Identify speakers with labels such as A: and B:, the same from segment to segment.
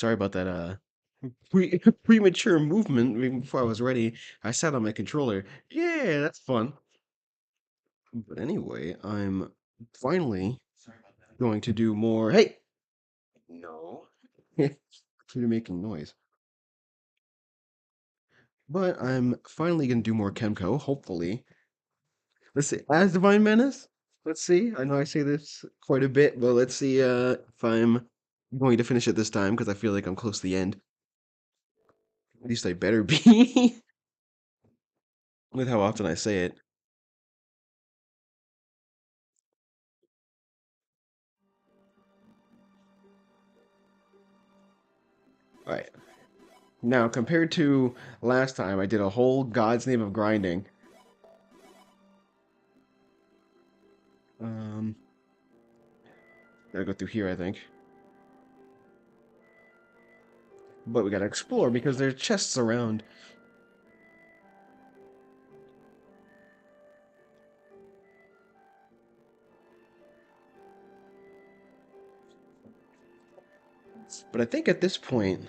A: Sorry about that, premature movement even before I was ready. I sat on my controller. Yeah, that's fun. But anyway, I'm finally going to do more. Hey! No. You're making noise. But I'm finally gonna do more Kemco, hopefully. Let's see. Asdivine Menace? Let's see. I know I say this quite a bit, but let's see if I'm going to finish it this time, because I feel like I'm close to the end. At least I better be, with how often I say it. Alright. Now, compared to last time, I did a whole God's name of grinding. Um, gotta go through here, I think. But we gotta explore because there's chests around. But I think at this point,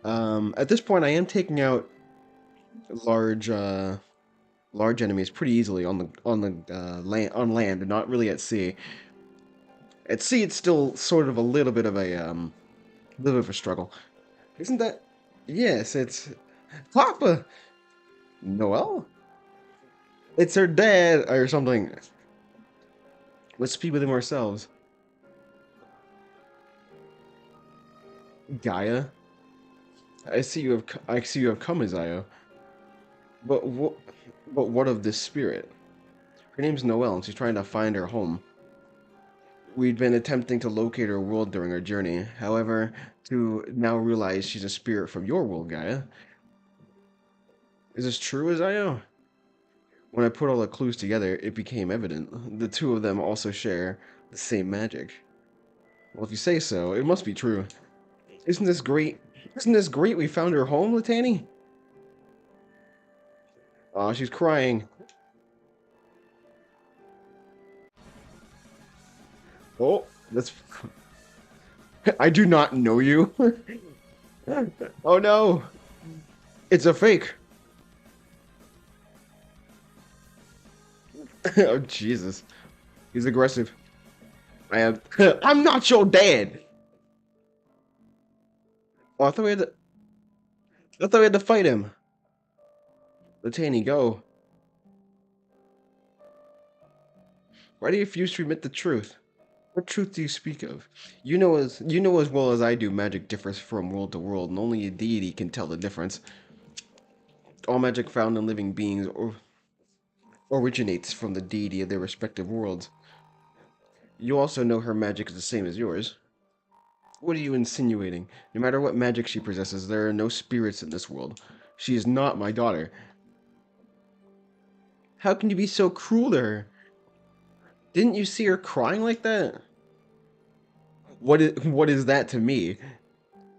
A: I am taking out large, large enemies pretty easily on the land, and not really at sea. At sea, it's still sort of a little bit of a struggle. Isn't that? Yes, it's Papa Noel. It's her dad or something. Let's speak with him ourselves. Gaia, I see you have come, Isaiah. But what? But what of this spirit? Her name's Noelle, and she's trying to find her home. We'd been attempting to locate her world during our journey. However, to now realize she's a spirit from your world, Gaia. Is this true, Isaiah? When I put all the clues together, it became evident. The two of them also share the same magic. Well, if you say so, it must be true. Isn't this great? Isn't this great we found her home, Latani? Aw, she's crying. Oh, that's... I do not know you. Oh no! It's a fake! Oh, Jesus. He's aggressive. I am... I'm not your dad! Oh, I thought we had to fight him. Latani, go. Why do you refuse to admit the truth? What truth do you speak of? You know as well as I do magic differs from world to world, and only a deity can tell the difference. All magic found in living beings originates from the deity of their respective worlds. You also know her magic is the same as yours. What are you insinuating? No matter what magic she possesses, there are no spirits in this world. She is not my daughter. How can you be so cruel to her? Didn't you see her crying like that? What is that to me?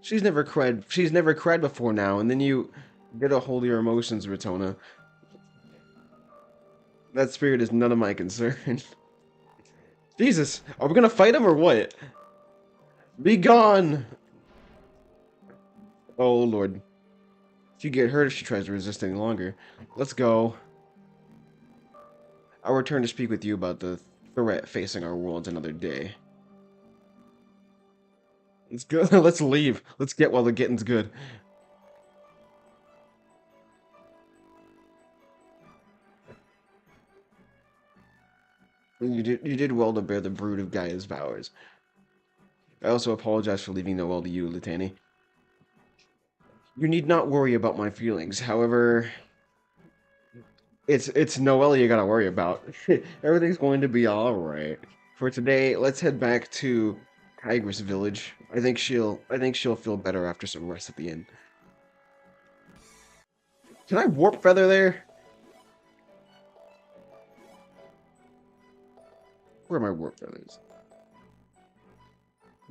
A: She's never cried before now, and then you get a hold of your emotions, Ratona. That spirit is none of my concern. Jesus, are we gonna fight him or what? Be gone! Oh lord. If you get hurt if she tries to resist any longer. Let's go. I'll return to speak with you about the threat facing our worlds another day. Let's go. Let's leave. Let's get while the getting's good. You did well to bear the brood of Gaia's powers. I also apologize for leaving Noel to you, Litani. You need not worry about my feelings. However, it's Noel you gotta worry about. Everything's going to be all right. For today, let's head back to Tigress Village. I think she'll feel better after some rest at the inn. Can I warp feather there? Where are my warp feathers?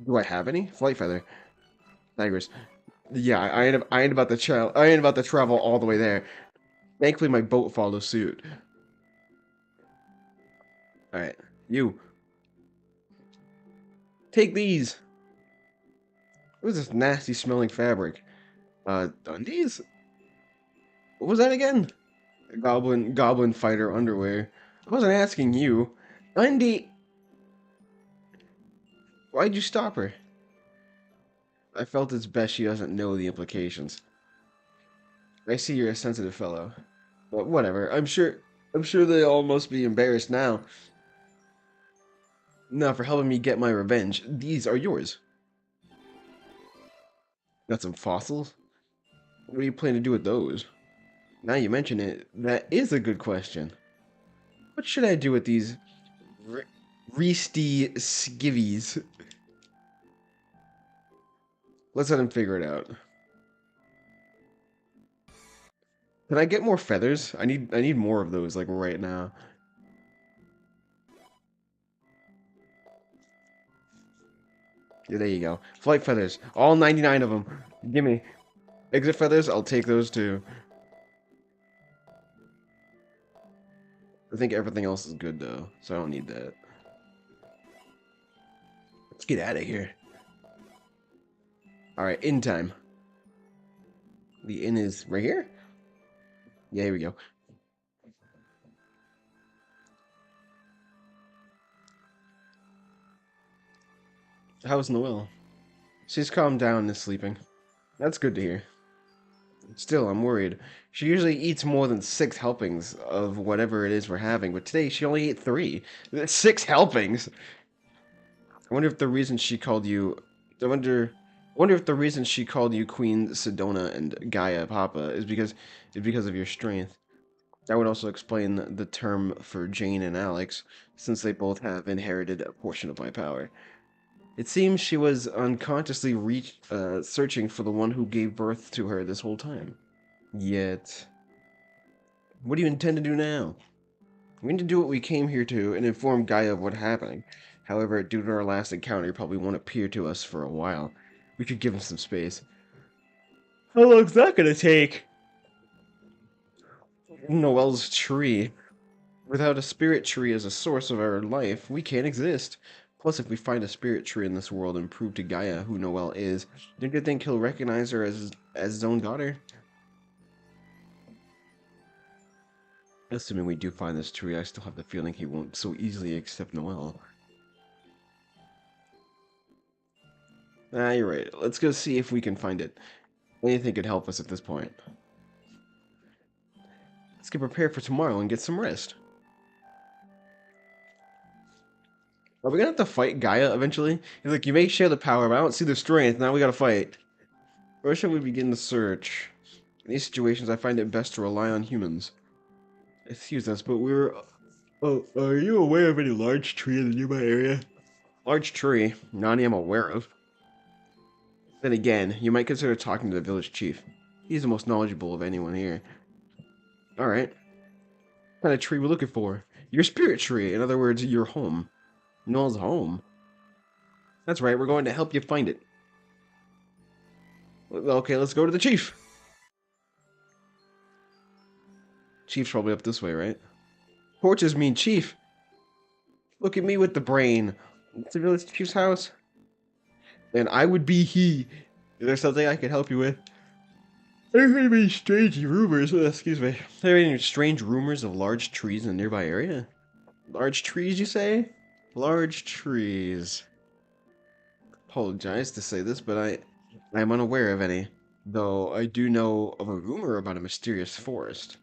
A: Do I have any? Flight feather. Tigress. Yeah, I ain't about to travel all the way there. Thankfully, my boat follows suit. All right, you take these. What was this nasty smelling fabric? Dundee's? What was that again? Goblin fighter underwear. I wasn't asking you. Dundee, why'd you stop her? I felt it's best she doesn't know the implications. I see you're a sensitive fellow. But whatever. I'm sure they all must be embarrassed now. Now for helping me get my revenge. These are yours. Got some fossils? What do you plan to do with those? Now you mention it, that is a good question. What should I do with these Reesty skivvies? Let's let him figure it out. Can I get more feathers? I need more of those, like right now. Yeah, there you go. Flight feathers. All 99 of them. Gimme. Exit feathers, I'll take those too. I think everything else is good though, so I don't need that. Let's get out of here. Alright, inn time. The inn is right here? Yeah, here we go. How's Noelle? She's calmed down and is sleeping. That's good to hear. Still, I'm worried. She usually eats more than 6 helpings of whatever it is we're having, but today she only ate 3. 6 helpings! I wonder if the reason she called you... I wonder if the reason she called you Queen Sedona and Gaia Papa is because of your strength. That would also explain the term for Jane and Alex, since they both have inherited a portion of my power. It seems she was unconsciously searching for the one who gave birth to her this whole time. Yet, what do you intend to do now? We need to do what we came here to and inform Gaia of what's happening. However, due to our last encounter, he probably won't appear to us for a while. We could give him some space. How long's that gonna take? Noelle's tree. Without a spirit tree as a source of our life, we can't exist. Plus, if we find a spirit tree in this world and prove to Gaia who Noelle is, don't you think he'll recognize her as his own daughter? Assuming we do find this tree, I still have the feeling he won't so easily accept Noelle. Ah, you're right. Let's go see if we can find it. Anything could help us at this point. Let's get prepared for tomorrow and get some rest. Are we gonna have to fight Gaia eventually? He's like, you may share the power, but I don't see the strength. Now we gotta fight. Where should we begin the search? In these situations, I find it best to rely on humans. Excuse us, but we're... Oh, are you aware of any large tree in the nearby area? Large tree? None I'm aware of. Then again, you might consider talking to the village chief. He's the most knowledgeable of anyone here. Alright. What kind of tree we're looking for? Your spirit tree. In other words, your home. Noelle's home. That's right, we're going to help you find it. Okay, let's go to the chief. Chief's probably up this way, right? Torches mean chief. Look at me with the brain. It's the village chief's house. And I would be he. Is there something I can help you with? I heard any strange rumors. Excuse me. There any strange rumors of large trees in the nearby area? Large trees, you say? Large trees. Apologize to say this, but I'm unaware of any. Though I do know of a rumor about a mysterious forest.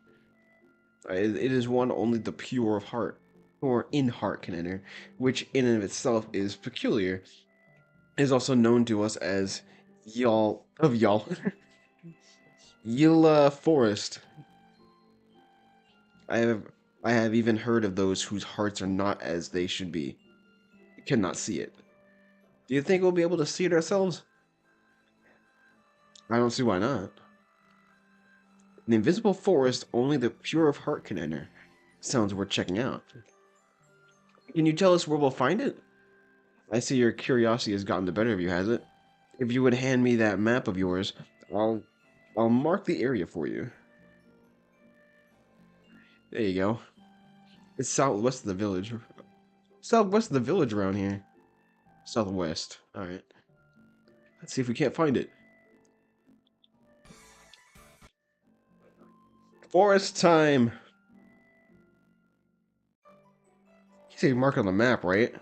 A: It is one only the pure of heart, or in heart can enter, which in and of itself is peculiar. It is also known to us as Y'all of Y'all. Yilla Forest. I have even heard of those whose hearts are not as they should be. We cannot see it. Do you think we'll be able to see it ourselves? I don't see why not. An invisible forest only the pure of heart can enter. Sounds worth checking out. Can you tell us where we'll find it? I see your curiosity has gotten the better of you, has it? If you would hand me that map of yours, I'll mark the area for you. There you go. It's southwest of the village. Southwest of the village around here. Southwest. Alright. Let's see if we can't find it. Forest time! You say mark on the map, right?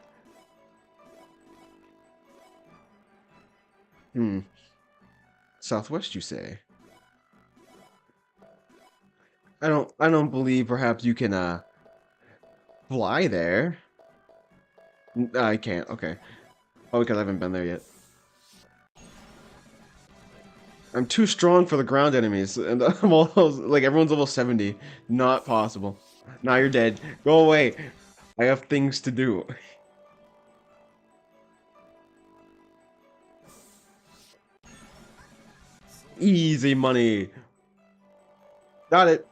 A: Hmm. Southwest, you say? I don't believe perhaps you can, fly there. I can't, okay. Oh, because I haven't been there yet. I'm too strong for the ground enemies, and I'm almost, like, everyone's level 70. Not possible. Now you're dead. Go away. I have things to do. Easy money. Got it.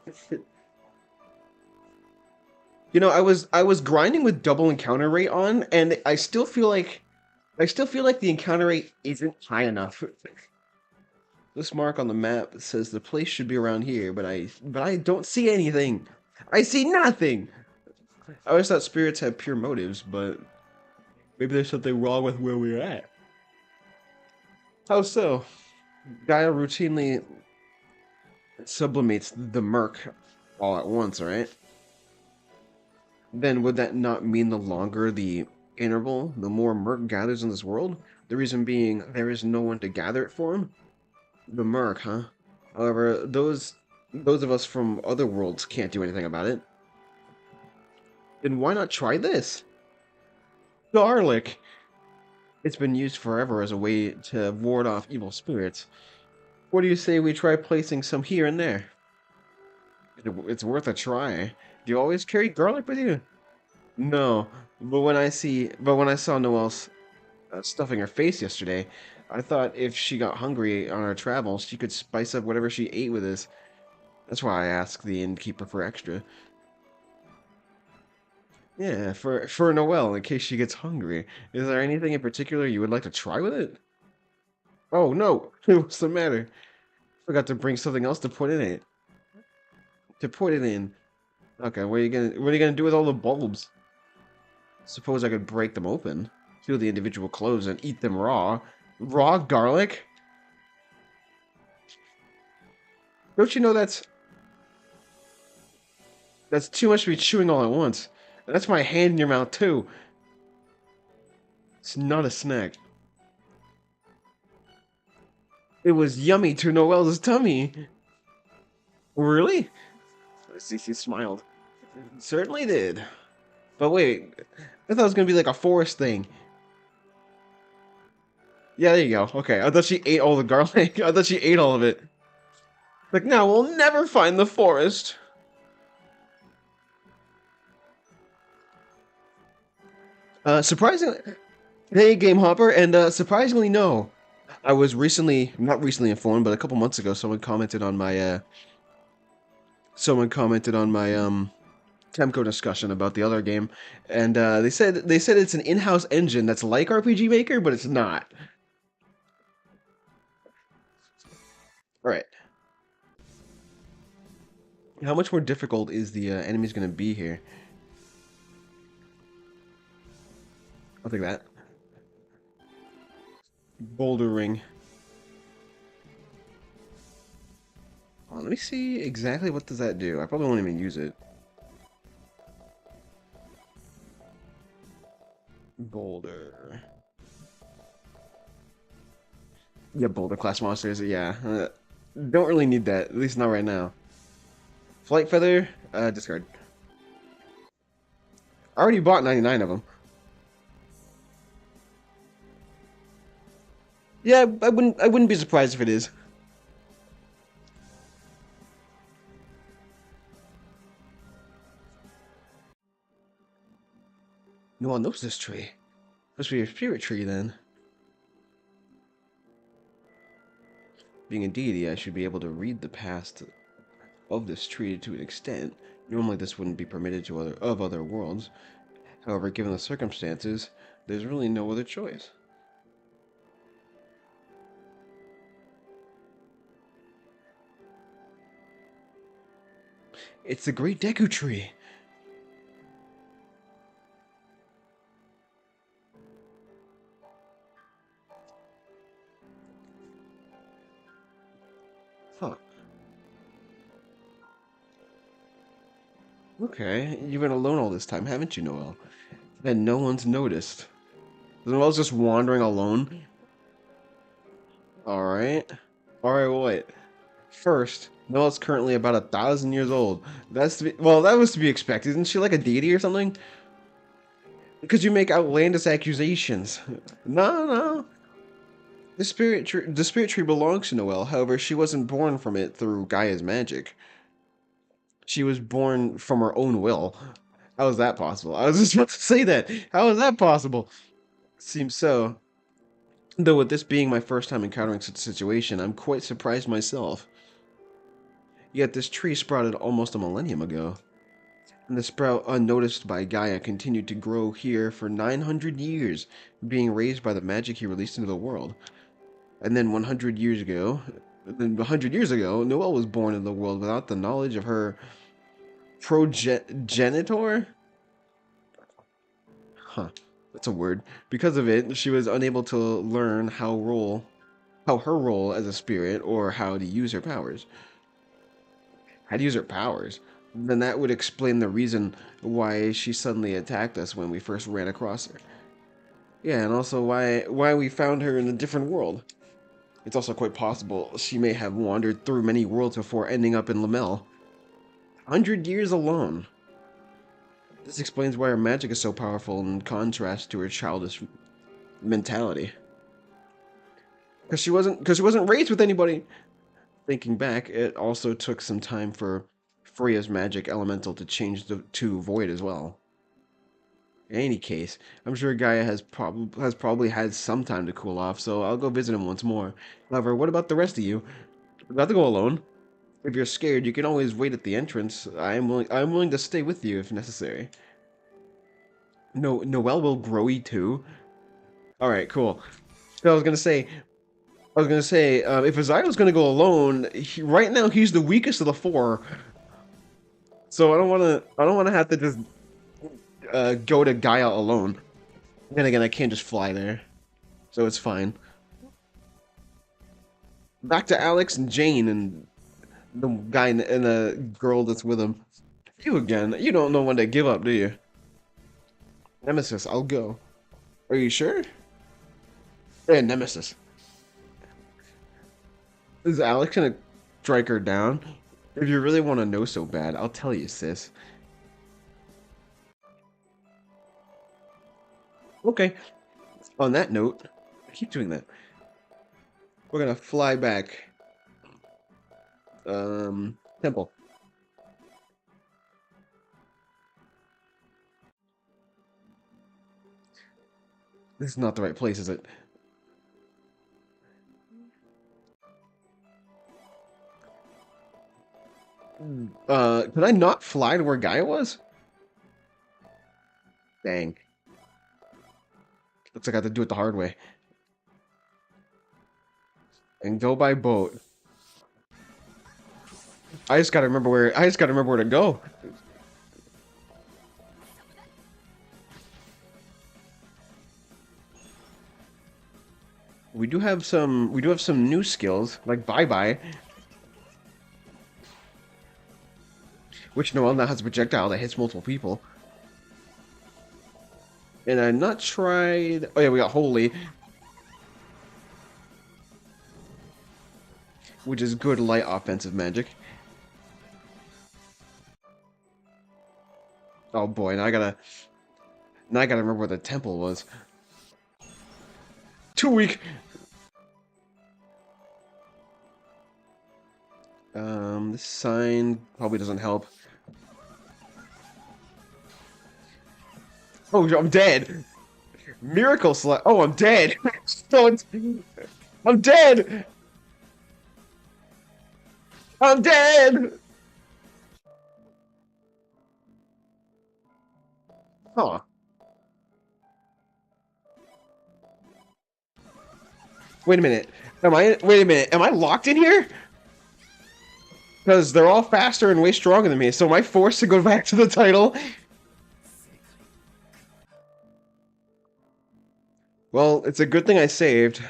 A: You know, I was grinding with double encounter rate on, and I still feel like the encounter rate isn't high enough. This mark on the map says the place should be around here, but I don't see anything. I see nothing. I always thought spirits had pure motives, but maybe there's something wrong with where we're at. How so? Gaia routinely sublimates the merc all at once, right? Then would that not mean the longer the interval, the more merc gathers in this world? The reason being, there is no one to gather it for him? The merc, huh? However, those of us from other worlds can't do anything about it. Then why not try this? Garlic! It's been used forever as a way to ward off evil spirits. What do you say we try placing some here and there? It's worth a try. Do you always carry garlic with you? No, but when I saw Noelle's stuffing her face yesterday, I thought if she got hungry on her travels, she could spice up whatever she ate with this. That's why I asked the innkeeper for extra. Yeah, for Noelle, in case she gets hungry. Is there anything in particular you would like to try with it? Oh no, what's the matter? Forgot to bring something else to put in it. To put it in. Okay, what are you gonna do with all the bulbs? Suppose I could break them open, peel the individual cloves, and eat them raw. Raw garlic? Don't you know that's too much to be chewing all at once? That's my hand in your mouth too. It's not a snack. It was yummy to Noelle's tummy. Really? I see she smiled. It certainly did. But wait, I thought it was gonna be like a forest thing. Yeah, there you go. Okay, I thought she ate all the garlic. I thought she ate all of it. Like, now we'll never find the forest. Surprisingly, hey, Game Hopper, and surprisingly, no. I was not recently informed, but a couple months ago, someone commented on my Kemco discussion about the other game, and they said it's an in-house engine that's like RPG Maker, but it's not. All right, how much more difficult is the enemies going to be here? I'll take that. Boulder ring. Oh, let me see exactly what does that do. I probably won't even use it. Boulder. Yeah, boulder class monsters. Yeah, don't really need that. At least not right now. Flight feather. Discard. I already bought 99 of them. Yeah, I wouldn't be surprised if it is. No one knows this tree. Must be your spirit tree then. Being a deity, I should be able to read the past of this tree to an extent. Normally, this wouldn't be permitted to other worlds. However, given the circumstances, there's really no other choice. It's the Great Deku Tree. Okay, you've been alone all this time, haven't you, Noel? And no one's noticed. Noel's just wandering alone. Alright. Alright, wait. First, Noel's currently about 1,000 years old. That's to be, well, that was to be expected. Isn't she like a deity or something? Because you make outlandish accusations. No, no. The spirit tree belongs to Noelle. However, she wasn't born from it through Gaia's magic. She was born from her own will. How is that possible? I was just about to say that. How is that possible? Seems so. Though with this being my first time encountering such a situation, I'm quite surprised myself. Yet this tree sprouted almost a millennium ago. And the sprout, unnoticed by Gaia, continued to grow here for 900 years, being raised by the magic he released into the world. And then 100 years ago, Noelle was born in the world without the knowledge of her progenitor? Huh, that's a word. Because of it, she was unable to learn how her role as a spirit, or how to use her powers. How to use her powers? Then that would explain the reason why she suddenly attacked us when we first ran across her. Yeah, and also why we found her in a different world. It's also quite possible she may have wandered through many worlds before ending up in Lamel. 100 years alone. This explains why her magic is so powerful in contrast to her childish mentality. Because she wasn't raised with anybody. Thinking back, it also took some time for Freya's magic elemental to change to void as well. In any case, I'm sure Gaia has probably had some time to cool off, so I'll go visit him once more. However, what about the rest of you? About to go alone? If you're scared, you can always wait at the entrance. I'm willing to stay with you if necessary. No, Noelle will growy too. All right, cool. So I was gonna say, if Azaya's gonna go alone, right now he's the weakest of the four. So I don't wanna have to just go to Gaia alone. Then again, I can't just fly there, so it's fine. Back to Alex and Jane and the guy and the girl that's with him. You again. You don't know when to give up, do you? Nemesis, I'll go. Are you sure? Yeah, Nemesis. Is Alex gonna strike her down? If you really want to know so bad, I'll tell you, sis. Okay. On that note, I keep doing that. We're gonna fly back. Temple. This is not the right place, is it? Could I not fly to where Gaia was? Dang. Looks like I have to do it the hard way. And go by boat. I just gotta remember where to go. We do have some new skills, like bye bye, which Noel now has a projectile that hits multiple people. And I'm not tried. Oh yeah, we got holy, which is good light offensive magic. Oh boy, now I gotta remember where the temple was. Too weak. This sign probably doesn't help. Oh, I'm dead. Miracle slap. Oh, I'm dead. So I'm dead. I'm dead. Huh. Wait a minute. Wait a minute. Am I locked in here? Because they're all faster and way stronger than me. So am I forced to go back to the title? Well, it's a good thing I saved.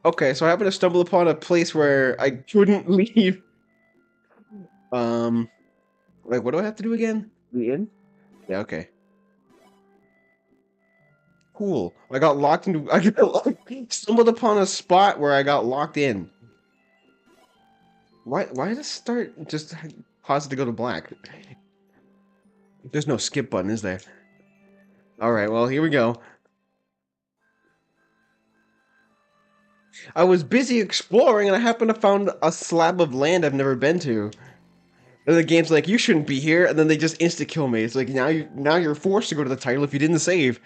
A: Okay, so I happened to stumble upon a place where I couldn't leave. Um, Like, what do I have to do again? The inn? Yeah, okay. Cool. I got locked into. Stumbled upon a spot where I got locked in. Why did it start just pause it to go to black? There's no skip button, is there? Alright, well, here we go. I was busy exploring and I happened to find a slab of land I've never been to. And the game's like, you shouldn't be here, and then they just insta kill me. It's like now you're forced to go to the title if you didn't save.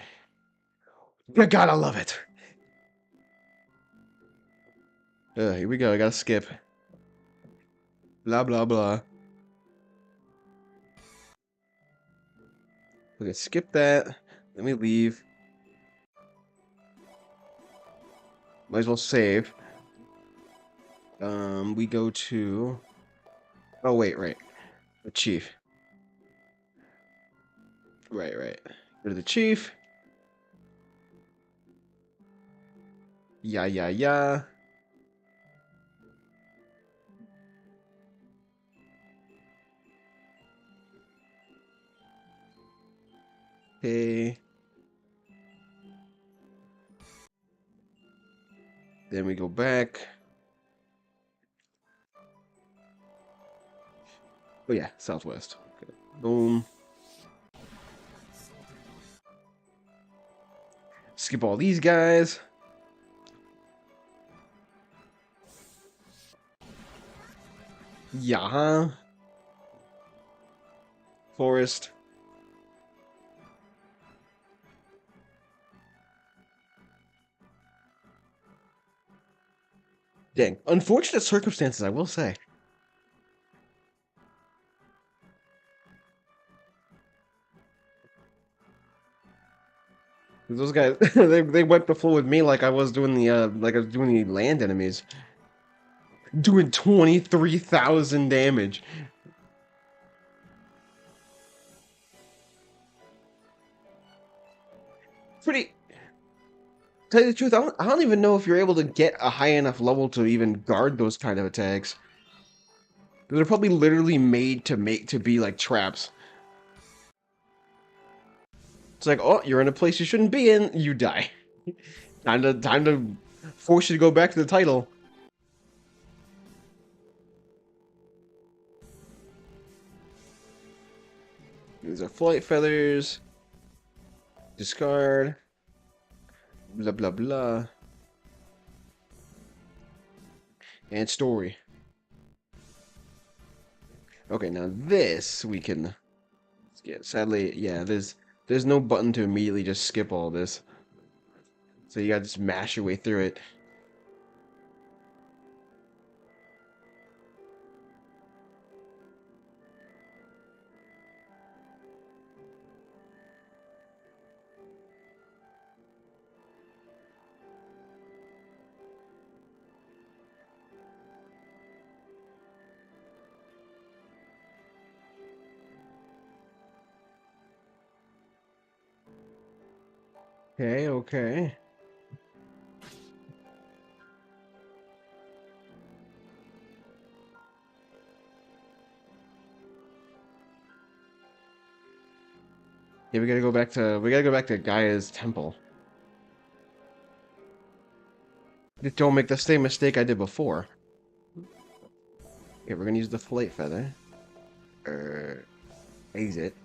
A: You gotta love it. Here we go. I gotta skip. Blah blah blah. Okay, skip that. Let me leave. Might as well save. We go to. Oh wait, right. The chief. Right. Go to the chief. Yeah. Okay. Then we go back. Oh yeah, southwest. Okay. Boom. Skip all these guys. Yeah. Forest. Dang. Unfortunate circumstances, I will say. Those guys, they wiped the floor with me like I was doing the land enemies. Doing 23,000 damage. Pretty. Tell you the truth, I don't even know if you're able to get a high enough level to even guard those kind of attacks. They're probably literally made to be like traps. It's like, oh, you're in a place you shouldn't be in, you die. Time to force you to go back to the title. These are flight feathers. Discard. Blah blah blah. And story. Okay, now this we can skip. Sadly, yeah, there's no button to immediately just skip all this. So you gotta just mash your way through it. Okay. Yeah, we gotta go back to Gaia's temple. Just don't make the same mistake I did before. Okay, we're gonna use the flight feather. Exit.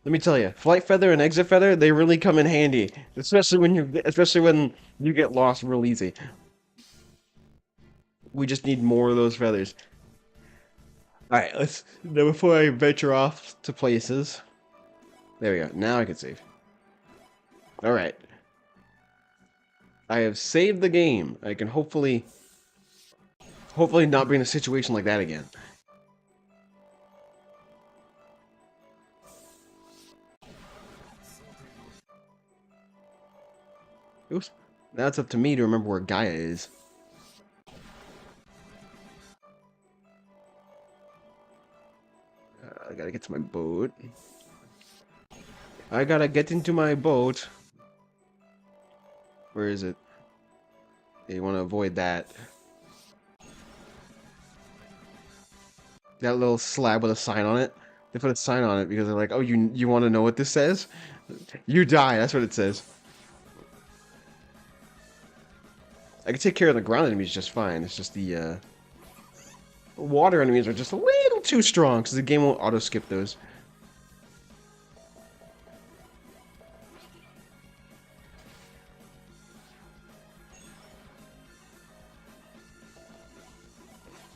A: Let me tell you, flight feather and exit feather, they really come in handy, especially when you get lost real easy. We just need more of those feathers. All right, let's now before I venture off to places. There we go. Now I can save. All right. I have saved the game. I can hopefully not be in a situation like that again. Oops. Now it's up to me to remember where Gaia is. I gotta get to my boat. I gotta get into my boat. Where is it? Yeah, you want to avoid that. That little slab with a sign on it. They put a sign on it because they're like, oh, you want to know what this says? You die. That's what it says. I can take care of the ground enemies just fine. It's just the water enemies are just a little too strong because the game won't auto skip those.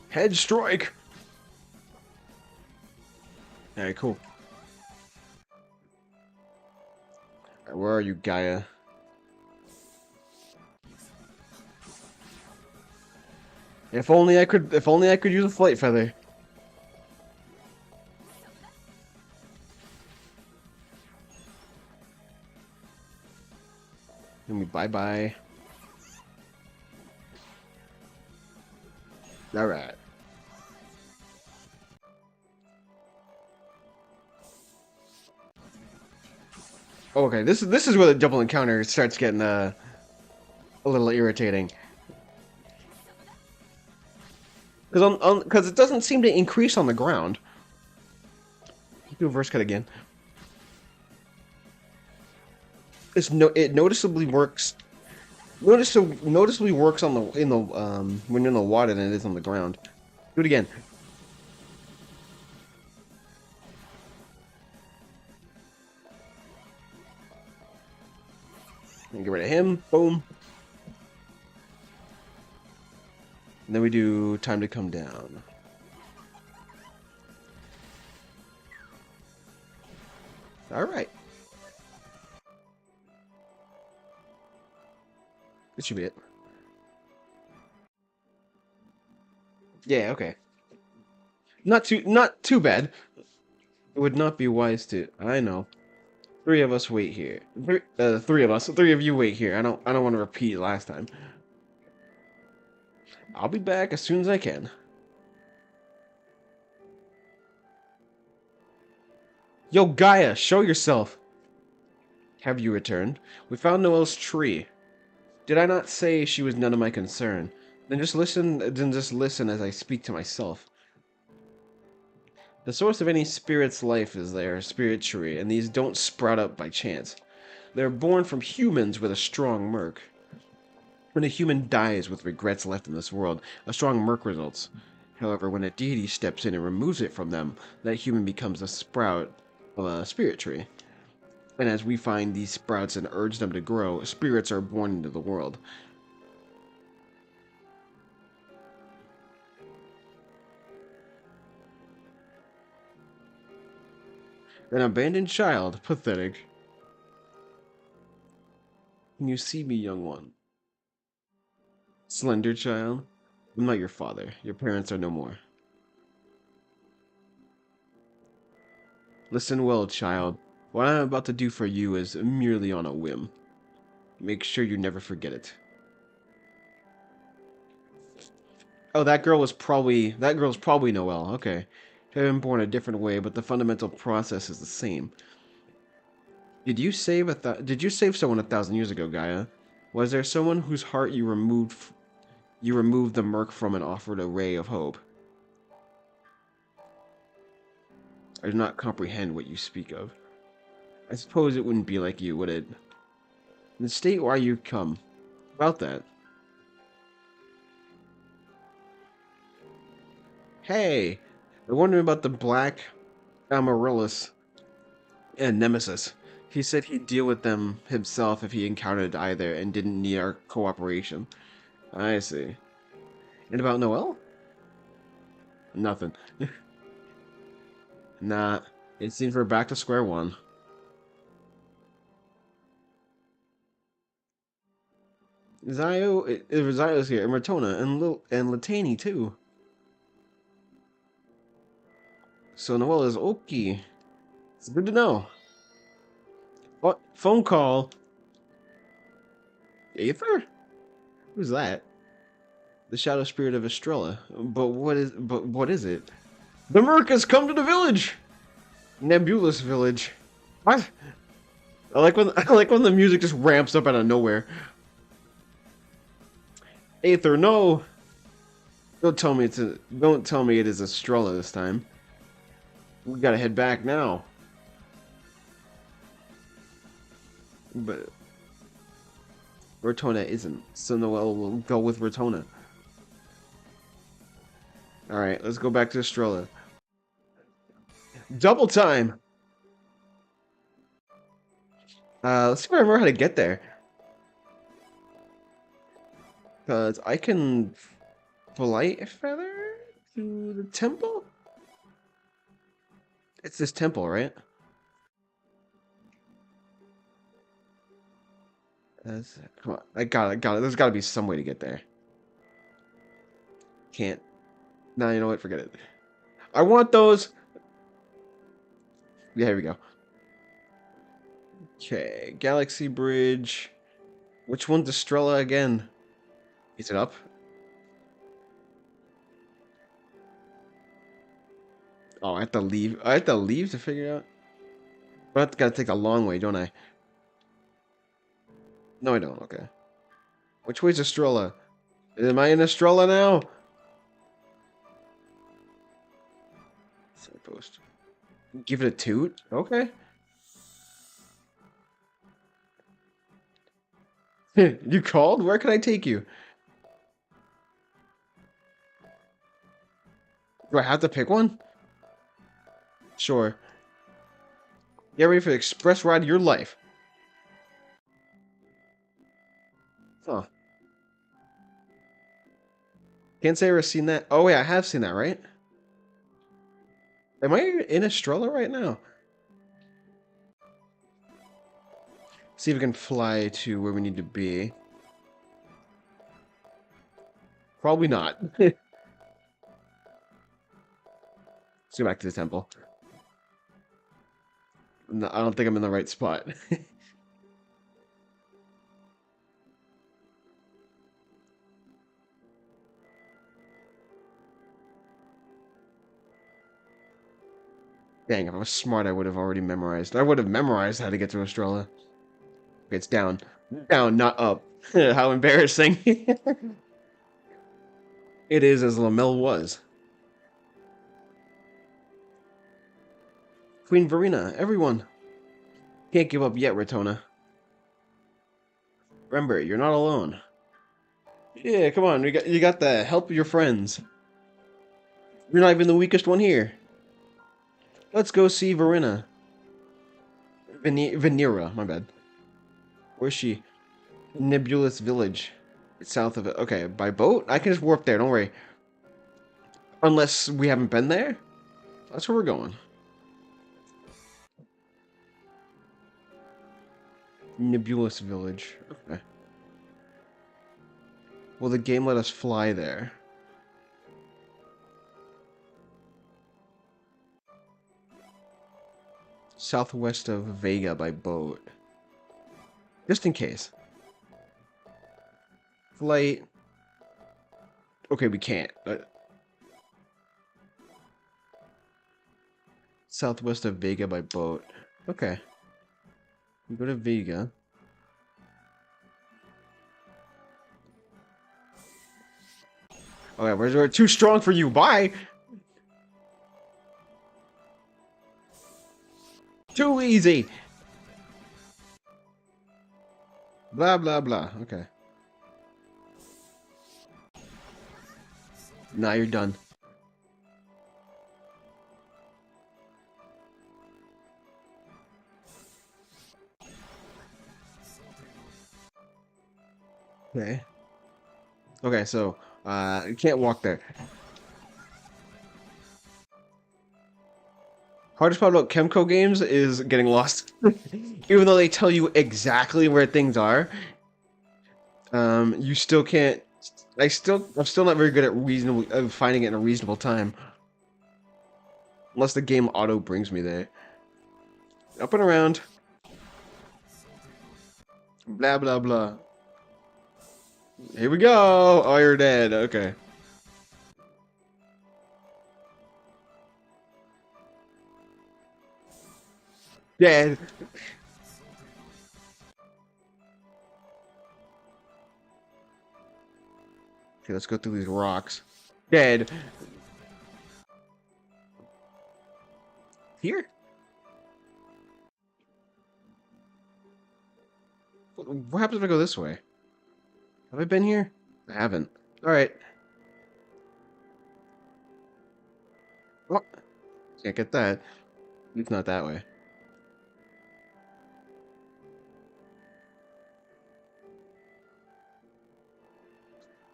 A: Head strike. All right, cool. All right, where are you, Gaia? If only I could. If only I could use a flight feather. Let me bye bye. All right. Okay, this is where the double encounter starts getting a little irritating. Because it doesn't seem to increase on the ground. Do a verse cut again. It noticeably works. Noticeably works on the when you're in the water than it is on the ground. Do it again. And get rid of him. Boom. And then we do time to come down. All right. This should be it. Yeah, okay. Not too bad. It would not be wise to. I know. Three of us wait here. Three of us. Three of you wait here. I don't want to repeat last time. I'll be back as soon as I can. Yo, Gaia, show yourself. Have you returned? We found Noelle's tree. Did I not say she was none of my concern? Then just listen as I speak to myself. The source of any spirit's life is their spirit tree, and these don't sprout up by chance. They're born from humans with a strong merc. When a human dies with regrets left in this world, a strong merc results. However, when a deity steps in and removes it from them, that human becomes a sprout of a spirit tree. And as we find these sprouts and urge them to grow, spirits are born into the world. An abandoned child, pathetic. Can you see me, young one? Slender child? I'm not your father. Your parents are no more. Listen well, child. What I'm about to do for you is merely on a whim. Make sure you never forget it. Oh, that girl's probably Noelle. Okay. They've been born a different way, but the fundamental process is the same. Did you save someone 1,000 years ago, Gaia? Was there someone whose heart you removed the merc from and offered a ray of hope? I do not comprehend what you speak of. I suppose it wouldn't be like you, would it? Then state why you come. About that. Hey! I'm wondering about the Black Amaryllis and Nemesis. He said he'd deal with them himself if he encountered either and didn't need our cooperation. I see. And about Noelle? Nothing. Nah, it seems we're back to square one. Zio's here, and Mertona, and Latani too. So Noelle is okay. It's good to know. What? Phone call? Aether? Who's that? The shadow spirit of Estrella. But what is it? The merc has come to the village! Nebulous village. What? I like when the music just ramps up out of nowhere. Aether, no! Don't tell me it is Estrella this time. We gotta head back now. But Rotona isn't, so Noel will go with Rotona. Alright, let's go back to Estrella. Double time! Let's see if I remember how to get there. Because I can flight feather to the temple? It's this temple, right? Come on, I got it. There's got to be some way to get there. Can't. Nah, you know what? Forget it. I want those. Yeah, here we go. Okay, Galaxy Bridge. Which one's Estrella again? Is it up? Oh, I have to leave. I have to leave to figure it out. But I gotta take a long way, don't I? No, I don't. Okay. Which way's Estrella? Am I in Estrella now? Signpost. Give it a toot? Okay. You called? Where can I take you? Do I have to pick one? Sure. Get ready for the express ride of your life. Huh. Can't say I've ever seen that. Oh, wait, I have seen that, right? Am I in Estrella right now? See if we can fly to where we need to be. Probably not. Let's go back to the temple. No, I don't think I'm in the right spot. Dang, if I was smart, I would have already memorized. I would have memorized how to get to Estrella. Okay, it's down. Down, not up. How embarrassing. It is as Lamel was. Queen Verena, everyone. Can't give up yet, Ratona. Remember, you're not alone. Yeah, come on, you got the help of your friends. You're not even the weakest one here. Let's go see Verena. Venera, my bad. Where's she? Nebulous Village. It's south of it. Okay, by boat? I can just warp there, don't worry. Unless we haven't been there? That's where we're going. Nebulous Village. Okay. Will the game let us fly there? Southwest of Vega by boat. Just in case. Flight. Okay, we can't. Southwest of Vega by boat. Okay. We go to Vega. Okay, we're too strong for you. Bye! Too easy! Blah, blah, blah. Okay. Now you're done. Okay. Okay, so, you can't walk there. Hardest part about Kemco games is getting lost. Even though they tell you exactly where things are, you still can't. I'm still not very good at finding it in a reasonable time. Unless the game auto brings me there. Up and around. Blah, blah, blah. Here we go! Oh, you're dead. Okay. Dead. Okay, let's go through these rocks. Dead. Here? What happens if I go this way? Have I been here? I haven't. Alright. Oh, can't get that. It's not that way.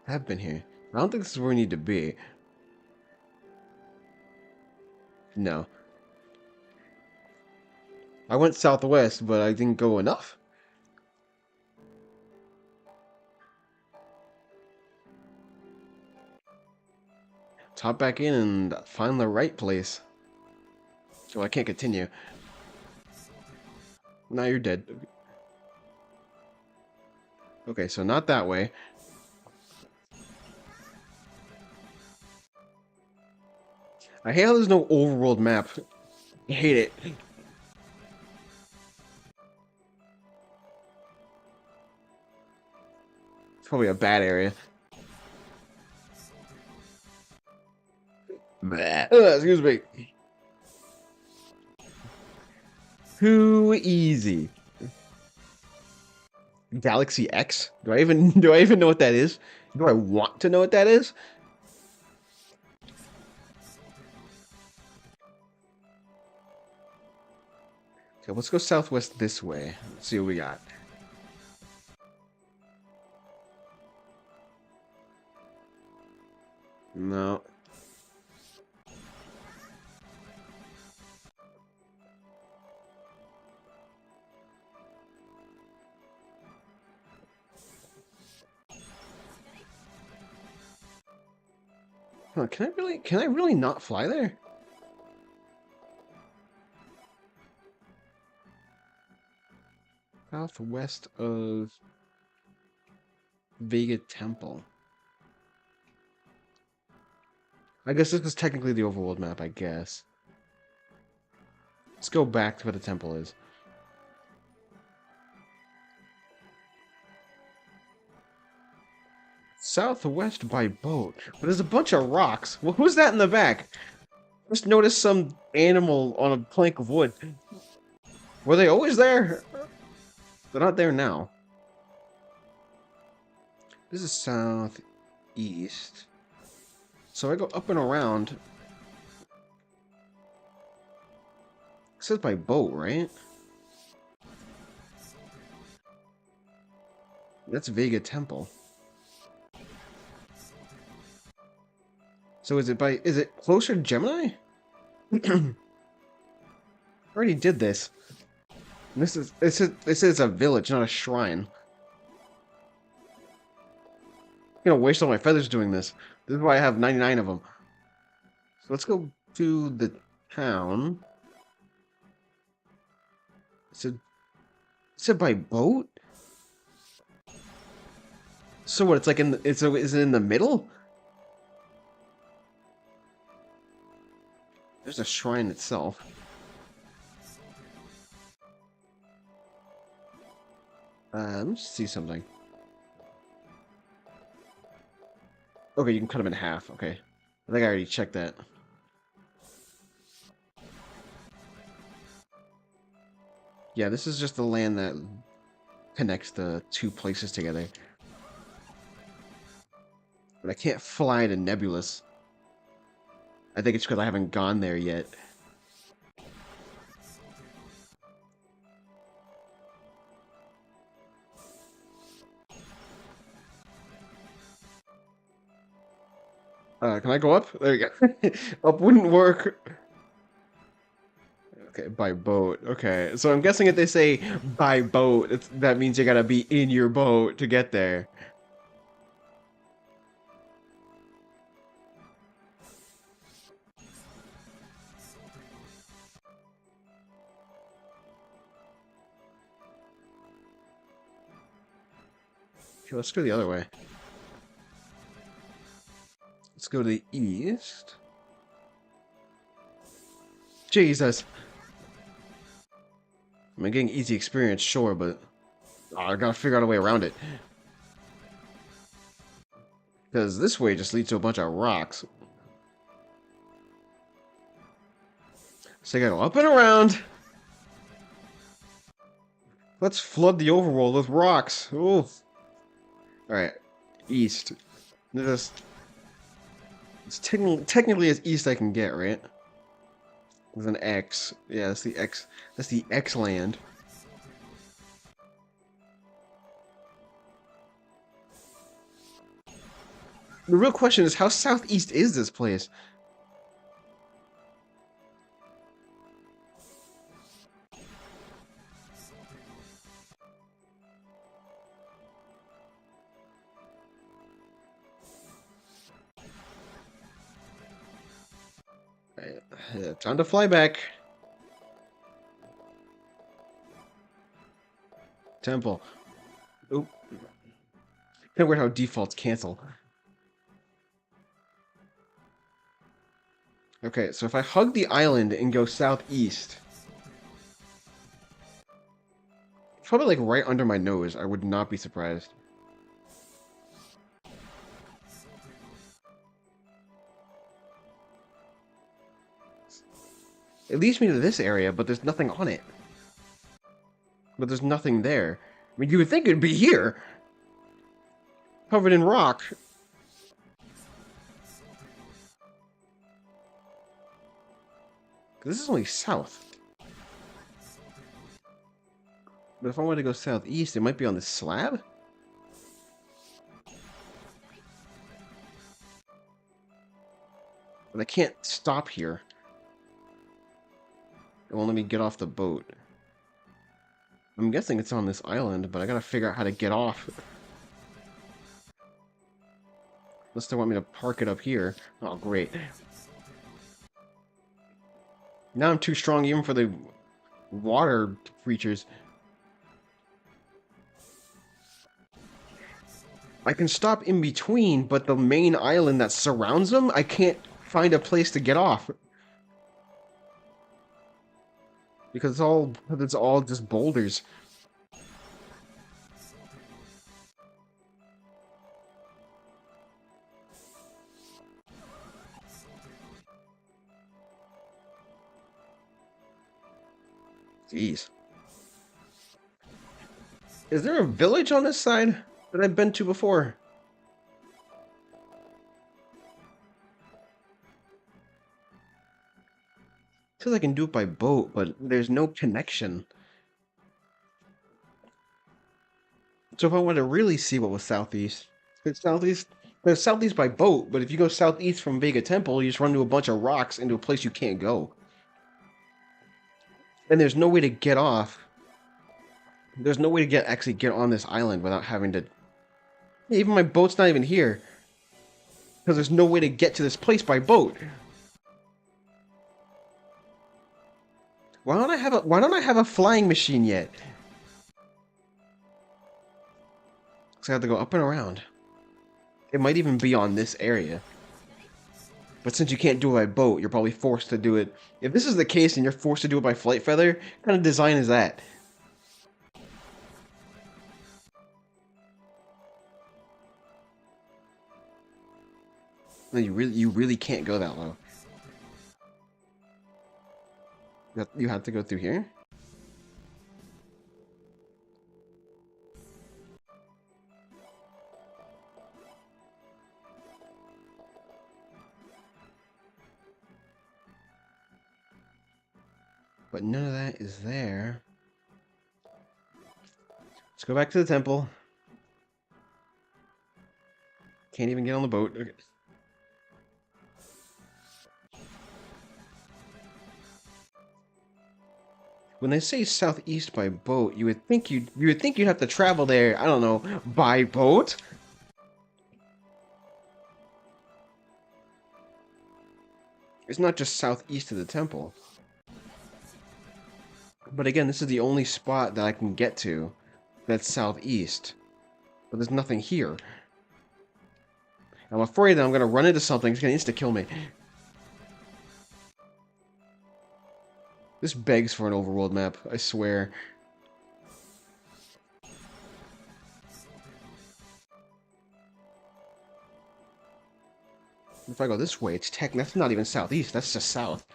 A: I have been here. I don't think this is where we need to be. No. I went southwest, but I didn't go enough. Hop back in and find the right place. So I can't continue. Now you're dead. Okay, so not that way. I hate how there's no overworld map. I hate it. It's probably a bad area. Excuse me. Too easy. Galaxy X? Do I even know what that is? Do I want to know what that is? Okay, let's go southwest this way. Let's see what we got. No. Huh, can I really not fly there? Southwest of Vega Temple. I guess this is technically the overworld map, I guess. Let's go back to where the temple is. Southwest by boat. But there's a bunch of rocks. Well, who's that in the back? Just noticed some animal on a plank of wood. Were they always there? They're not there now. This is southeast. So I go up and around. It says by boat, right? That's Vega Temple. So is it closer to Gemini? Already did this. This is a village, not a shrine. I'm gonna waste all my feathers doing this. This is why I have 99 of them. So let's go to the town. It said by boat? So what, it's like is it in the middle? There's a shrine itself. Let me just see something. Okay, you can cut them in half. Okay. I think I already checked that. Yeah, this is just the land that connects the two places together. But I can't fly to Nebulous. I think it's because I haven't gone there yet. Can I go up? There you go. Up wouldn't work. Okay, by boat. Okay, so I'm guessing if they say by boat, that means you gotta be in your boat to get there. Okay, let's go the other way. Let's go to the east. Jesus. I'm getting easy experience, sure, but I gotta figure out a way around it. Because this way just leads to a bunch of rocks. So I gotta go up and around. Let's flood the overworld with rocks. Ooh. Alright. East. It's technically as east I can get, right? With an X. Yeah, that's the X. That's the X land. The real question is, how southeast is this place? Time to fly back. Temple. Oop. Kind of weird how defaults cancel. Okay, so if I hug the island and go southeast, it's probably like right under my nose. I would not be surprised. It leads me to this area, but there's nothing on it. But there's nothing there. I mean, you would think it'd be here. Covered in rock. This is only south. But if I wanted to go southeast, it might be on this slab? But I can't stop here. It won't let me get off the boat. I'm guessing it's on this island, but I gotta figure out how to get off. Unless they want me to park it up here. Oh, great. Now I'm too strong even for the water creatures. I can stop in between, but the main island that surrounds them, I can't find a place to get off. Because it's all just boulders. Jeez. Is there a village on this side that I've been to before? Says I can do it by boat, but there's no connection. So if I want to really see what was southeast, it's southeast. There's southeast by boat, but if you go southeast from Vega Temple, you just run into a bunch of rocks into a place you can't go. And there's no way to get off. There's no way to actually get on this island without having to... Even my boat's not even here. Because there's no way to get to this place by boat. Why don't I have a flying machine yet? So I have to go up and around. It might even be on this area. But since you can't do it by boat, you're probably forced to do it. If this is the case and you're forced to do it by flight feather, what kind of design is that? No, you really can't go that low. You have to go through here? But none of that is there. Let's go back to the temple. Can't even get on the boat. Okay. When they say southeast by boat, you would think you'd have to travel there, I don't know, by boat? It's not just southeast of the temple. But again, this is the only spot that I can get to that's southeast. But there's nothing here. I'm afraid that I'm gonna run into something that's gonna insta-kill me. This begs for an overworld map, I swear. If I go this way, that's not even southeast, that's just south.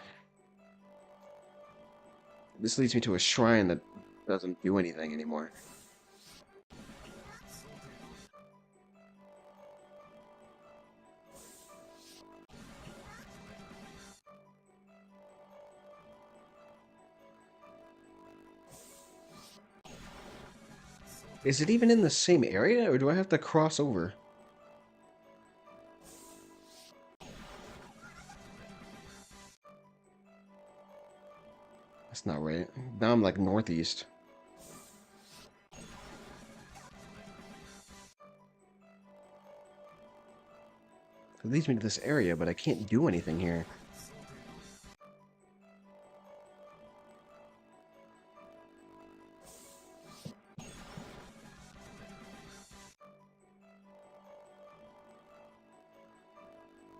A: This leads me to a shrine that doesn't do anything anymore. Is it even in the same area, or do I have to cross over? That's not right. Now I'm like northeast. It leads me to this area, but I can't do anything here.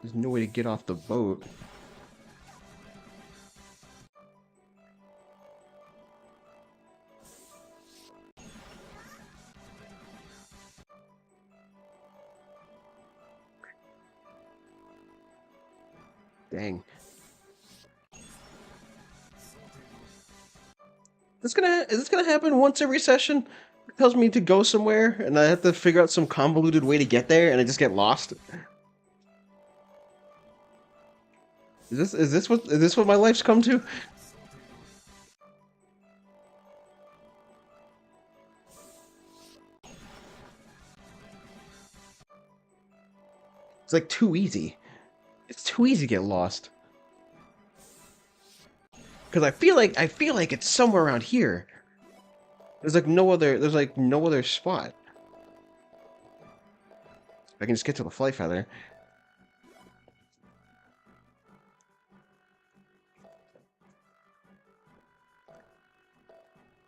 A: There's no way to get off the boat. Dang. Is this gonna happen once every session? It tells me to go somewhere, and I have to figure out some convoluted way to get there, and I just get lost. Is this what my life's come to? It's like too easy. It's too easy to get lost. Because I feel like it's somewhere around here. There's like no other spot. I can just get to the flight feather.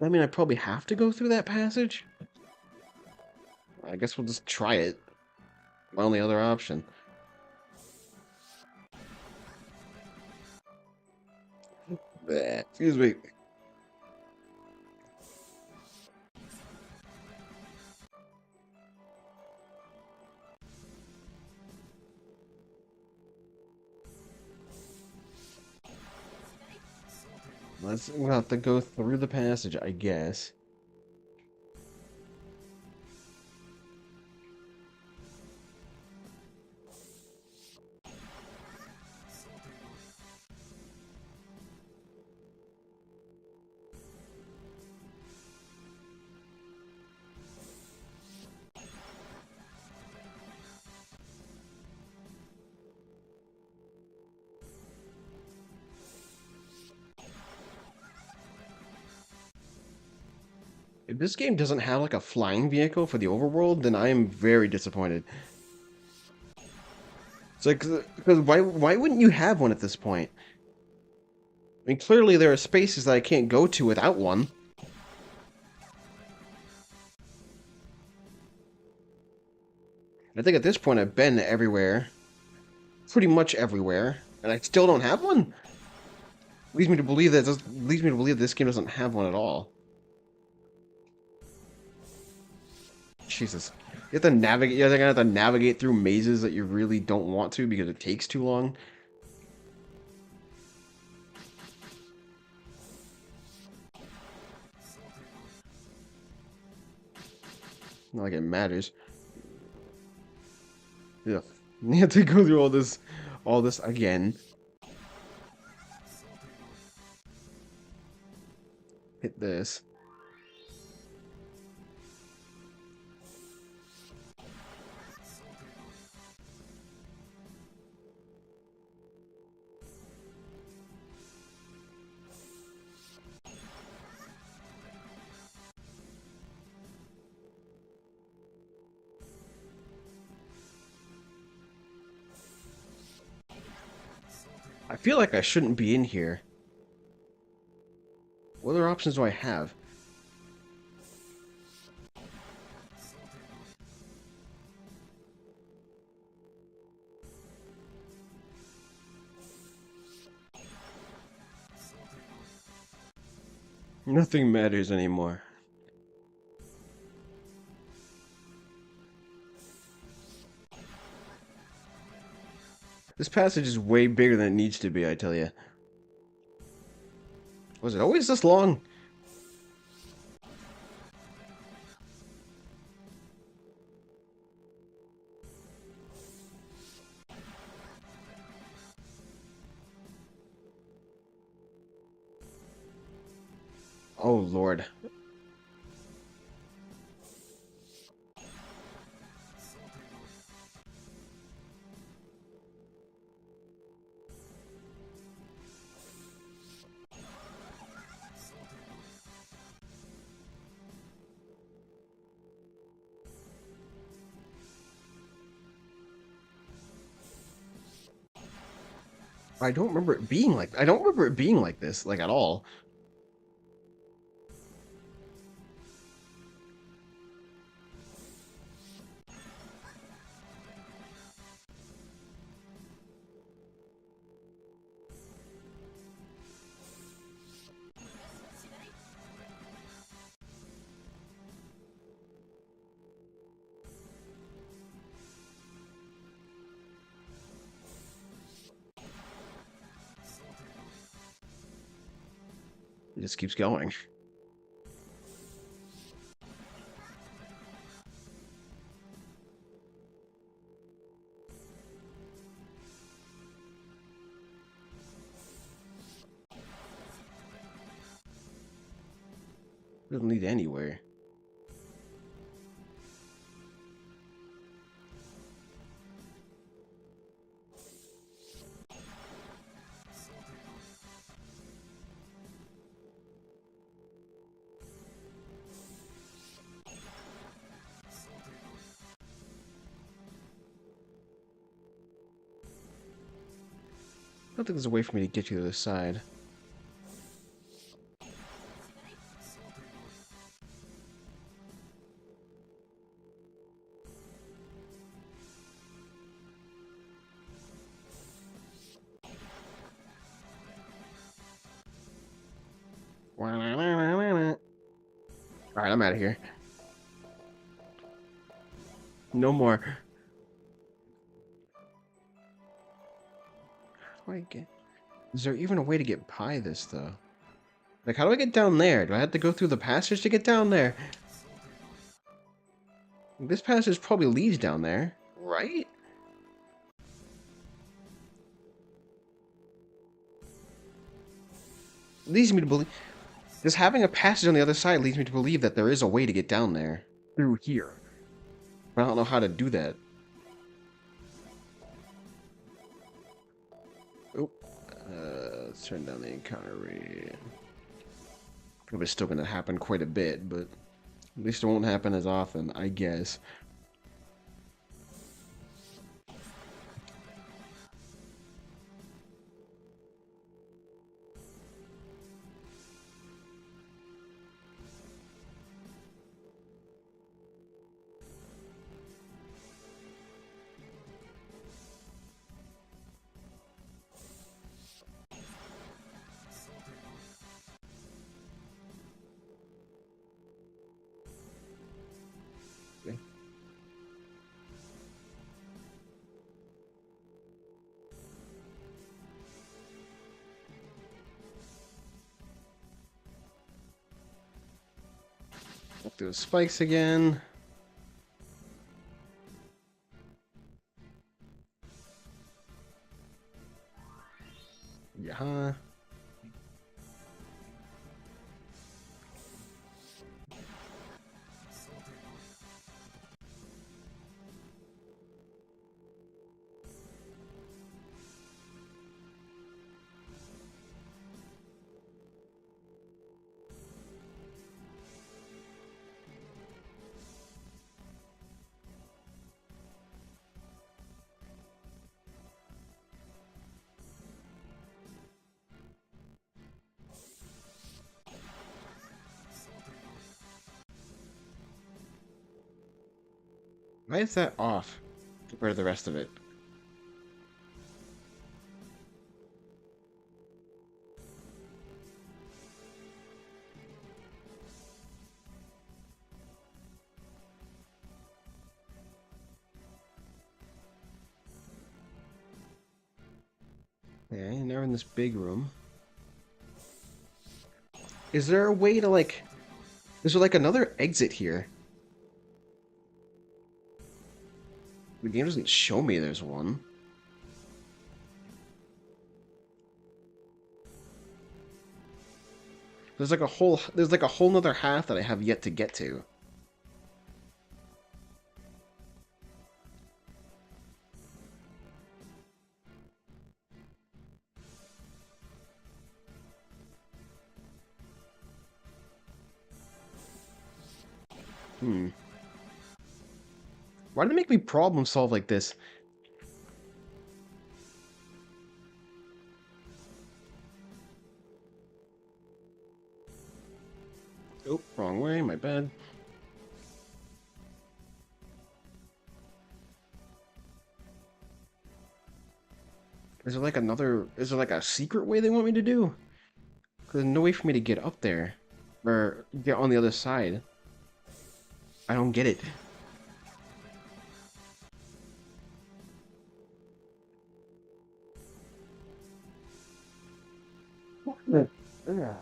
A: I mean, I probably have to go through that passage. I guess we'll just try it. My only other option. Bleh. Excuse me. We'll have to go through the passage, I guess. If this game doesn't have like a flying vehicle for the overworld, then I am very disappointed. It's like, because why wouldn't you have one at this point? I mean, clearly there are spaces that I can't go to without one. I think at this point I've been everywhere. Pretty much everywhere. And I still don't have one? Leads me to believe this game doesn't have one at all. Jesus. You're gonna have to navigate through mazes that you really don't want to because it takes too long. Not like it matters. Yeah. You have to go through all this again. Hit this. I feel like I shouldn't be in here. What other options do I have? Nothing matters anymore. This passage is way bigger than it needs to be, I tell you. Was it always this long? Oh, Lord. I don't remember it being like... I don't remember it being like this, like, at all. It just keeps going. It doesn't lead anywhere. I don't think there's a way for me to get you to the side. Alright, I'm out of here. No more. How do I get... Is there even a way to get by this, though? Like, how do I get down there? Do I have to go through the passage to get down there? This passage probably leads down there, right? Leads me to believe... Just having a passage on the other side leads me to believe that there is a way to get down there. Through here. But I don't know how to do that. Oh. Let's turn down the encounter rate. Probably still going to happen quite a bit, but at least it won't happen as often, I guess. Okay. Up those spikes again. Yeah. Why is that off compared to the rest of it? Okay, now we're in this big room. Is there a way to, like... Is there, like, another exit here? The game doesn't show me there's one. There's like a whole nother half that I have yet to get to. Hmm. Why do they make me problem solve like this? Oh, wrong way, my bad. Is there like is there like a secret way they want me to do? There's no way for me to get up there. Or get on the other side. I don't get it. Yeah.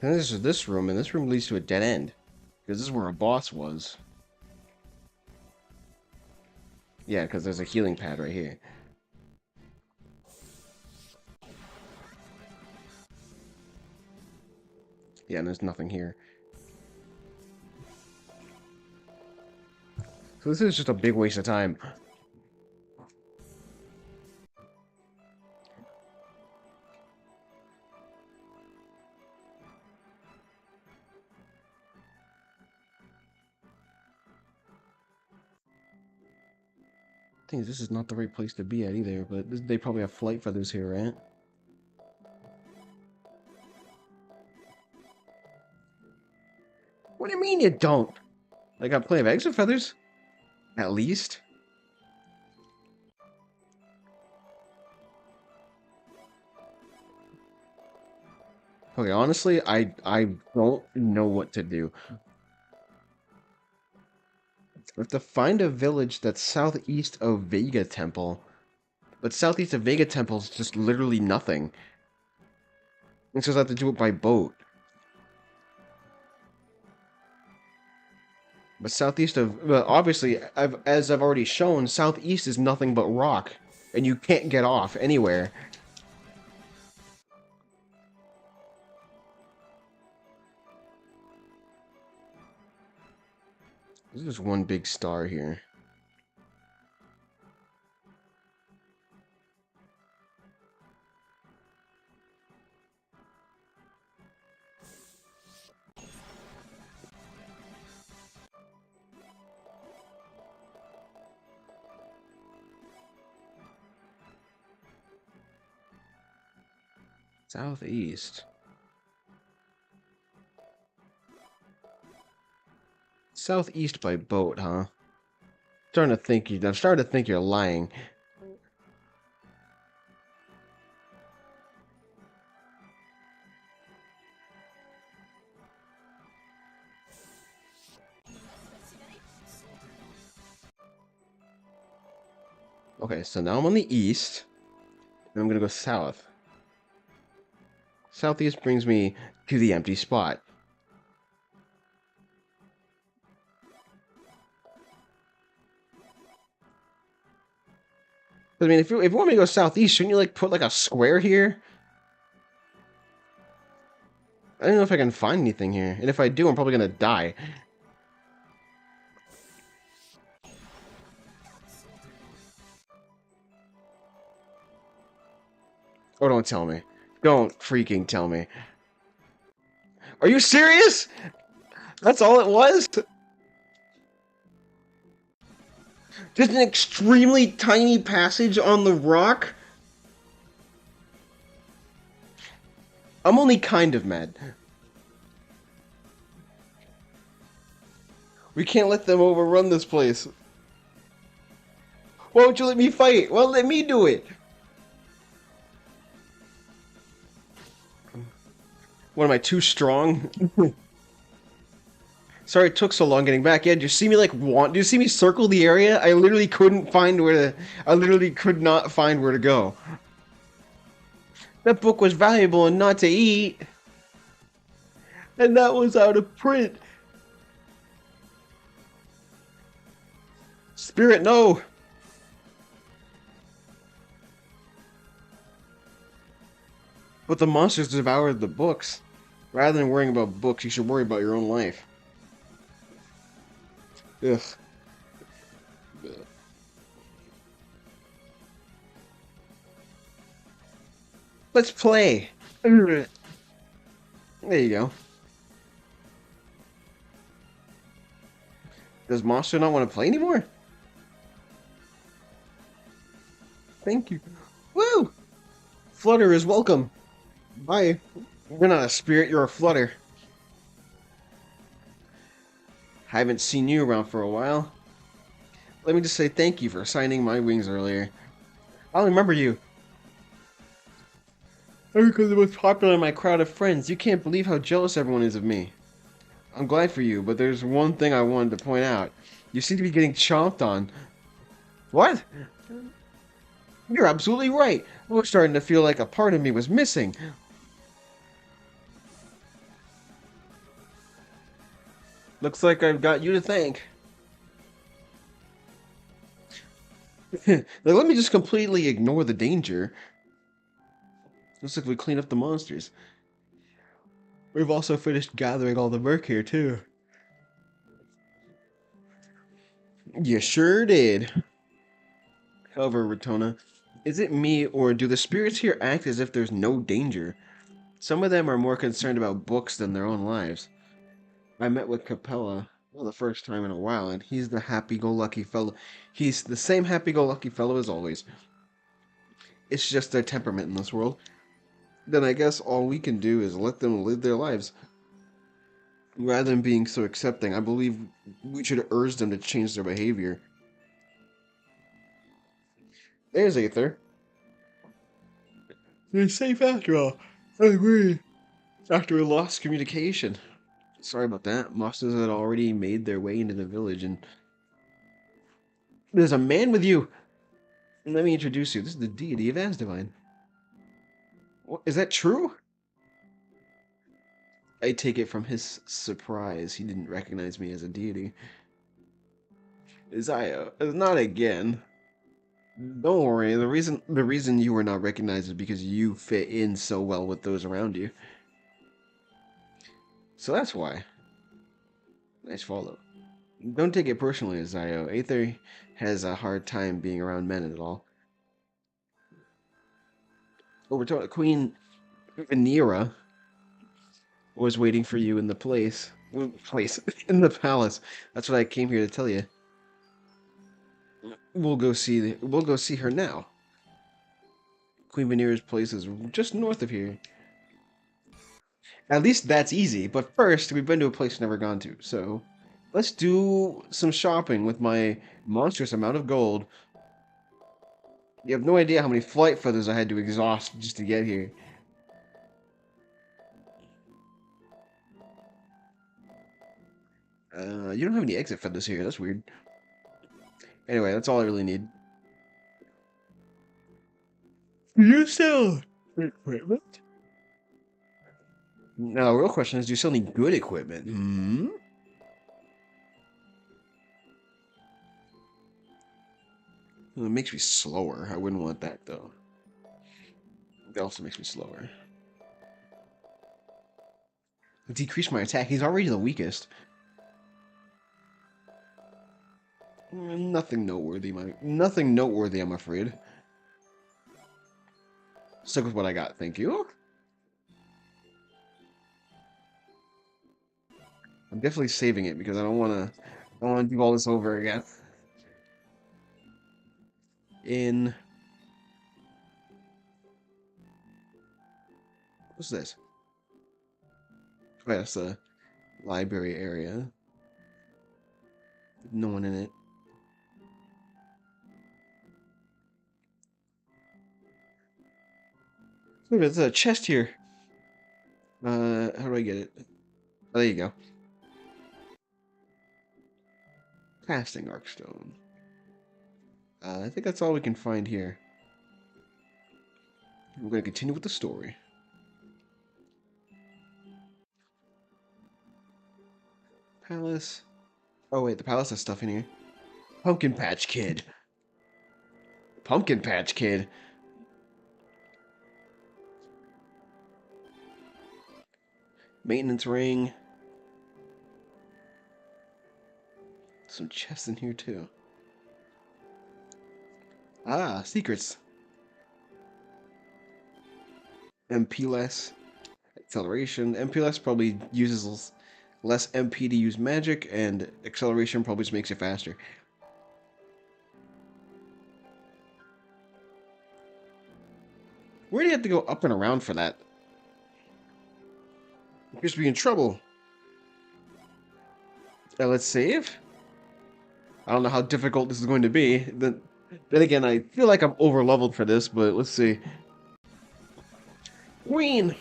A: And this is this room, and this room leads to a dead end. Because this is where a boss was. Yeah, because there's a healing pad right here. Yeah, and there's nothing here. So this is just a big waste of time. I think this is not the right place to be at either, but they probably have flight feathers here, right? What do you mean you don't? I got plenty of exit feathers. At least. Okay, honestly, I don't know what to do. I have to find a village that's southeast of Vega Temple. But southeast of Vega Temple is just literally nothing. It says I have to do it by boat. But southeast of... Well, obviously, as I've already shown, southeast is nothing but rock. And you can't get off anywhere. There's just one big star here. Southeast. Southeast by boat, huh? I'm starting to think you're lying. Okay, so now I'm on the east, and I'm gonna go south. Southeast brings me to the empty spot. I mean, if you want me to go southeast, shouldn't you like put like a square here? I don't know if I can find anything here, and if I do, I'm probably gonna die. Oh, don't tell me. Don't freaking tell me. Are you serious? That's all it was? Just an extremely tiny passage on the rock? I'm only kind of mad. We can't let them overrun this place. Why won't you let me fight? Well, let me do it. What, am I too strong? Sorry it took so long getting back. Yeah, do you see me like want? Do you see me circle the area? I literally couldn't find where to. I literally could not find where to go. That book was valuable and not to eat, and that was out of print. Spirit, no. But the monsters devoured the books. Rather than worrying about books, you should worry about your own life. Ugh. Let's play. There you go. Does Monster not want to play anymore? Thank you. Woo! Flutter is welcome. Bye. You're not a spirit, you're a flutter. Haven't seen you around for a while. Let me just say thank you for signing my wings earlier. I'll remember you. Because it was popular in my crowd of friends. You can't believe how jealous everyone is of me. I'm glad for you, but there's one thing I wanted to point out. You seem to be getting chomped on. What? You're absolutely right. I was starting to feel like a part of me was missing. Looks like I've got you to thank. Now, let me just completely ignore the danger. Looks like we cleaned up the monsters. We've also finished gathering all the murk here, too. You sure did. However, Ratona, is it me, or do the spirits here act as if there's no danger? Some of them are more concerned about books than their own lives. I met with Capella for the first time in a while, and he's the happy-go-lucky fellow. He's the same happy-go-lucky fellow as always. It's just their temperament in this world. Then I guess all we can do is let them live their lives. Rather than being so accepting, I believe we should urge them to change their behavior. There's Aether. They're safe after all. I agree. After we lost communication. Sorry about that. Monsters had already made their way into the village, and there's a man with you. Let me introduce you. This is the deity of Asdivine. What, is that true? I take it from his surprise. He didn't recognize me as a deity. Isaiah, not again. Don't worry. The reason you were not recognized is because you fit in so well with those around you. So that's why. Nice follow. Don't take it personally, Zio. Aether has a hard time being around men at all. Over Queen Vanera was waiting for you in the place in the palace. That's what I came here to tell you. We'll go see her now. Queen Vanera's place is just north of here. At least that's easy, but first, we've been to a place we've never gone to, so let's do some shopping with my monstrous amount of gold. You have no idea how many flight feathers I had to exhaust just to get here. You don't have any exit feathers here, that's weird. Anyway, that's all I really need. You sell equipment? Now, the real question is, do you sell any good equipment? Hmm? Well, it makes me slower. I wouldn't want that, though. That also makes me slower. Decrease my attack. He's already the weakest. Nothing noteworthy, I'm afraid. Stick with what I got, thank you. I'm definitely saving it because I don't want to do all this over again. What's this? Oh, yeah, that's the library area. No one in it. Look, there's a chest here. How do I get it? Oh, there you go. Casting Arcstone. I think that's all we can find here. We're going to continue with the story. Palace. Oh wait, the palace has stuff in here. Pumpkin Patch Kid. Pumpkin Patch Kid. Maintenance ring. Some chests in here too. Ah, secrets. MP less. Acceleration. MP less probably uses less MP to use magic, and acceleration probably just makes it faster. Where do you have to go up and around for that? You appears to be in trouble. Let's save. I don't know how difficult this is going to be. Then again, I feel like I'm over leveled for this, but let's see. Queen!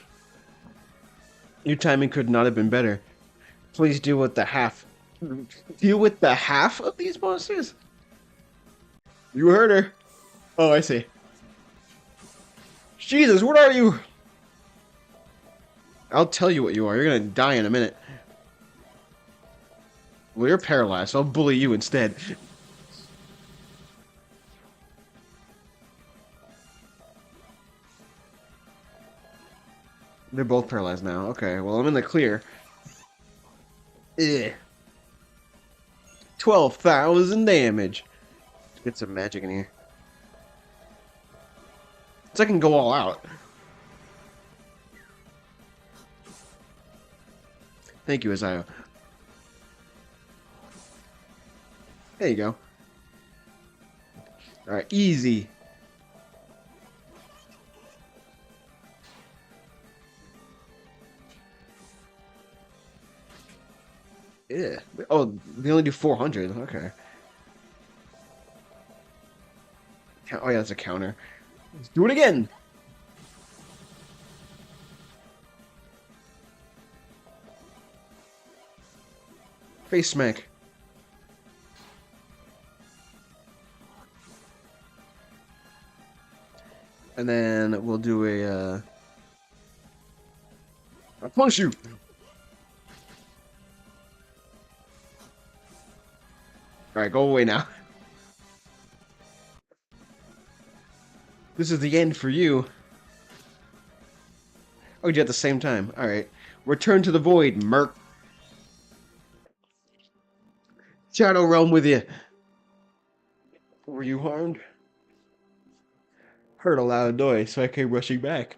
A: Your timing could not have been better. Please deal with the half. Deal with the half of these monsters? You heard her. Oh, I see. Jesus, what are you? I'll tell you what you are. You're gonna die in a minute. Well, you're paralyzed, so I'll bully you instead. They're both paralyzed now. Okay, well, I'm in the clear. Ugh. 12,000 damage. Let's get some magic in here. So I can go all out. Thank you, Azayo. There you go. Alright, easy. Yeah. Oh, they only do 400. Okay. Oh, yeah, that's a counter. Let's do it again. Face smack. And then we'll do a, I'll punch you! Alright, go away now. This is the end for you. Oh, you did at the same time. Alright. Return to the void, merc. Shadow Realm with you. Were you harmed? Heard a loud noise, so I came rushing back.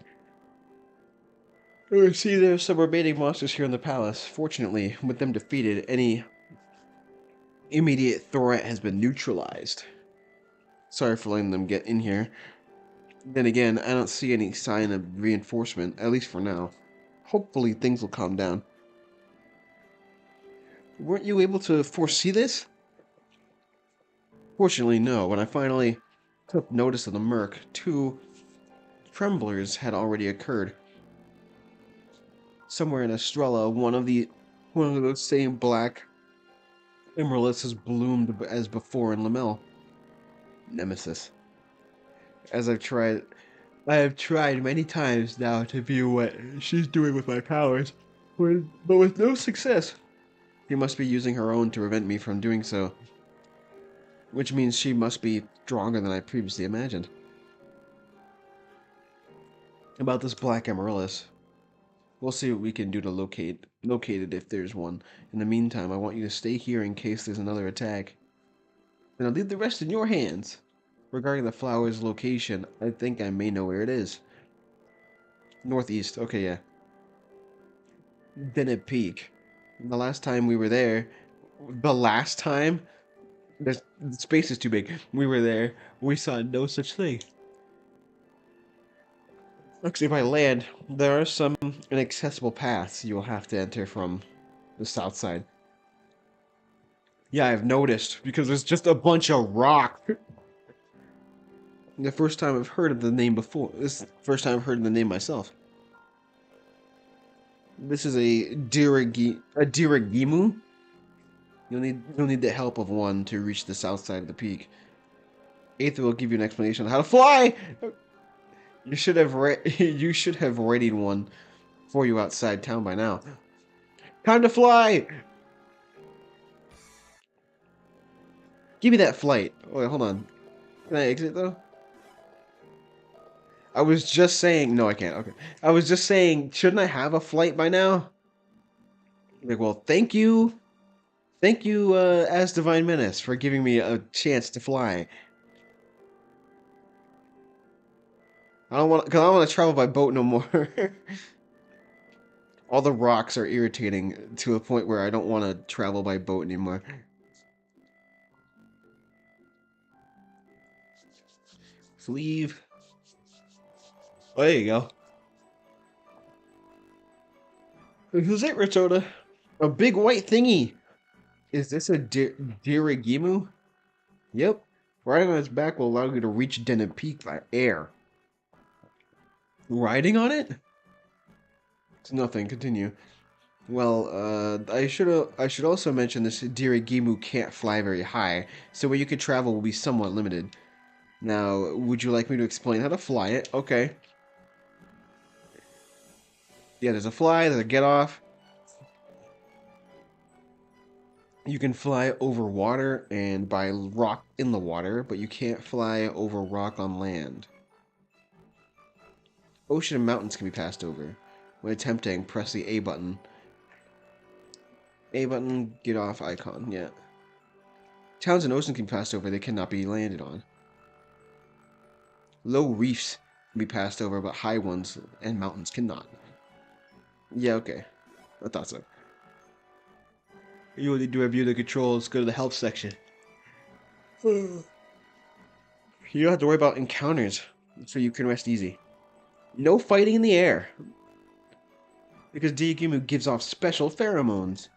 A: I see there's some remaining monsters here in the palace. Fortunately, with them defeated, any immediate threat has been neutralized. Sorry for letting them get in here. Then again, I don't see any sign of reinforcement, at least for now. Hopefully things will calm down. Weren't you able to foresee this? Fortunately, no. When I finally took notice of the murk, 2 tremblers had already occurred. Somewhere in Estrella, one of those same black emeralds has bloomed as before in Lamel. Nemesis. I have tried many times now to view what she's doing with my powers, but with no success. She must be using her own to prevent me from doing so. Which means she must be stronger than I previously imagined. About this black amaryllis. We'll see what we can do to locate it if there's one. In the meantime, I want you to stay here in case there's another attack. Then I'll leave the rest in your hands. Regarding the flower's location, I think I may know where it is. Northeast, okay, yeah. Bennett Peak. The last time we were there, the space is too big. We were there, we saw no such thing. Actually, by land, there are some inaccessible paths you will have to enter from the south side. Yeah, I've noticed, because there's just a bunch of rock. The first time I've heard of the name before. This is the first time I've heard of the name myself. This is a dirigimu? You'll need the help of one to reach the south side of the peak. Aether will give you an explanation on how to fly. You should have readied one for you outside town by now. Time to fly. Give me that flight. Wait, hold on. Can I exit though? I was just saying. No, I can't. Okay. I was just saying. Shouldn't I have a flight by now? Like, well, thank you, Asdivine Menace, for giving me a chance to fly. I don't want, cause I don't want to travel by boat no more. All the rocks are irritating to a point where I don't want to travel by boat anymore. Let's leave. Oh, there you go. Who's it, Rachota? A big white thingy. Is this a dirigimu? Yep. Riding on its back will allow you to reach Denham Peak by air. Riding on it? It's nothing. Continue. Well, I should also mention this dirigimu can't fly very high, so where you could travel will be somewhat limited. Now, would you like me to explain how to fly it? Okay. Yeah, there's a fly, there's a get off. You can fly over water and by rock in the water, but you can't fly over rock on land. Ocean and mountains can be passed over. When attempting, press the A button. A button, get off icon, yeah. Towns and oceans can be passed over, they cannot be landed on. Low reefs can be passed over, but high ones and mountains cannot. Yeah, okay. I thought so. You only do review the controls, go to the help section. You don't have to worry about encounters, so you can rest easy. No fighting in the air. Because Dirigimu gives off special pheromones.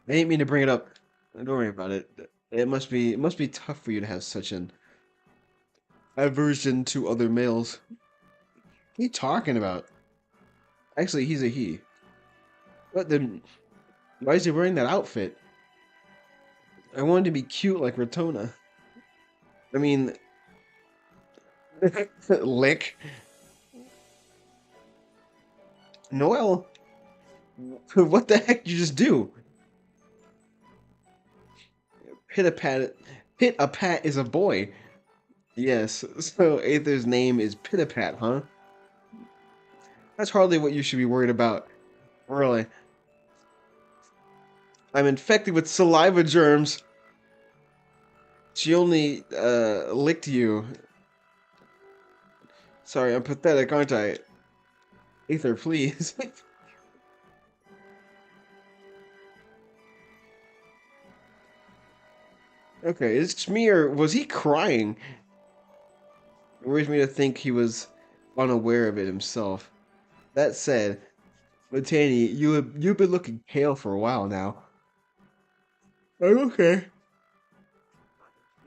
A: I didn't mean to bring it up. Don't worry about it. It must be tough for you to have such an aversion to other males. What are you talking about? Actually, he's a he. What then? Why is he wearing that outfit? I wanted to be cute like Ratona. I mean, lick. Noel, what the heck did you just do? Hit a pat is a boy. Yes, so Aether's name is Pitapat, huh? That's hardly what you should be worried about. Really. I'm infected with saliva germs. She only, licked you. Sorry, I'm pathetic, aren't I? Aether, please. Okay, is Smear, was he crying? It worries me to think he was unaware of it himself. That said, Latani, you've been looking pale for a while now. I'm okay.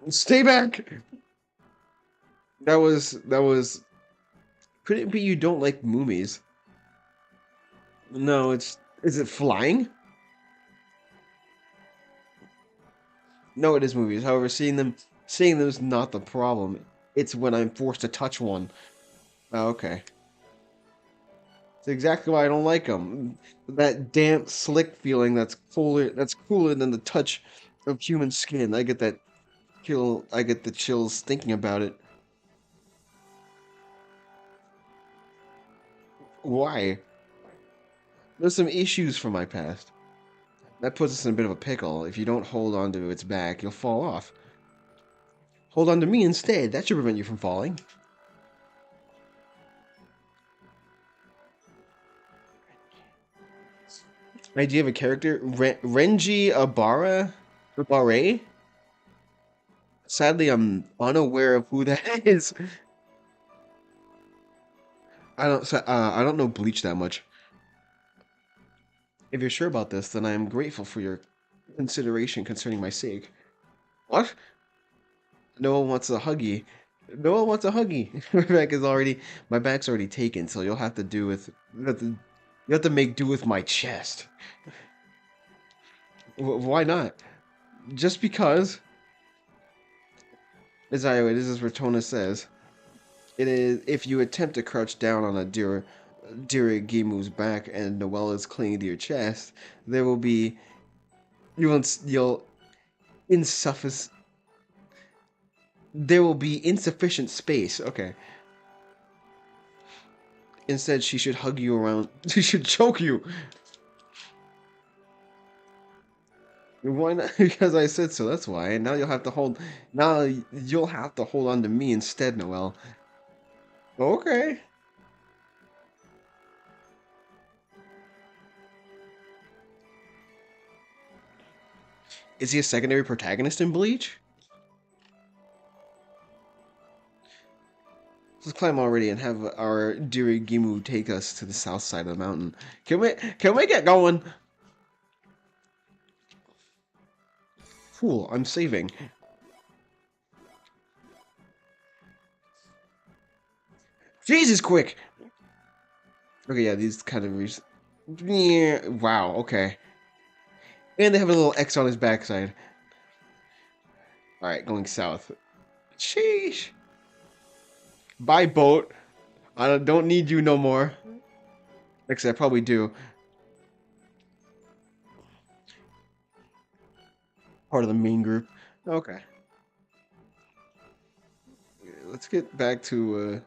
A: Stay back! That was... Could it be you don't like moomies? No, it's... Is it flying? No, it is movies. However, seeing them is not the problem. It's when I'm forced to touch one. Oh, okay. It's exactly why I don't like them. That damp, slick feeling that's cooler than the touch of human skin. I get the chills thinking about it. Why? There's some issues from my past. That puts us in a bit of a pickle. If you don't hold onto its back, you'll fall off. Hold on to me instead. That should prevent you from falling. Do you have a character? Renji Abara? Abare? Sadly, I'm unaware of who that is. I don't know Bleach that much. If you're sure about this, then I am grateful for your consideration concerning my sake. What? No one wants a huggy. No one wants a huggy. My back's already taken, so you'll have to make do with my chest. Why not? Just because, as I this is what Tona says. It is if you attempt to crouch down on a Dirigimu's back and Noelle is clinging to your chest, there will be you'll insuffic there will be insufficient space. Okay. Instead, she should hug you around. She should choke you. Why not? Because I said so. That's why. And now you'll have to hold. Now you'll have to hold on to me instead, Noelle. Okay. Is he a secondary protagonist in Bleach? Let's climb already and have our Dirigimu take us to the south side of the mountain. Can we get going? Cool, I'm saving. Jesus, quick! Okay, yeah, these kind of yeah, wow, okay. And they have a little X on his backside. Alright, going south. Sheesh. Bye, boat. I don't need you no more. Actually, I probably do. Part of the main group. Okay. Let's get back to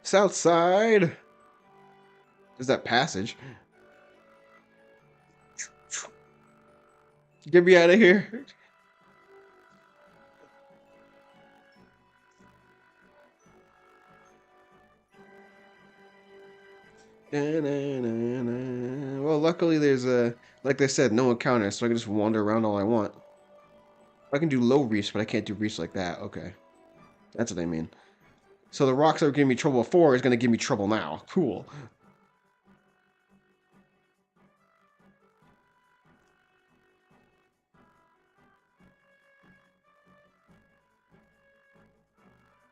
A: south side. There's that passage. Get me out of here. Well, luckily there's like they said, no encounters, so I can just wander around all I want. I can do low reach, but I can't do reach like that. Okay. That's what I mean. So the rocks that were giving me trouble before is going to give me trouble now. Cool.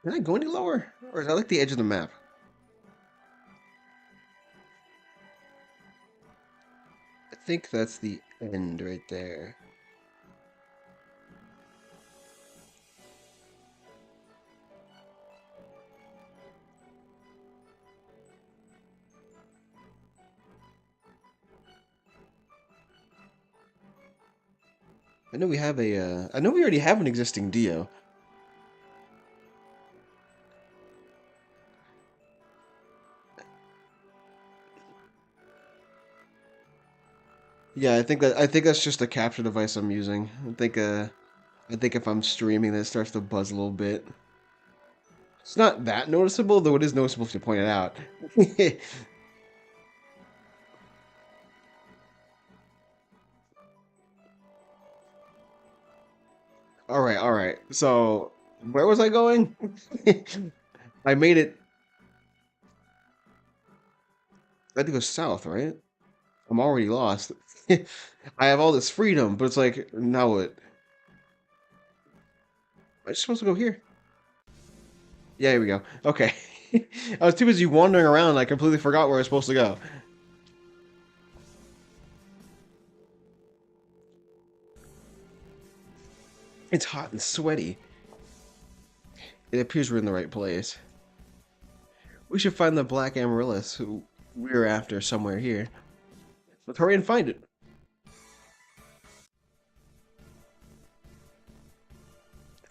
A: Can I go any lower? Or is that like the edge of the map? I think that's the end right there. I know we have a, I know we already have an existing Dio. Yeah, I think that's just a capture device I'm using. I think if I'm streaming, that starts to buzz a little bit. It's not that noticeable, though it is noticeable if you point it out. All right. So, where was I going? I made it. I had to go south, right? I'm already lost. I have all this freedom, but it's like, now what? I'm just supposed to go here. Yeah, here we go. Okay. I was too busy wandering around, I completely forgot where I was supposed to go. It's hot and sweaty. It appears we're in the right place. We should find the Black Amaryllis, who we're after somewhere here. Let's hurry and find it.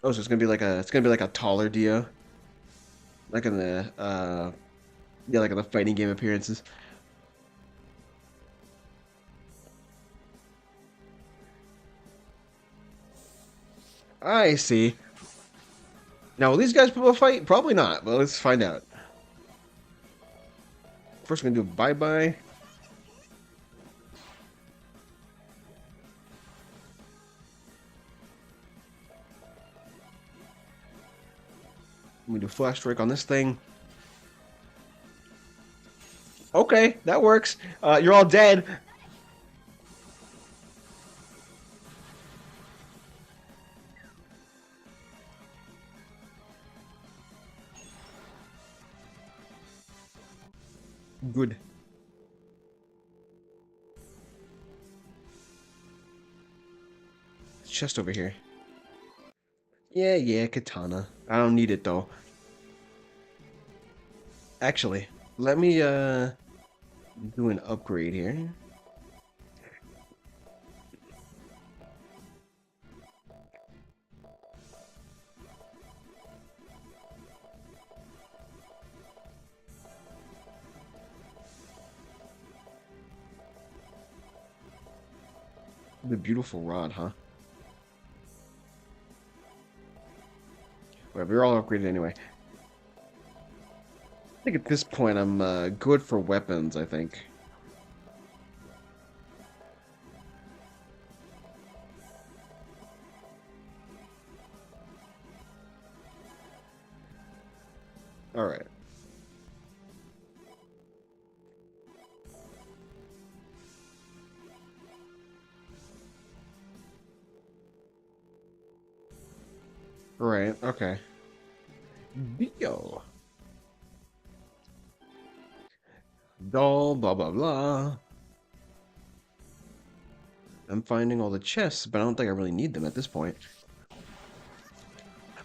A: Oh, so it's gonna be like a taller Dio, like in the yeah, like in the fighting game appearances. I see. Now, will these guys put up a fight? Probably not, but let's find out. First, we're gonna do a bye-bye. We do flash strike on this thing. Okay, that works. You're all dead. Good. chest over here. Yeah, katana. I don't need it though. Actually, let me do an upgrade here. The beautiful rod, huh? Whatever, you're all upgraded anyway. I think at this point I'm good for weapons, I think. Alright. Right, okay. Dio. Doll, blah blah blah. I'm finding all the chests, but I don't think I really need them at this point.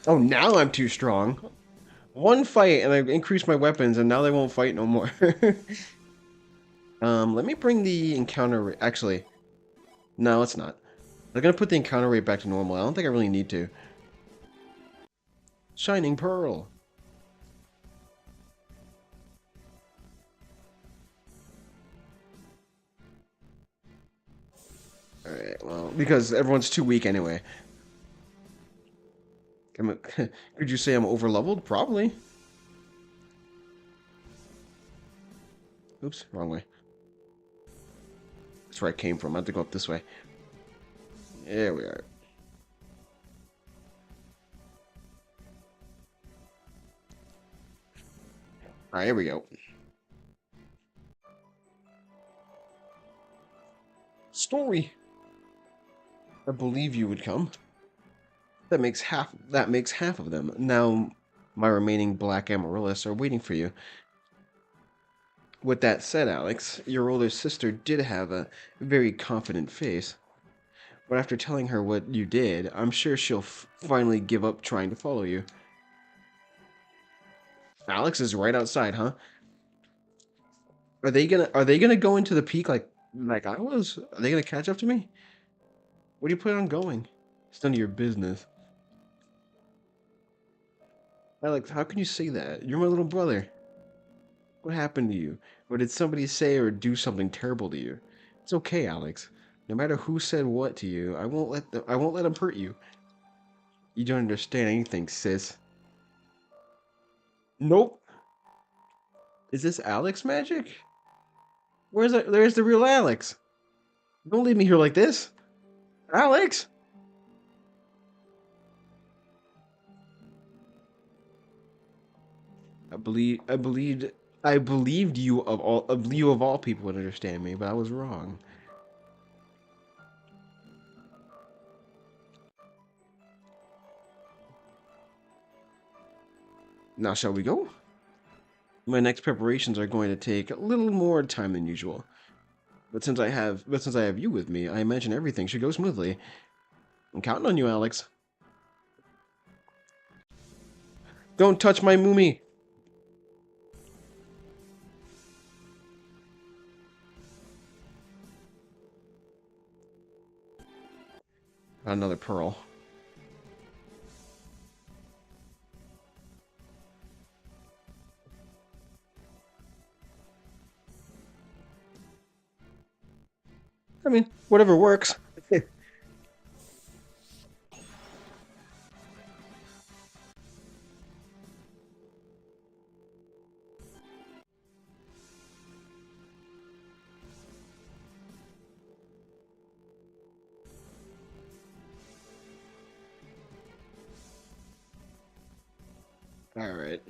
A: Oh, now I'm too strong. One fight and I've increased my weapons and now they won't fight no more. Let me bring the encounter rate. Actually, no, it's not. I'm gonna put the encounter rate back to normal. I don't think I really need to. Shining Pearl. Alright, well, because everyone's too weak anyway. Could you say I'm overleveled? Probably. Oops, wrong way. That's where I came from. I have to go up this way. There we are. Alright, here we go. Story. I believe you would come. That makes half of them. Now my remaining black amaryllis are waiting for you. With that said, Alex, your older sister did have a very confident face. But after telling her what you did, I'm sure she'll finally give up trying to follow you. Alex is right outside, huh? Are they gonna go into the peak like I was? Are they gonna catch up to me? What do you plan on going? It's none of your business. Alex, how can you say that? You're my little brother. What happened to you? Or did somebody say or do something terrible to you? It's okay, Alex. No matter who said what to you, I won't let them hurt you. You don't understand anything, sis. Nope. Is this Alex magic? There's the real Alex. Don't leave me here like this. Alex! I believed you of all people would understand me, but I was wrong. Now shall we go? My next preparations are going to take a little more time than usual. But since I have you with me, I imagine everything should go smoothly. I'm counting on you, Alex. Don't touch my Moomy! Another pearl. I mean, whatever works. Alright.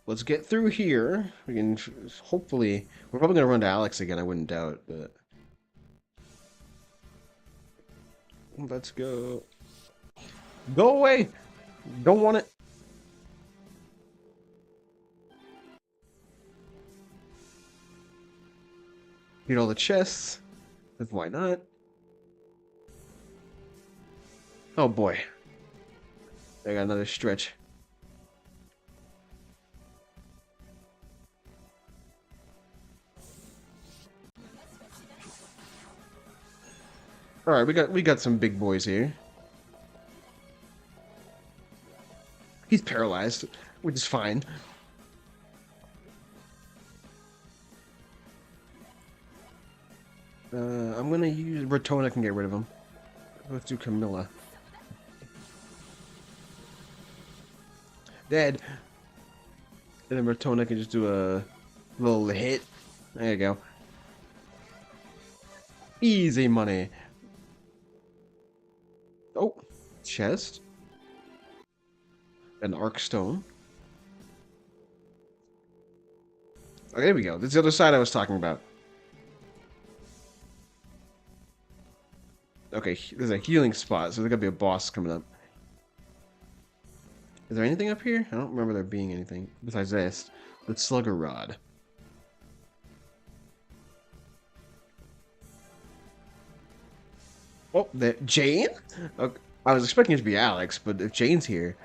A: Let's get through here. We can hopefully... We're probably going to run to Alex again, I wouldn't doubt, but... Let's go. Go away! Don't want it. Get all the chests. Why not? Oh boy. I got another stretch. Alright, we got some big boys here. He's paralyzed, which is fine. I'm gonna use Ratona can get rid of him. Let's do Camilla. Dead. And then Ratona can just do a little hit. There you go. Easy money. Oh, chest. An arc stone. Oh, there we go. This is the other side I was talking about. Okay, there's a healing spot, so there's gonna be a boss coming up. Is there anything up here? I don't remember there being anything besides this. The Slugger Rod. Oh, Jane? Okay. I was expecting it to be Alex, but if Jane's here...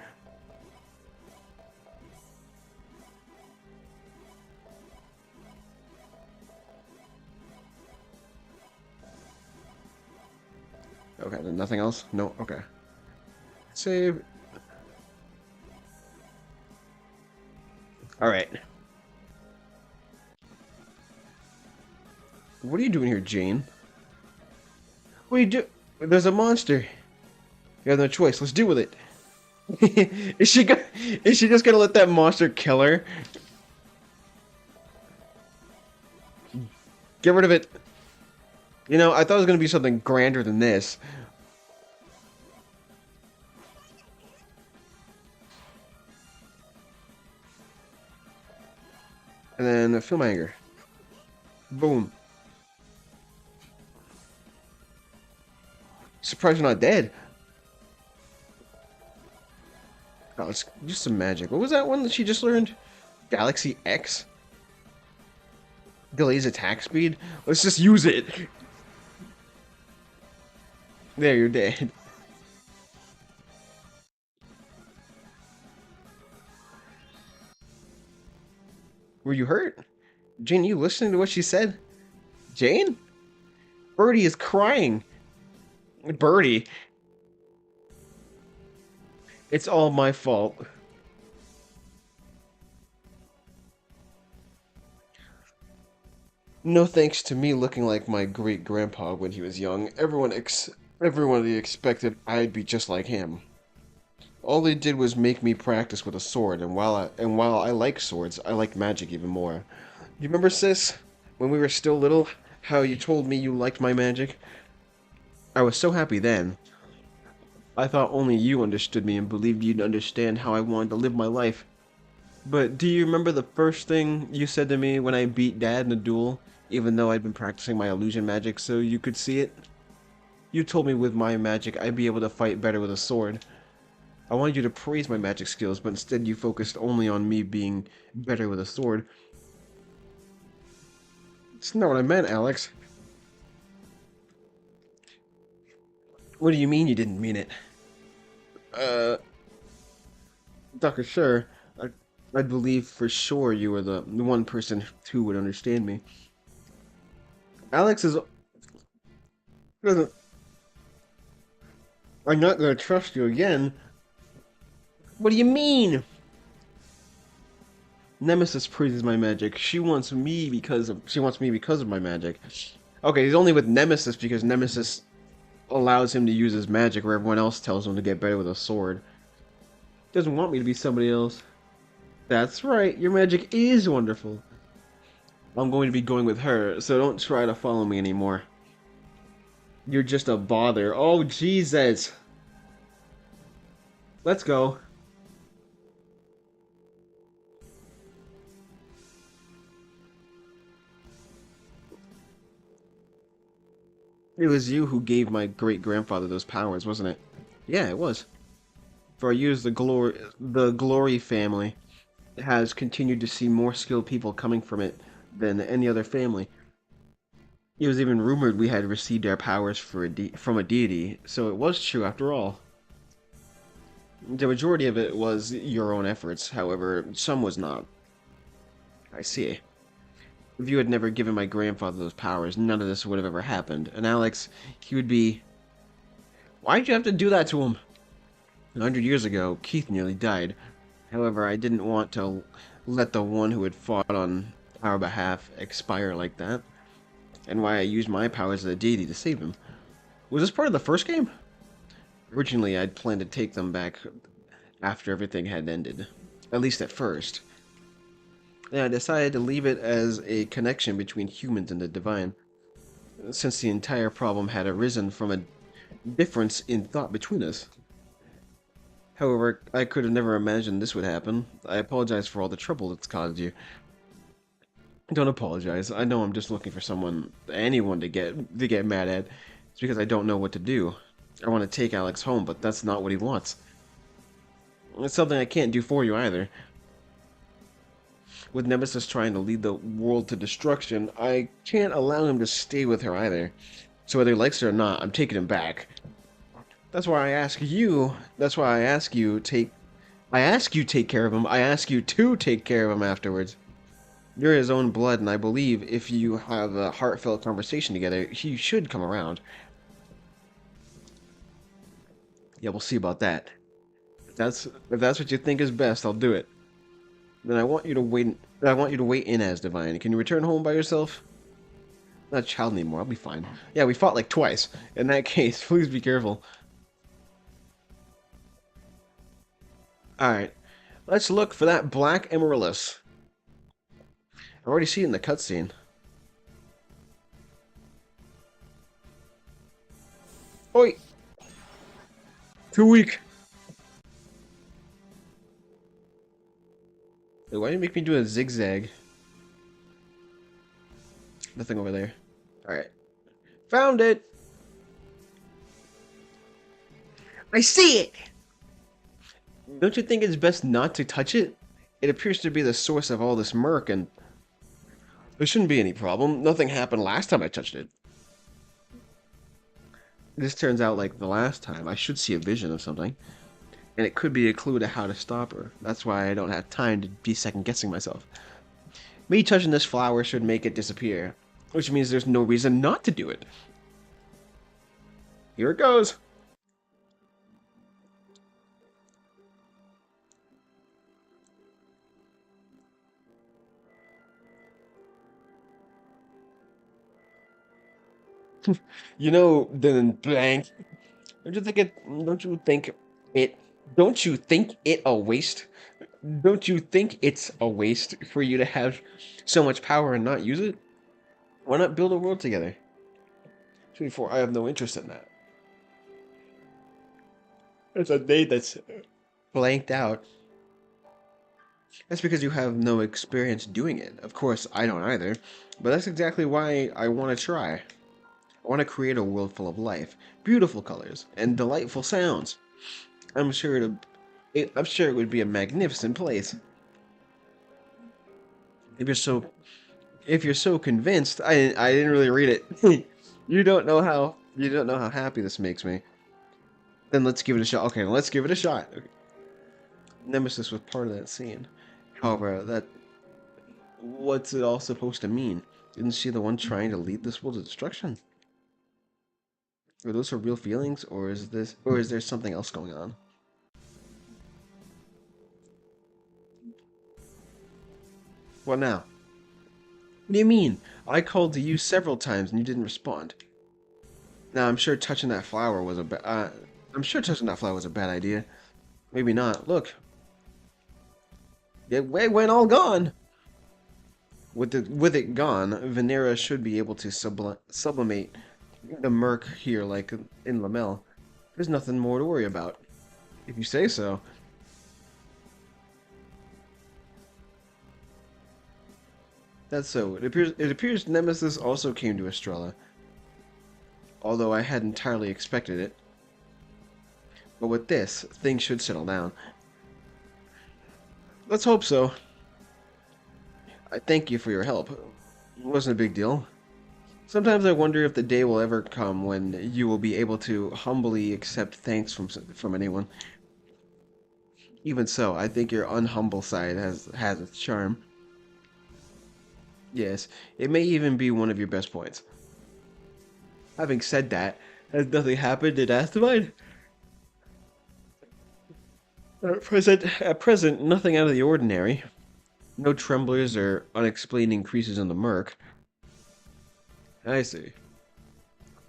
A: Okay, then nothing else? No, okay. Save. Alright. What are you doing here, Jane? What are you do? There's a monster. You have no choice. Let's deal with it. Is she just gonna let that monster kill her? Get rid of it. You know, I thought it was gonna be something grander than this. And then feel my anger. Boom. Surprised you're not dead. Oh, it's just some magic. What was that one that she just learned? Galaxy X? Delays attack speed? Let's just use it. There, you're dead. Were you hurt? Jane, you listening to what she said? Jane? Birdie is crying. Birdie. It's all my fault. No thanks to me looking like my great-grandpa when he was young. Everyone expected I'd be just like him. All they did was make me practice with a sword, and while I like swords, I like magic even more. You remember, sis, when we were still little, how you told me you liked my magic? I was so happy then. I thought only you understood me and believed you'd understand how I wanted to live my life. But do you remember the first thing you said to me when I beat Dad in a duel, even though I'd been practicing my illusion magic so you could see it? You told me with my magic I'd be able to fight better with a sword. I wanted you to praise my magic skills, but instead you focused only on me being better with a sword. It's not what I meant, Alex. What do you mean you didn't mean it? Dr. Sure, I believe for sure you were the one person who would understand me. Alex is... doesn't... I'm not gonna trust you again. What do you mean? Nemesis praises my magic. She wants me because of my magic. Okay, he's only with Nemesis because Nemesis allows him to use his magic where everyone else tells him to get better with a sword. Doesn't want me to be somebody else. That's right, your magic is wonderful. I'm going to be going with her, so don't try to follow me anymore. You're just a bother. Oh, Jesus. Let's go. It was you who gave my great-grandfather those powers, wasn't it? Yeah, it was. For years, the Glory family has continued to see more skilled people coming from it than any other family. It was even rumored we had received our powers from a deity, so it was true after all. The majority of it was your own efforts, however, some was not. I see. If you had never given my grandfather those powers, none of this would have ever happened. And Alex, he would be... Why'd you have to do that to him? 100 years ago, Keith nearly died. However, I didn't want to let the one who had fought on our behalf expire like that. And why I used my powers as a deity to save him. Was this part of the first game? Originally, I'd planned to take them back after everything had ended. At least at first. Then I decided to leave it as a connection between humans and the divine, since the entire problem had arisen from a difference in thought between us. However, I could have never imagined this would happen. I apologize for all the trouble it's caused you. Don't apologize. I know I'm just looking for anyone to get mad at. It's because I don't know what to do. I want to take Alex home, but that's not what he wants. It's something I can't do for you either. With Nemesis trying to lead the world to destruction, I can't allow him to stay with her either. So whether he likes it or not, I'm taking him back. That's why I ask you. That's why I ask you take care of him. I ask you to take care of him afterwards. You're his own blood, and I believe if you have a heartfelt conversation together, he should come around. Yeah, we'll see about that. If that's what you think is best, I'll do it. Then I want you to wait. I want you to wait in Asdivine. Can you return home by yourself? I'm not a child anymore. I'll be fine. Yeah, we fought like twice. In that case, please be careful. Alright. Let's look for that black amaryllis. I already see it in the cutscene. Oi! Too weak. Wait, why do you make me do a zigzag? Nothing over there. Alright. Found it! I see it! Don't you think it's best not to touch it? It appears to be the source of all this murk, and there shouldn't be any problem. Nothing happened last time I touched it. This turns out like the last time. I should see a vision of something. And it could be a clue to how to stop her. That's why I don't have time to be second-guessing myself. Me touching this flower should make it disappear. Which means there's no reason not to do it. Here it goes. You know, then blank. Don't you think it? Don't you think it? Don't you think it a waste? Don't you think it's a waste for you to have so much power and not use it? Why not build a world together? 24. I have no interest in that. It's a date that's blanked out. That's because you have no experience doing it. Of course, I don't either. But that's exactly why I want to try. I want to create a world full of life, beautiful colors, and delightful sounds. I'm sure it would be a magnificent place. If you're so convinced, I didn't really read it. You don't know how happy this makes me. Then let's give it a shot. Okay, let's give it a shot. Okay. Nemesis was part of that scene. However, what's it all supposed to mean? Isn't she the one trying to lead this world to destruction? Are those her real feelings, or is there something else going on? What now? What do you mean? I called to you several times and you didn't respond. Now I'm sure touching that flower was a bad idea. Maybe not. Look, it went all gone. With it gone, Venera should be able to sublimate the murk here like in Lamel. There's nothing more to worry about. If you say so. That's so. It appears Nemesis also came to Estrella. Although I hadn't entirely expected it. But with this, things should settle down. Let's hope so. I thank you for your help. It wasn't a big deal. Sometimes I wonder if the day will ever come when you will be able to humbly accept thanks from anyone. Even so, I think your unhumble side has its charm. Yes, it may even be one of your best points. Having said that, has nothing happened in Asdivine? At present, nothing out of the ordinary. No tremblers or unexplained increases in the murk. I see.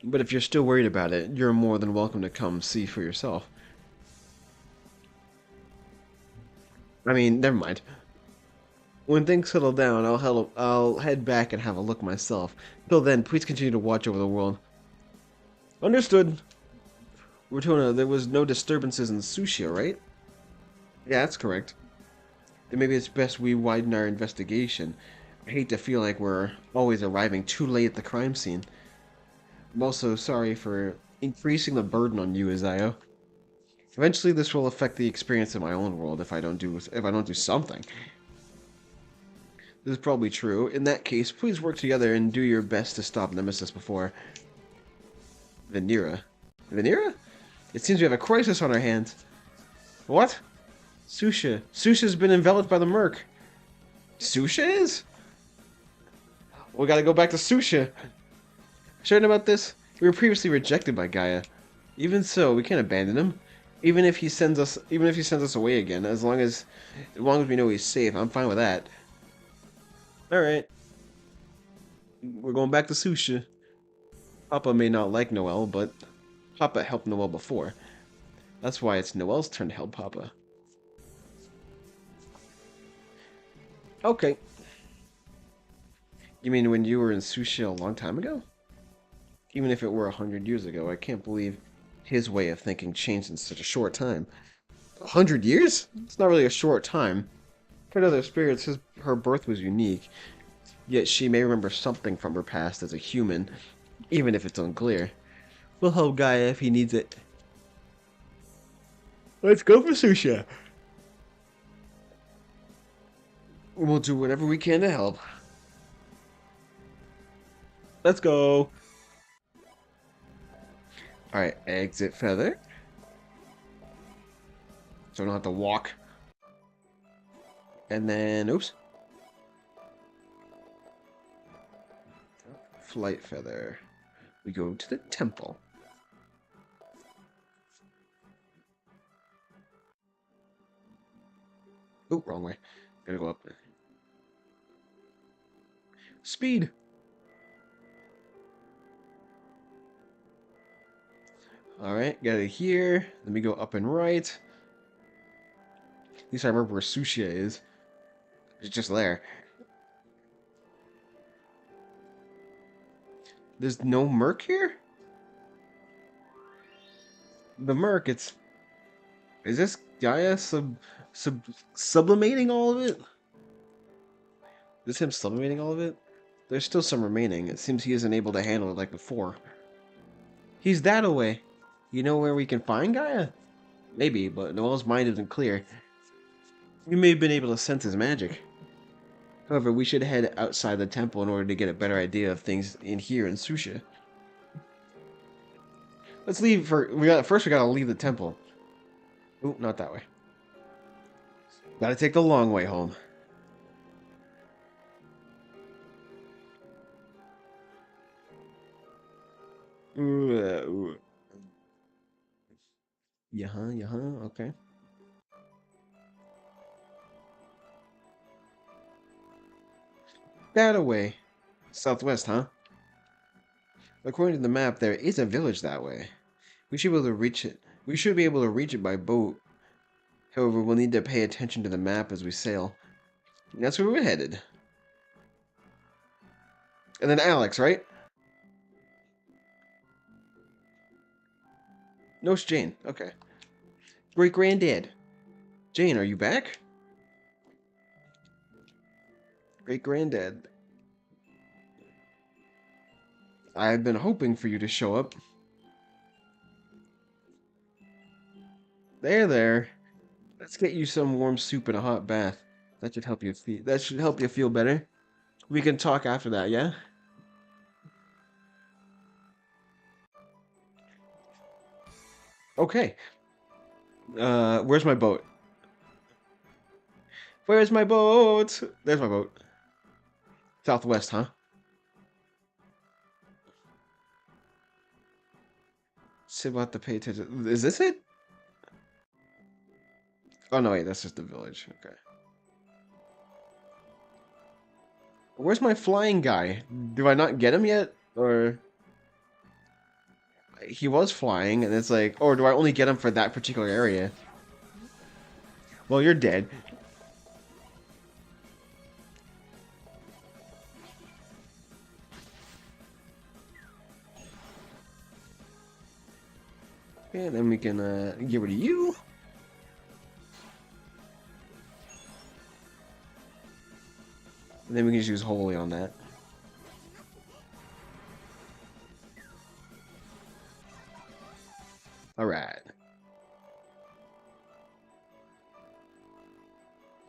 A: But if you're still worried about it, you're more than welcome to come see for yourself. I mean, never mind. When things settle down, I'll head back and have a look myself. Till then, please continue to watch over the world. Understood. Rotona, there was no disturbances in Sushia, right? Yeah, that's correct. Then maybe it's best we widen our investigation. I hate to feel like we're always arriving too late at the crime scene. I'm also sorry for increasing the burden on you, Izio. Eventually, this will affect the experience in my own world if I don't do something. This is probably true. In that case, please work together and do your best to stop Nemesis before Venera. Venera? It seems we have a crisis on our hands. What? Susha. Susha's been enveloped by the Merc. Susha is? We gotta go back to Susha. Sharing about this? We were previously rejected by Gaia. Even so, we can't abandon him. Even if he sends us away again, as long as we know he's safe, I'm fine with that. All right, we're going back to Susha. Papa may not like Noel, but Papa helped Noel before. That's why it's Noel's turn to help Papa. Okay. You mean when you were in Susha a long time ago? Even if it were 100 years ago, I can't believe his way of thinking changed in such a short time. 100 years? It's not really a short time. For other spirits, her birth was unique, yet she may remember something from her past as a human, even if it's unclear. We'll help Gaia if he needs it. Let's go for Susha. We'll do whatever we can to help. Let's go. Alright, exit feather. So I don't have to walk. And then, oops. Flight feather. We go to the temple. Oh, wrong way. Gotta go up. Speed. Alright, got it here. Let me go up and right. At least I remember where Sushia is. It's just there. There's no Merc here? The Merc, it's... Is this Gaia sublimating all of it? Is him sublimating all of it? There's still some remaining. It seems he isn't able to handle it like before. He's that away. You know where we can find Gaia? Maybe, but Noel's mind isn't clear. We may have been able to sense his magic. However, we should head outside the temple in order to get a better idea of things in here in Susha. Let's leave first we gotta leave the temple. Ooh, not that way. Gotta take the long way home. Ooh. Yeah, okay. That away. Southwest, huh? According to the map, there is a village that way. We should be able to reach it. We should be able to reach it by boat. However, we'll need to pay attention to the map as we sail. And that's where we're headed. And then Alex, right? No, it's Jane. Okay. Great granddad. Jane, are you back? Great granddad. I've been hoping for you to show up. There. Let's get you some warm soup and a hot bath. That should help you feel better. We can talk after that, yeah? Okay. Where's my boat? Where's my boat? There's my boat. Southwest, huh? Sit about to pay attention. Is this it? Oh no, wait, that's just the village. Okay. Where's my flying guy? Do I not get him yet? Or he was flying, and it's like, or do I only get him for that particular area? Well, you're dead. And then we can get rid of you. And then we can just use Holy on that. Alright.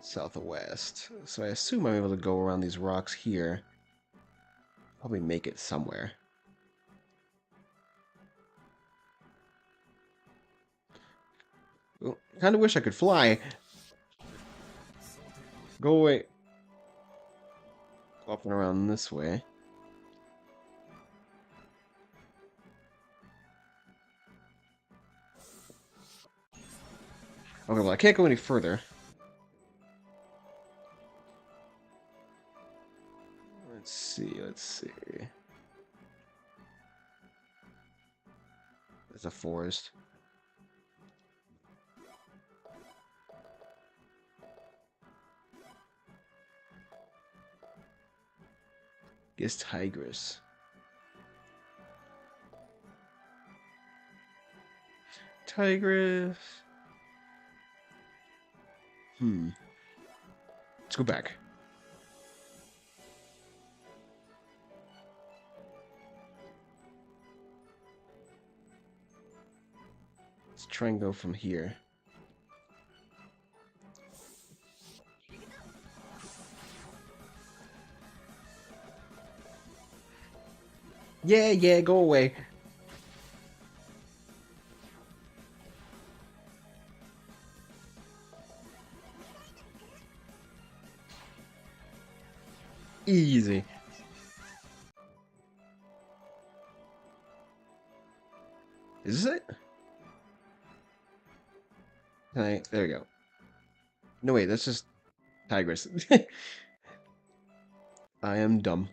A: Southwest. So I assume I'm able to go around these rocks here. Probably make it somewhere. Kind of wish I could fly. Go away. Up and around this way. Okay, well, I can't go any further. Let's see, let's see. There's a forest. Guess Tigress. Tigress. Let's go back. Let's try and go from here. Yeah, go away. Easy. Is this it? There we go. No, wait, that's just Tigress. I am dumb.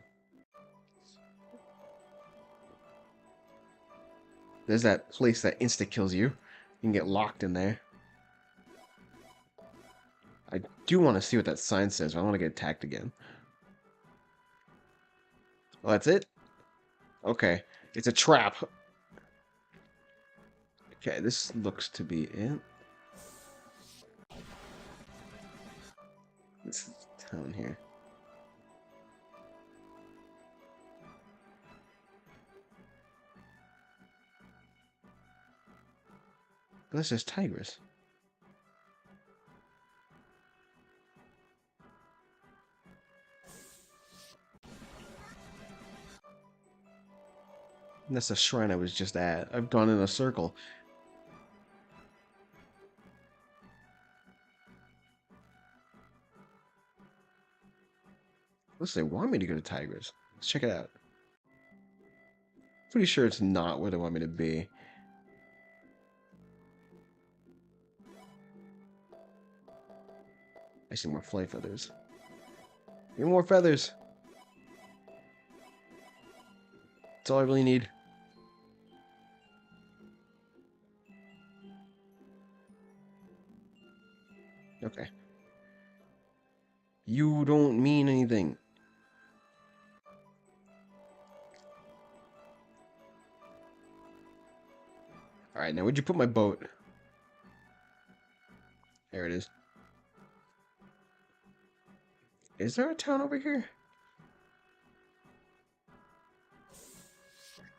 A: There's that place that insta-kills you. You can get locked in there. I do want to see what that sign says. I don't want to get attacked again. Oh, that's it? Okay. It's a trap. Okay, this looks to be it. This is town here. That's just Tigress. And that's the shrine I was just at. I've gone in a circle. Unless they want me to go to Tigress. Let's check it out. Pretty sure it's not where they want me to be. I see more flight feathers. Give me more feathers. That's all I really need. Okay. You don't mean anything. Alright, now where'd you put my boat? There it is. Is there a town over here?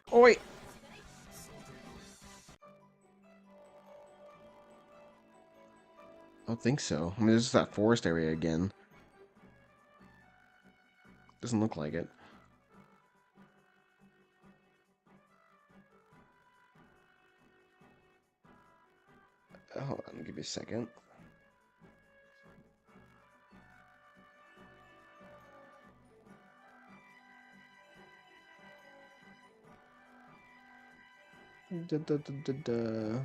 A: Oh, wait. I don't think so. I mean, this is that forest area again. Doesn't look like it. Hold on, give me a second. Da, da, da, da, da.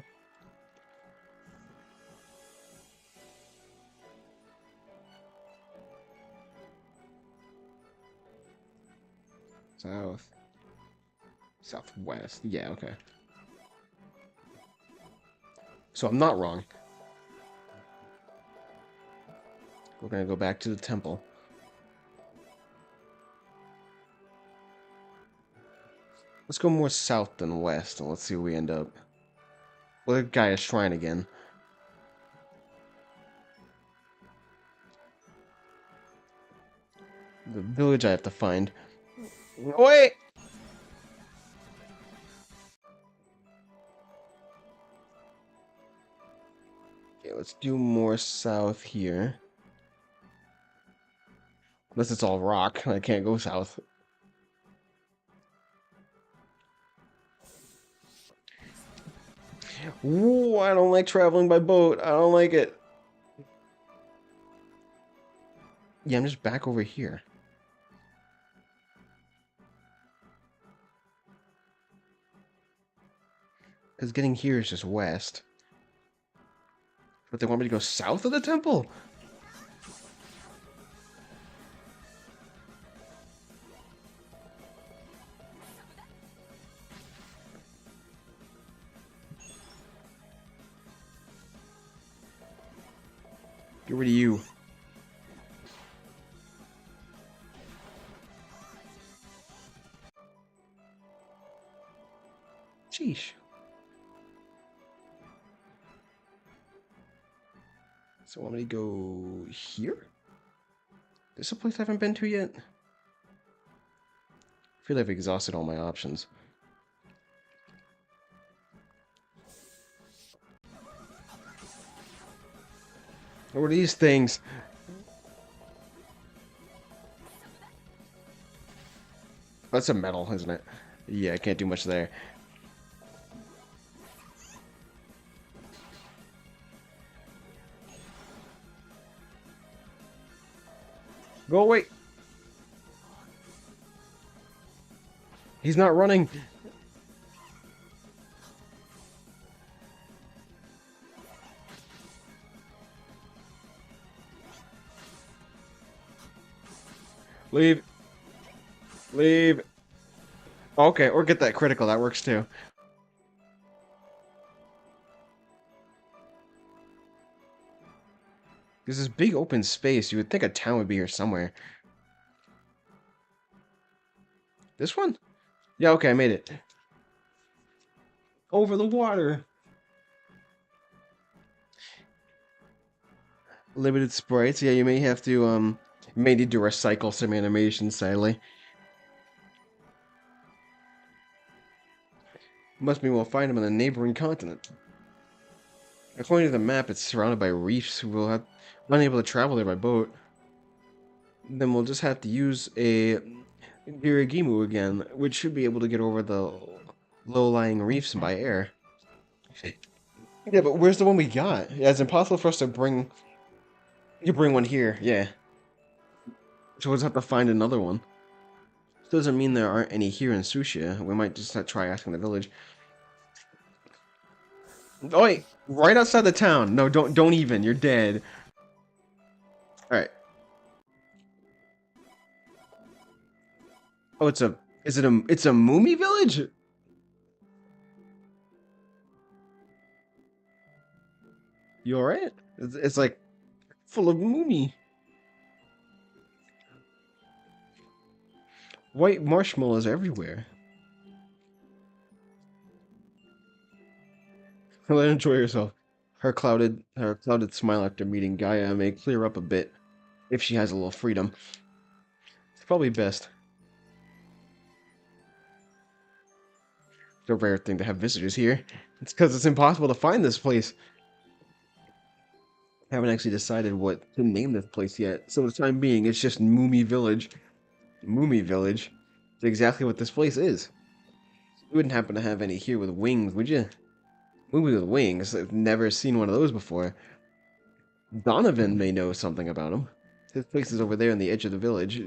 A: South. Southwest. Yeah, okay. So I'm not wrong. We're gonna go back to the temple. Let's go more south than west, and let's see where we end up. Well, that guy is shrine again. The village I have to find. Wait! Okay, let's do more south here. Unless it's all rock, I can't go south. Ooh, I don't like traveling by boat. I don't like it. Yeah, I'm just back over here. Because getting here is just west. But they want me to go south of the temple? Get rid of you. Sheesh. So want me to go here? This is a place I haven't been to yet? I feel like I've exhausted all my options. What are these things? That's a metal, isn't it? Yeah, I can't do much there. Go away! He's not running! Leave. Leave. Okay, or get that critical, that works too. There's this big open space, you would think a town would be here somewhere. This one? Yeah, okay, I made it. Over the water! Limited sprites, yeah, you may have to, you may need to recycle some animations, sadly. Must be we'll find them on a neighboring continent. According to the map, it's surrounded by reefs. We'll have unable to travel there by boat. Then we'll just have to use a Dirigimu again, which should be able to get over the low-lying reefs by air. Yeah, but where's the one we got? Yeah, it's impossible for us to bring... You bring one here, yeah. So we'll just have to find another one. Doesn't mean there aren't any here in Sushia. We might just try asking the village. Oh wait, right outside the town. No, don't even. You're dead. All right. Oh, it's a Moomy village? You all right? It's like full of Moomy. White marshmallows everywhere. Let enjoy yourself. Her clouded smile after meeting Gaia may clear up a bit if she has a little freedom. It's probably best. It's a rare thing to have visitors here. It's because it's impossible to find this place. I haven't actually decided what to name this place yet, so for the time being, it's just Moomy Village. Moomy Village. It's exactly what this place is. You wouldn't happen to have any here with wings, would you? Moomy with wings? I've never seen one of those before. Donovan may know something about them. His place is over there on the edge of the village.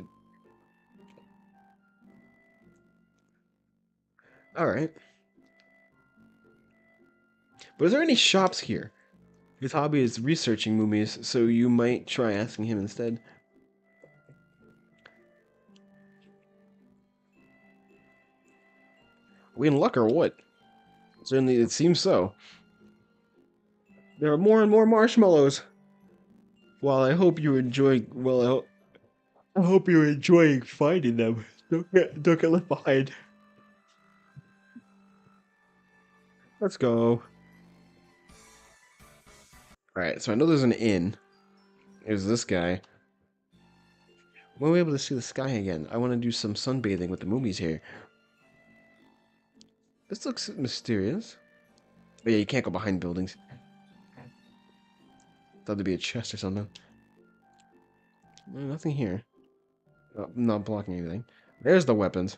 A: Alright. But is there any shops here? His hobby is researching mummies, so you might try asking him instead. Are we in luck or what? Certainly, it seems so. There are more and more marshmallows. While I hope you enjoy, I hope you're enjoying finding them. Don't get left behind. Let's go. Alright, so I know there's an inn. There's this guy. When are we able to see the sky again? I want to do some sunbathing with the mummies here. This looks mysterious. Oh yeah, you can't go behind buildings. Thought there'd be a chest or something. Nothing here. Oh, not blocking anything. There's the weapons.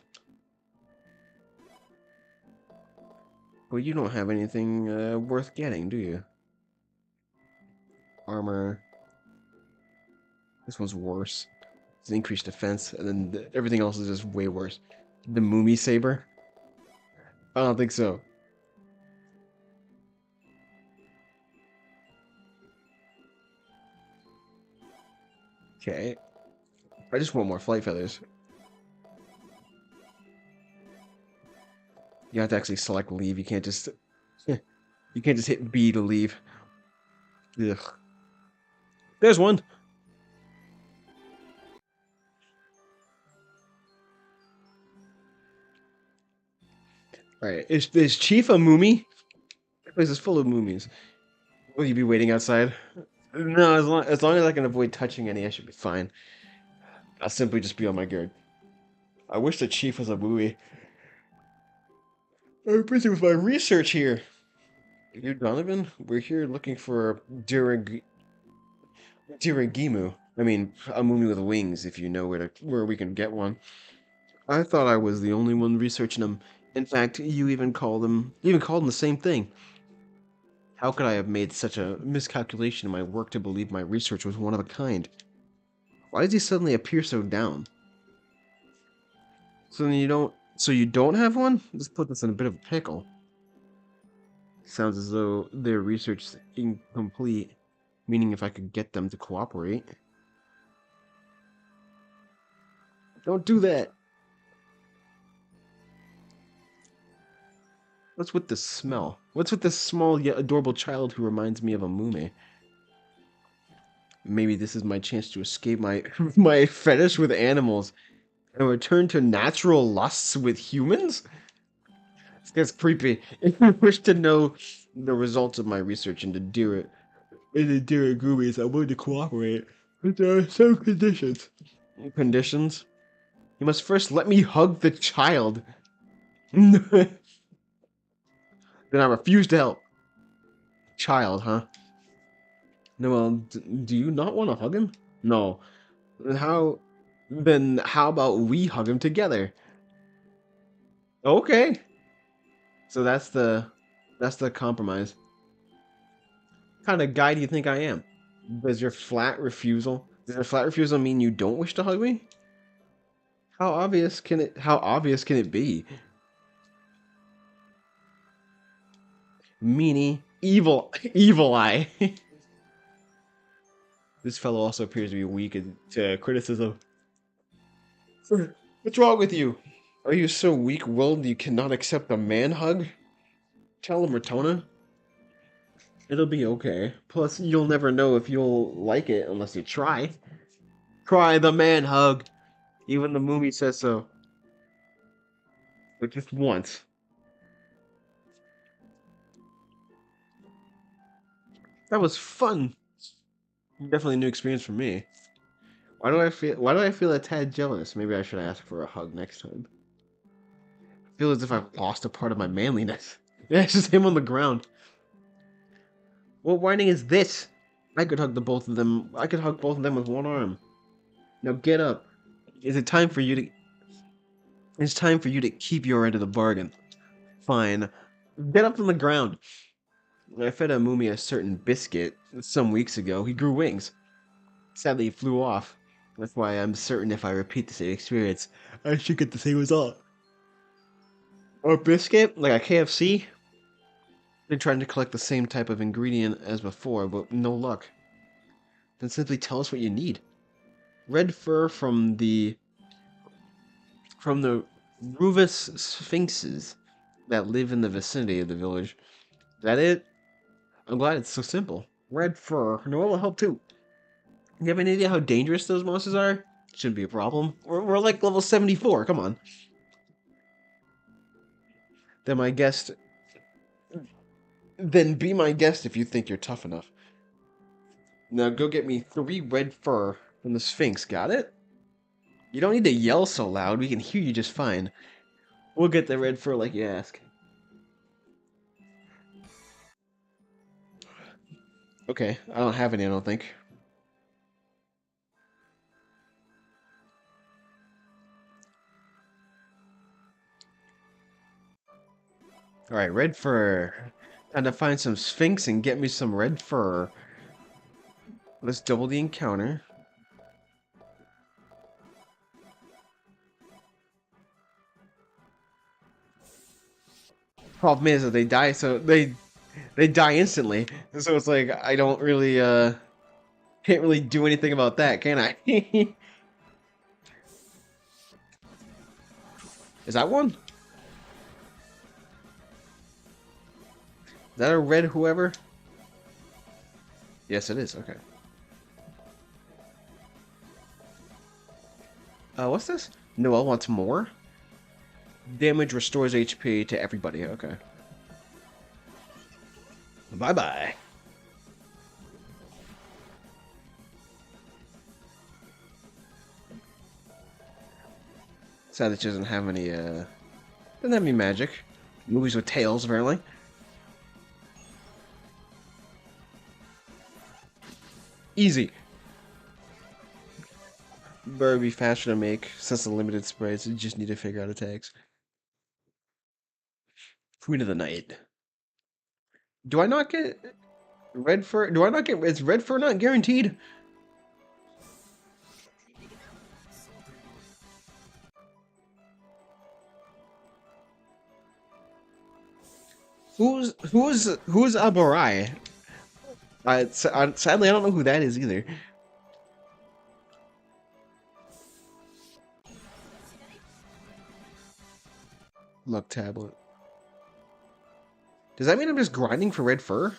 A: Well, you don't have anything worth getting, do you? Armor. This one's worse. It's increased defense, and then everything else is just way worse. The Mummy Saber? I don't think so. Okay. I just want more flight feathers. You have to actually select leave. You can't just you can't just hit B to leave. Ugh. There's one. Alright, is Chief a Mummy? This place is full of mummies. Will you be waiting outside? No, as long as I can avoid touching any, I should be fine. I'll simply just be on my guard. I wish the Chief was a Mummy. I'm busy with my research here. You Donovan? We're here looking for Dirigimu. I mean, a Mummy with wings, if you know where we can get one. I thought I was the only one researching them. In fact, you even called them the same thing. How could I have made such a miscalculation in my work to believe my research was one of a kind? Why does he suddenly appear so down? So you don't have one? This puts us in a bit of a pickle. Sounds as though their research is incomplete, meaning if I could get them to cooperate. Don't do that! What's with this smell? What's with this small yet adorable child who reminds me of a Mume? Maybe this is my chance to escape my my fetish with animals and return to natural lusts with humans? This gets creepy. If you wish to know the results of my research into Diragumis, I'm willing to cooperate, but there are some conditions. Conditions? You must first let me hug the child. Then I refuse to help. Child, huh? No, well, do you not want to hug him? No. Then how about we hug him together? Okay. So that's the compromise. What kind of guy do you think I am? Does your flat refusal mean you don't wish to hug me? How obvious can it be? Meanie, evil eye. This fellow also appears to be weak to criticism. What's wrong with you? Are you so weak-willed you cannot accept a man hug? Tell him, Ratona. It'll be okay. Plus, you'll never know if you'll like it unless you try. Try the man hug. Even the movie says so. But just once. That was fun. Definitely a new experience for me. Why do I feel a tad jealous? Maybe I should ask for a hug next time. I feel as if I've lost a part of my manliness. Yeah, it's just him on the ground. What whining is this? I could hug both of them. I could hug both of them with one arm. Now get up. Is it time for you to? It's time for you to keep your end of the bargain. Fine. Get up from the ground. I fed a Mumi a certain biscuit some weeks ago. He grew wings. Sadly, he flew off. That's why I'm certain if I repeat the same experience, I should get the same result. Or biscuit? Like a KFC? They're trying to collect the same type of ingredient as before, but no luck. Then simply tell us what you need. Red fur from the Ruvus sphinxes that live in the vicinity of the village. Is that it? I'm glad it's so simple. Red fur. No one will help too. You have any idea how dangerous those monsters are? Shouldn't be a problem. We're like level 74. Come on. Then my guest. Then be my guest if you think you're tough enough. Now go get me 3 red fur from the Sphinx. Got it? You don't need to yell so loud. We can hear you just fine. We'll get the red fur like you ask. Okay, I don't have any, I don't think. Alright, red fur. Time to find some Sphinx and get me some red fur. Let's double the encounter. Problem is that they die, so they die instantly. So it's like I don't really can't really do anything about that, can I? Is that one? Is that a red whoever? Yes, it is. Okay. What's this? Noel wants more. Damage restores HP to everybody. Okay. Bye bye. Sad that she doesn't have any doesn't have any magic. Movies with tails, apparently. Easy. Better be faster to make since the limited sprays. You just need to figure out attacks. Queen of the Night. Do I not get red fur? Do I not get? Is red fur not guaranteed? Who's Abarai? Sadly, I don't know who that is either. Luck tablet. Does that mean I'm just grinding for red fur?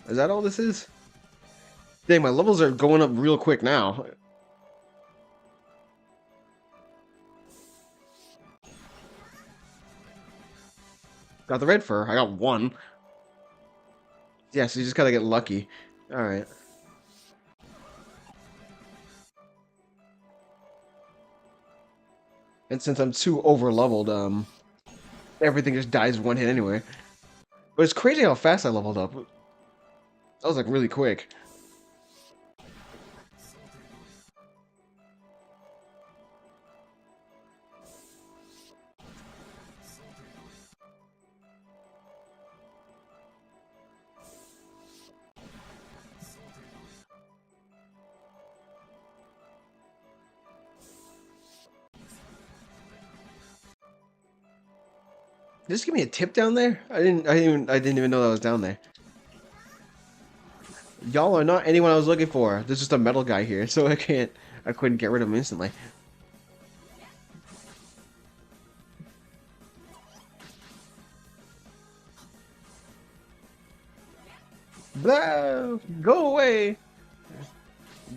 A: Is that all this is? Dang, my levels are going up real quick now. Got the red fur. I got 1. Yeah, so you just gotta get lucky. Alright. And since I'm too over leveled, everything just dies 1 hit anyway. But it's crazy how fast I leveled up. That was like really quick. Just give me a tip down there? I didn't even know that was down there. Y'all are not anyone I was looking for. There's just a metal guy here, so I couldn't get rid of him instantly. Blah! Go away!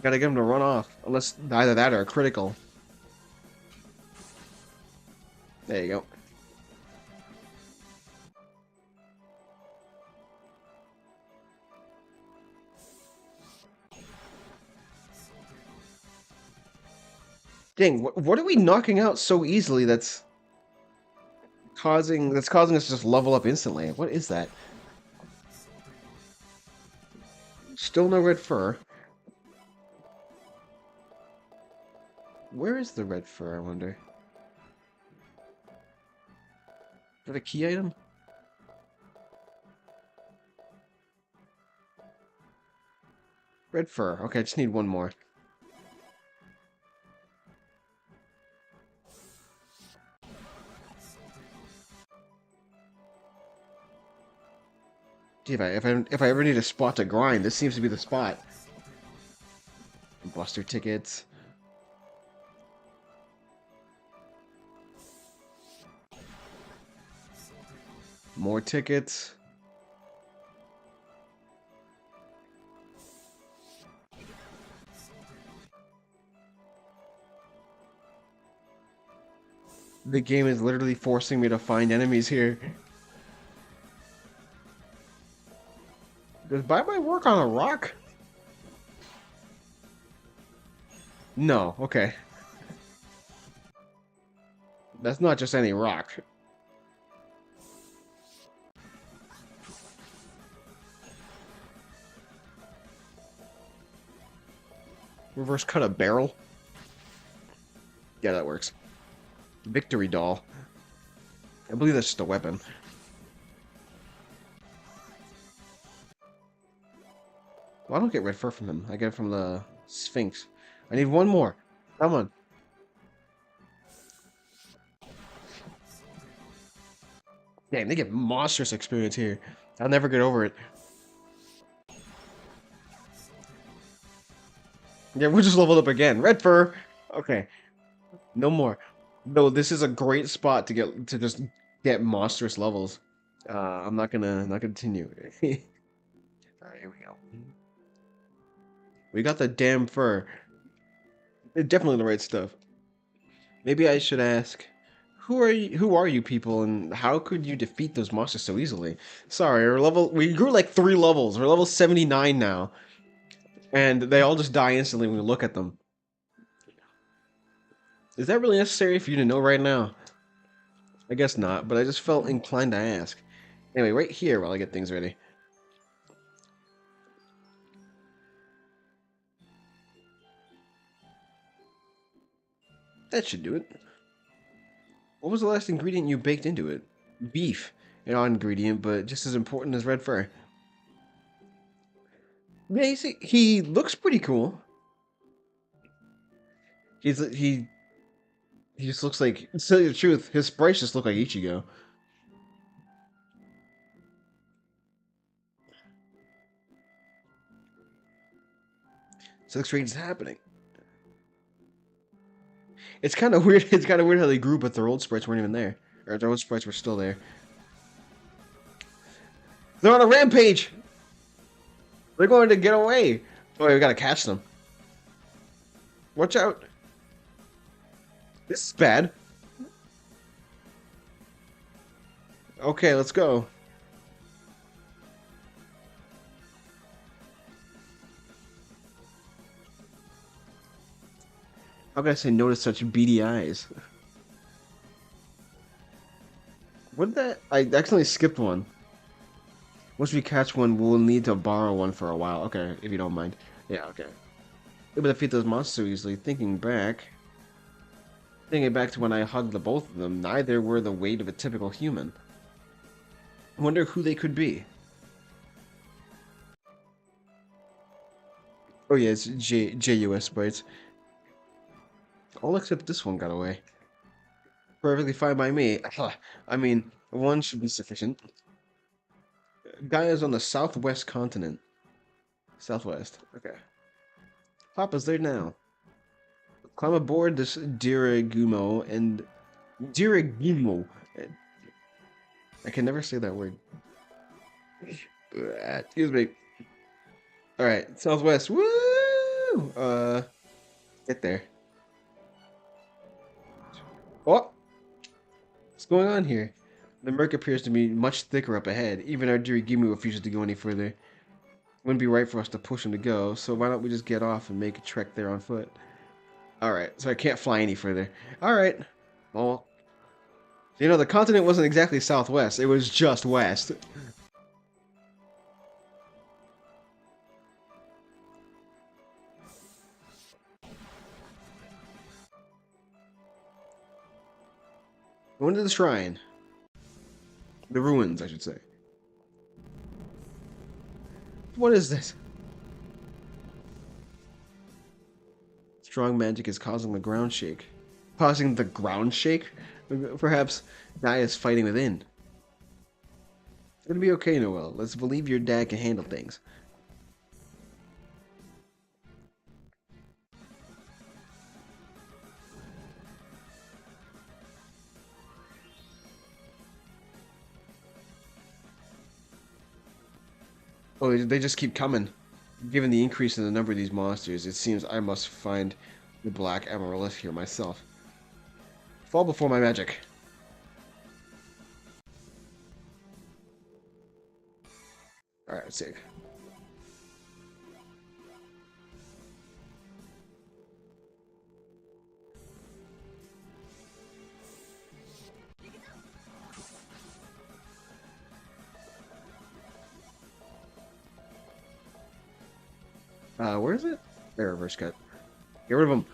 A: Gotta get him to run off. Unless either that or a critical. There you go. Dang, what are we knocking out so easily that's causing us to just level up instantly? What is that? Still no red fur. Where is the red fur, I wonder? Is that a key item? Red fur. Okay, I just need 1 more. Gee, if I ever need a spot to grind, this seems to be the spot. Buster tickets. More tickets. The game is literally forcing me to find enemies here. Does bye-bye work on a rock? No, okay. That's not just any rock. Reverse cut a barrel? Yeah, that works. Victory doll. I believe that's just a weapon. Well, I don't get red fur from him. I get it from the Sphinx. I need one more. Come on. Damn, they get monstrous experience here. I'll never get over it. Yeah, we're just leveled up again. Red fur. Okay. No more. No, this is a great spot to just get monstrous levels. I'm not gonna continue. Alright, here we go. We got the damn fur. Definitely the right stuff. Maybe I should ask, who are you people, and how could you defeat those monsters so easily? Sorry, we grew like 3 levels. We're level 79 now. And they all just die instantly when we look at them. Is that really necessary for you to know right now? I guess not, but I just felt inclined to ask. Anyway, right here while I get things ready. That should do it. What was the last ingredient you baked into it? Beef. An odd ingredient, but just as important as red fur. Yeah, he looks pretty cool. He just looks like, to tell you the truth, his sprites just look like Ichigo. Something strange is happening. It's kind of weird. It's kind of weird how they grew, but their old sprites weren't even there, or their old sprites were still there. They're on a rampage. They're going to get away. Oh, wait, we gotta catch them. Watch out. This is bad. Okay, let's go. How can I say no to such beady eyes? What did that? I accidentally skipped one. Once we catch one, we'll need to borrow one for a while. Okay, if you don't mind. Yeah, okay. Able to defeat those monsters so easily. Thinking back to when I hugged the both of them, neither were the weight of a typical human. I wonder who they could be. Oh yeah, it's JUS sprites. All except this one got away. Perfectly fine by me. I mean, one should be sufficient. Gaia's on the southwest continent. Southwest. Okay. Papa's there now. Climb aboard this Dirigimumo and... Dirigimumo. I can never say that word. Excuse me. Alright, southwest. Woo! Get there. Oh! What's going on here? The murk appears to be much thicker up ahead. Even our Dirigimu refuses to go any further. Wouldn't be right for us to push him to go, so why don't we just get off and make a trek there on foot? Alright, so I can't fly any further. Alright. Well, you know, the continent wasn't exactly southwest. It was just west. Going to the shrine. The ruins, I should say. What is this? Strong magic is causing the ground shake. Causing the ground shake? Perhaps Gaia is fighting within. gonna be okay, Noel. Let's believe your dad can handle things. Oh, they just keep coming. Given the increase in the number of these monsters, it seems I must find the Black Amaryllis here myself. Fall before my magic. Alright, sick. Where is it? There, reverse cut. Get rid of him.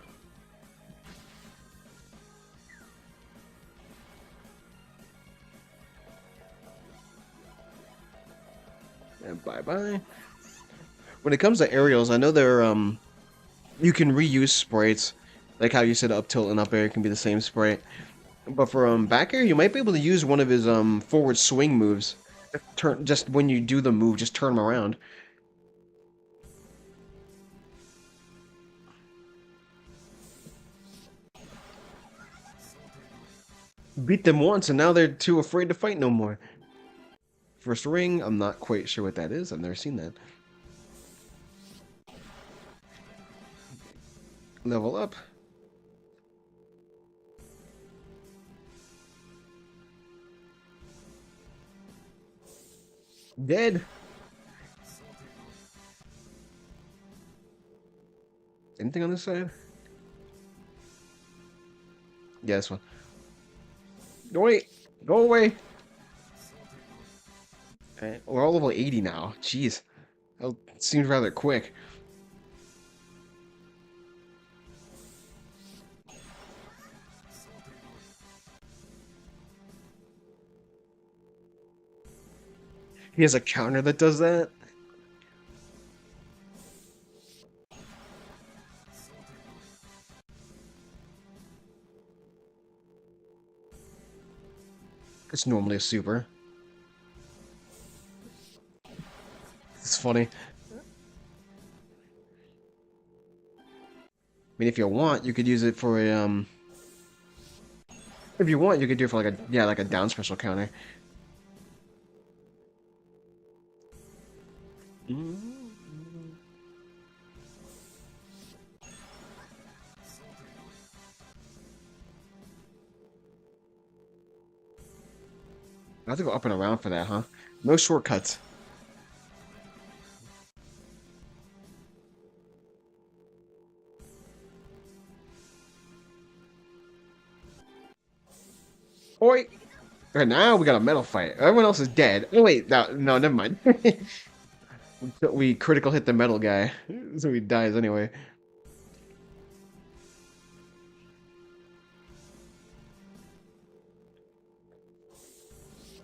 A: And bye-bye. When it comes to aerials, I know they're, you can reuse sprites. Like how you said up tilt and up air can be the same sprite. But for, back air, you might be able to use one of his, forward swing moves. Turn, just when you do the move, just turn him around. Beat them once, and now they're too afraid to fight no more. First ring, I'm not quite sure what that is. I've never seen that. Level up. Dead. Anything on this side? Yeah, this one. No, wait. Go away. Okay, we're all level 80 now. Jeez. That seems rather quick. He has a counter that does that? It's normally a super. It's funny. I mean, if you want, you could use it for a, if you want, you could do it for like a, yeah, like a down special counter. I have to go up and around for that, huh? No shortcuts. Oi! Okay, now we got a metal fight. Everyone else is dead. Oh wait, no, no, never mind. We critical hit the metal guy, so he dies anyway.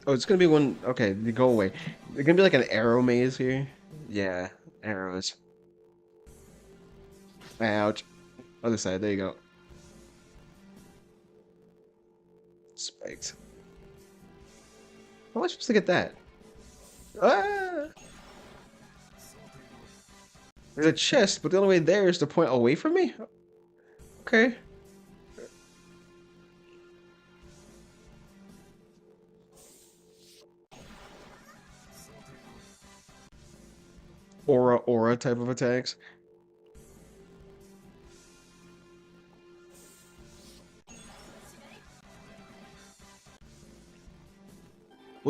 A: Oh, it's gonna be one. Okay, they go away. They're gonna be like an arrow maze here. Yeah, arrows. Ouch. Other side. There you go. Spikes. How am I supposed to get that? Ah! There's a chest, but the only way there is to point away from me? Okay. Aura type of attacks.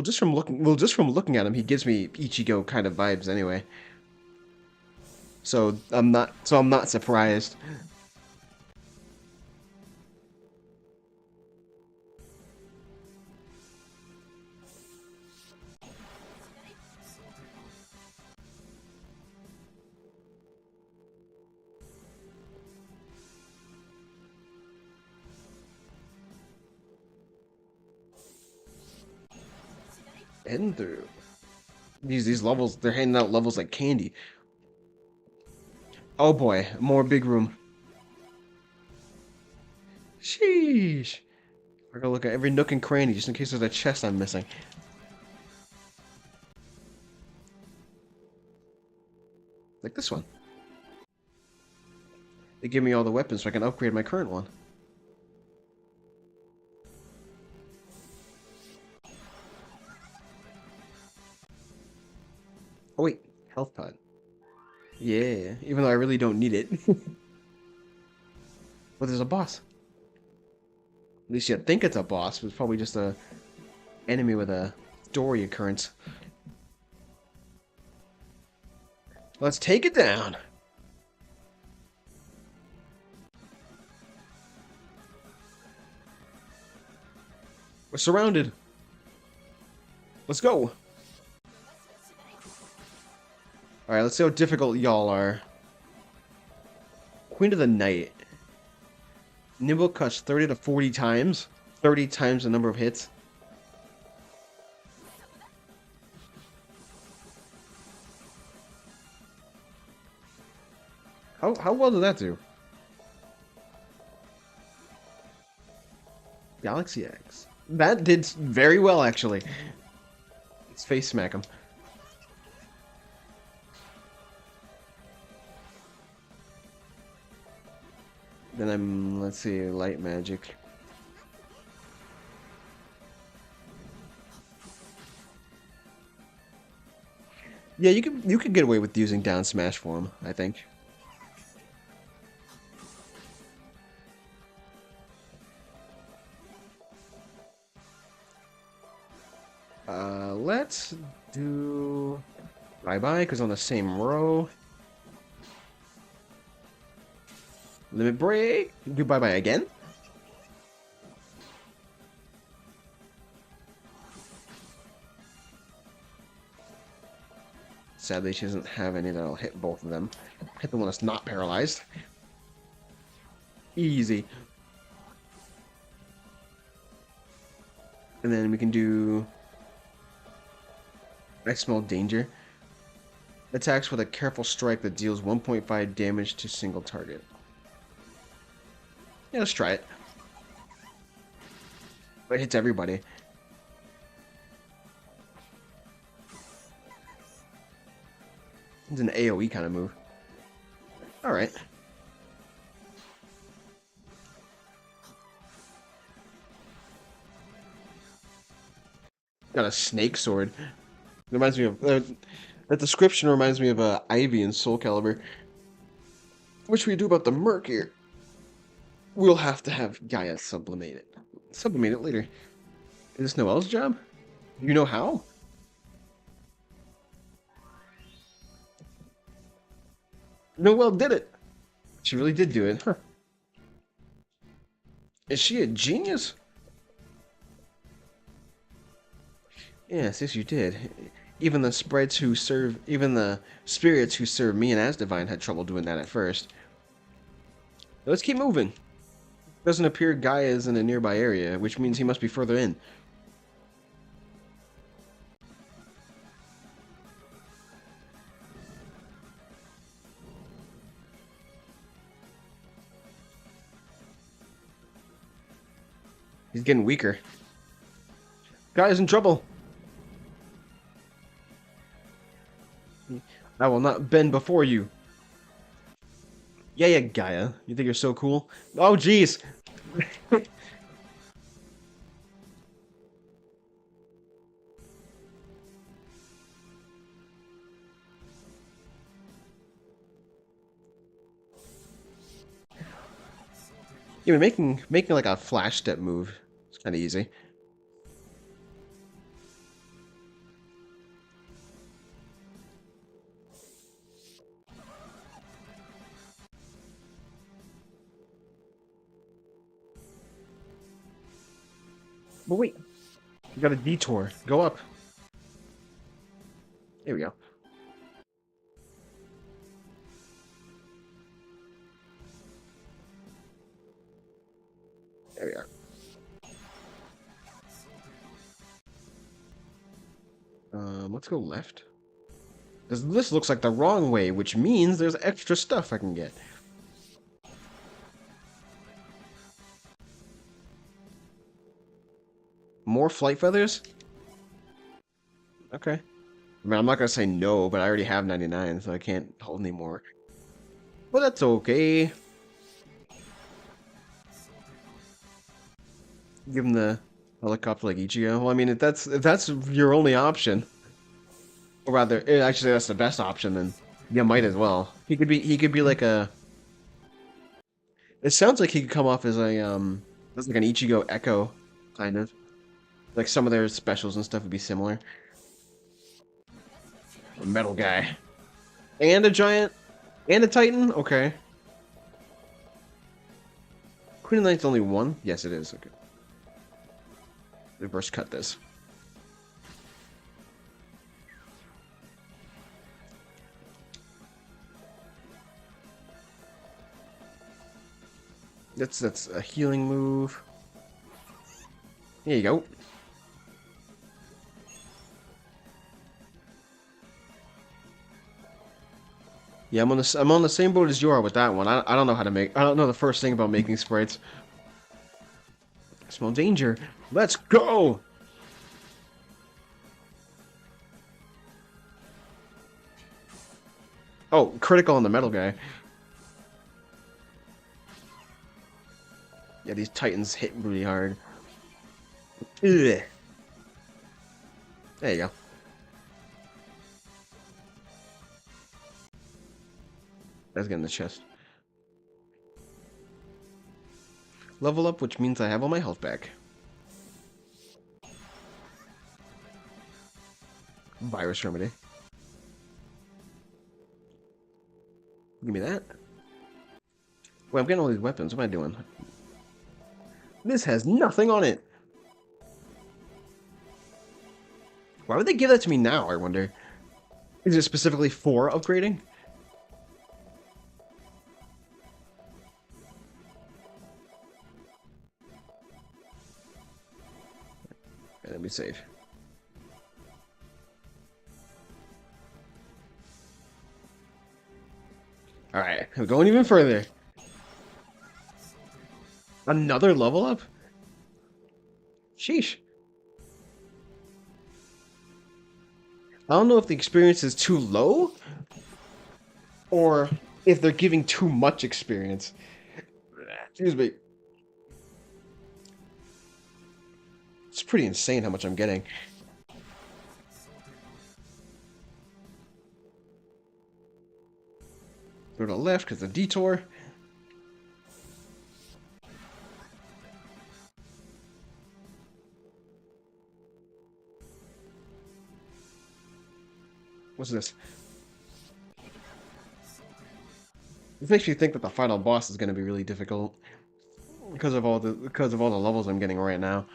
A: Just from looking at him, he gives me Ichigo kind of vibes anyway. So I'm not surprised. Ender. These levels, they're handing out levels like candy. Oh boy, more big room. Sheesh. I gotta look at every nook and cranny just in case there's a chest I'm missing. Like this one. They give me all the weapons so I can upgrade my current one. Oh wait, health pod. Yeah, even though I really don't need it. But there's a boss. At least you think it's a boss, but it's probably just a enemy with a story occurrence. Let's take it down. We're surrounded. Let's go. Alright, let's see how difficult y'all are. Queen of the Night. Nimble cuts 30 to 40 times. 30 times the number of hits. How well did that do? Galaxy X. That did very well, actually. Let's face smack him. Then let's see, light magic. Yeah, you could get away with using down smash for him, I think. Let's do bye-bye, because on the same row. Limit break. Do bye-bye again. Sadly, she doesn't have any that'll hit both of them. Hit the one that's not paralyzed. Easy. And then we can do... I smell danger. Attacks with a careful strike that deals 1.5 damage to single target. Yeah, let's try it. But it hits everybody. It's an AoE kind of move. Alright. Got a snake sword. It reminds me of... that description reminds me of Ivy in Soul Calibur. What should we do about the Merc here? We'll have to have Gaia sublimate it. Sublimate it later. Is this Noelle's job? You know how? Noelle did it! She really did do it, huh? Is she a genius? Yes, yes you did. Even the spirits who serve me and Asdivine had trouble doing that at first. Let's keep moving. Doesn't appear Gaia is in a nearby area, which means he must be further in. He's getting weaker. Gaia's in trouble. I will not bend before you. Yeah, Gaia. You think you're so cool? Oh, jeez. Yeah, making like a flash step move. It's kind of easy. But wait, you got a detour. Go up. There we go. There we are. Let's go left. This looks like the wrong way, which means there's extra stuff I can get. More flight feathers? Okay. I mean, I'm not gonna say no, but I already have 99, so I can't hold anymore. But that's okay. Give him the helicopter like Ichigo. Well, I mean, if that's your only option, or rather, actually, that's the best option. Then you might as well. He could be like a. It sounds like he could come off as like an Ichigo Echo, kind of. Like some of their specials and stuff would be similar. A metal guy and a giant and a titan. Okay. Queen of Knight's only one. Yes, it is. Okay. Reverse cut this. That's a healing move. There you go. Yeah, I'm on the same boat as you are with that one. I don't know how to make. I don't know the first thing about making sprites. I smell danger. Let's go. Oh, critical on the metal guy. Yeah, these titans hit really hard. Ugh. There you go. Let's get in the chest. Level up, which means I have all my health back. Virus remedy. Give me that. Wait, I'm getting all these weapons. What am I doing? This has nothing on it. Why would they give that to me now, I wonder? Is it specifically for upgrading? Okay, let me save. Alright, we're going even further. Another level up? Sheesh. I don't know if the experience is too low, or if they're giving too much experience. Excuse me. It's pretty insane how much I'm getting. Go to the left because the detour. What's this? This makes me think that the final boss is going to be really difficult because of all the levels I'm getting right now.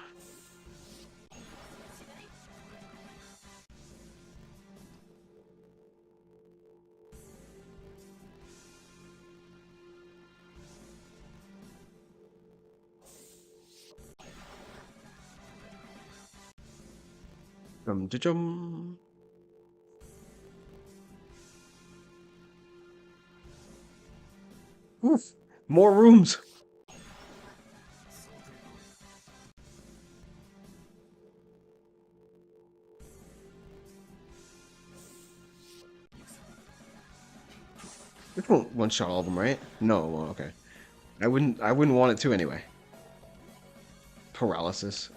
A: Jum. Oof. More rooms. This won't one shot all of them, right? No, it won't. Okay. I wouldn't want it to anyway. Paralysis.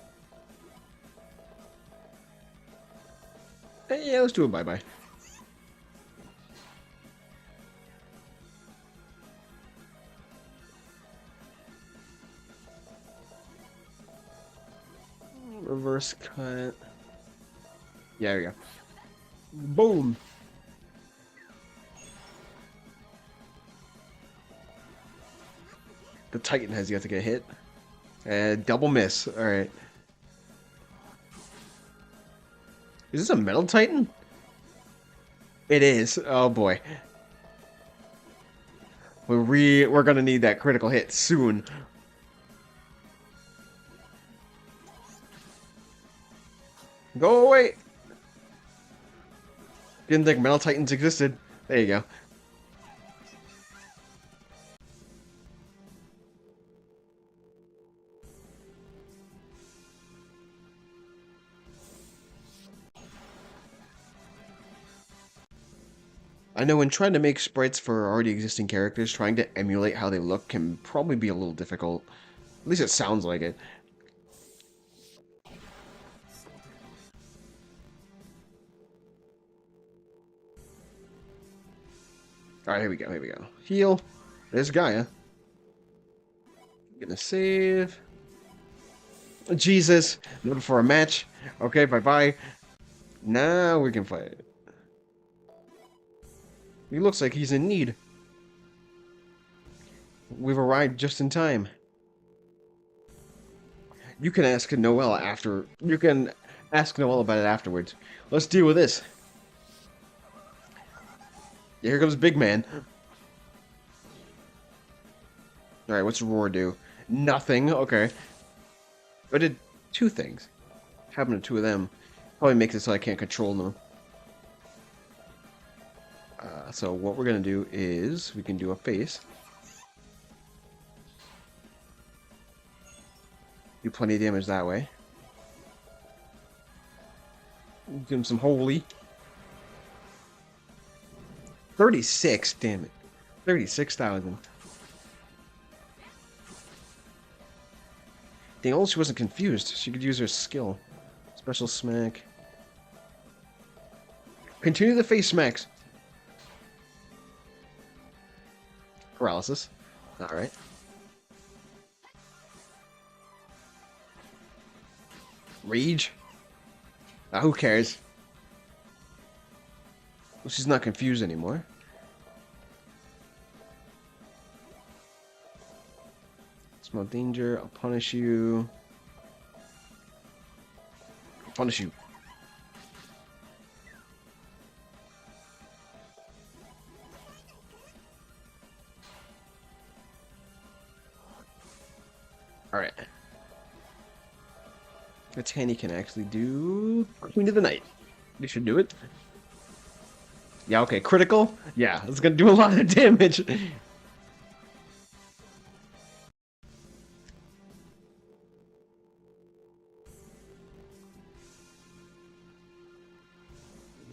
A: Hey, yeah, let's do a bye-bye. Reverse cut. Yeah, there we go. Boom. The Titan has yet to get hit. Double miss. Alright. Is this a metal Titan? It is. Oh boy. We're gonna need that critical hit soon. Go away! Didn't think metal Titans existed. There you go. I know when trying to make sprites for already existing characters, trying to emulate how they look can probably be a little difficult. At least it sounds like it. Alright, here we go, here we go. Heal. There's Gaia. Gonna save. Jesus. Looking for a match. Okay, bye-bye. Now we can fight. He looks like he's in need. We've arrived just in time. You can ask Noelle after. You can ask Noelle about it afterwards. Let's deal with this. Yeah, here comes Big Man. Alright, what's Roar do? Nothing. Okay. I did two things. Happened to two of them. Probably makes it so I can't control them. So what we're going to do is we can do a face. Do plenty of damage that way. Give him some holy. 36, damn it. 36,000. Dang, only she wasn't confused. She could use her skill. Special smack. Continue the face smacks. Paralysis. Alright. Rage. Who cares? Well, she's not confused anymore. Smell danger. I'll punish you. I'll punish you. Alright. Tanny can actually do Queen of the Night. You should do it. Yeah, okay. Critical? Yeah, it's gonna do a lot of damage.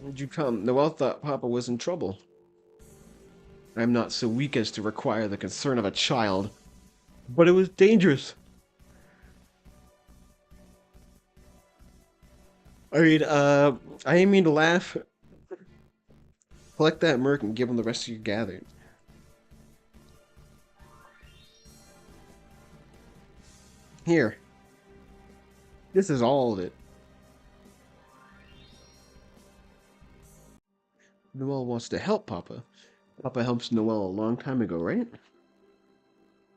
A: Where'd you come? Noelle thought Papa was in trouble. I'm not so weak as to require the concern of a child. But it was dangerous. I mean, I didn't mean to laugh. Collect that merc and give him the rest you gathered. Here. This is all of it. Noelle wants to help Papa. Papa helps Noelle a long time ago, right?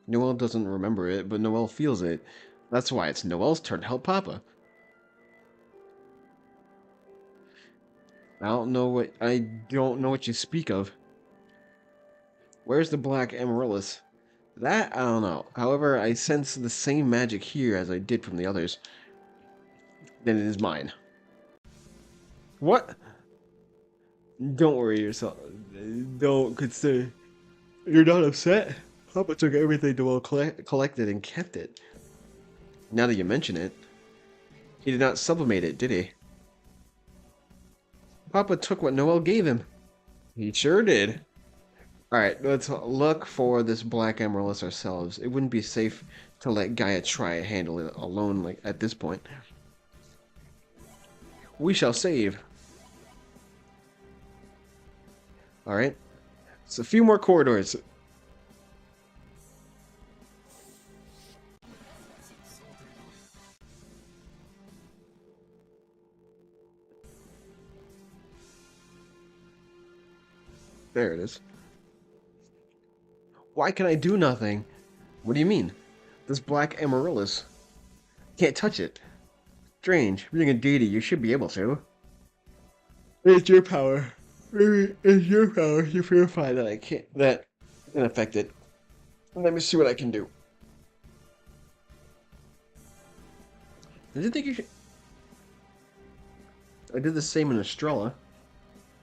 A: Noelle doesn't remember it, but Noelle feels it. That's why it's Noelle's turn to help Papa. I don't know what you speak of. Where's the black amaryllis? That I don't know. However, I sense the same magic here as I did from the others. Then it is mine. What? Don't worry yourself. Don't consider. You're not upset? Papa took everything Noelle collected and kept it. Now that you mention it, he did not sublimate it, did he? Papa took what Noelle gave him. He sure did. Alright, let's look for this black amaryllis ourselves. It wouldn't be safe to let Gaia try to handle it alone like at this point. We shall save. Alright. It's a few more corridors. There it is. Why can I do nothing? What do you mean? This black amaryllis. Can't touch it. Strange. Being a deity, you should be able to. It's your power. It's your power to purify that I can't. That can affect it. Let me see what I can do. Did you think you should? I did the same in Estrella.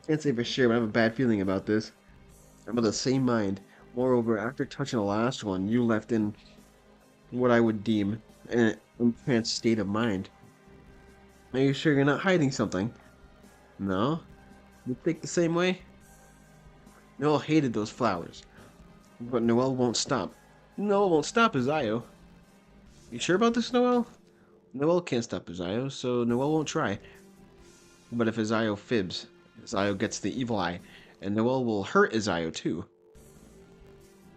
A: Can't say for sure, but I have a bad feeling about this. I'm of the same mind. Moreover, after touching the last one, you left in what I would deem an entranced state of mind. Are you sure you're not hiding something? No? You think the same way? Noel hated those flowers, but Noel won't stop. Noel won't stop Azayo. You sure about this, Noel? Noel can't stop Azayo, so Noel won't try. But if Azayo fibs, Azayo gets the evil eye, and Noel will hurt Azayo too.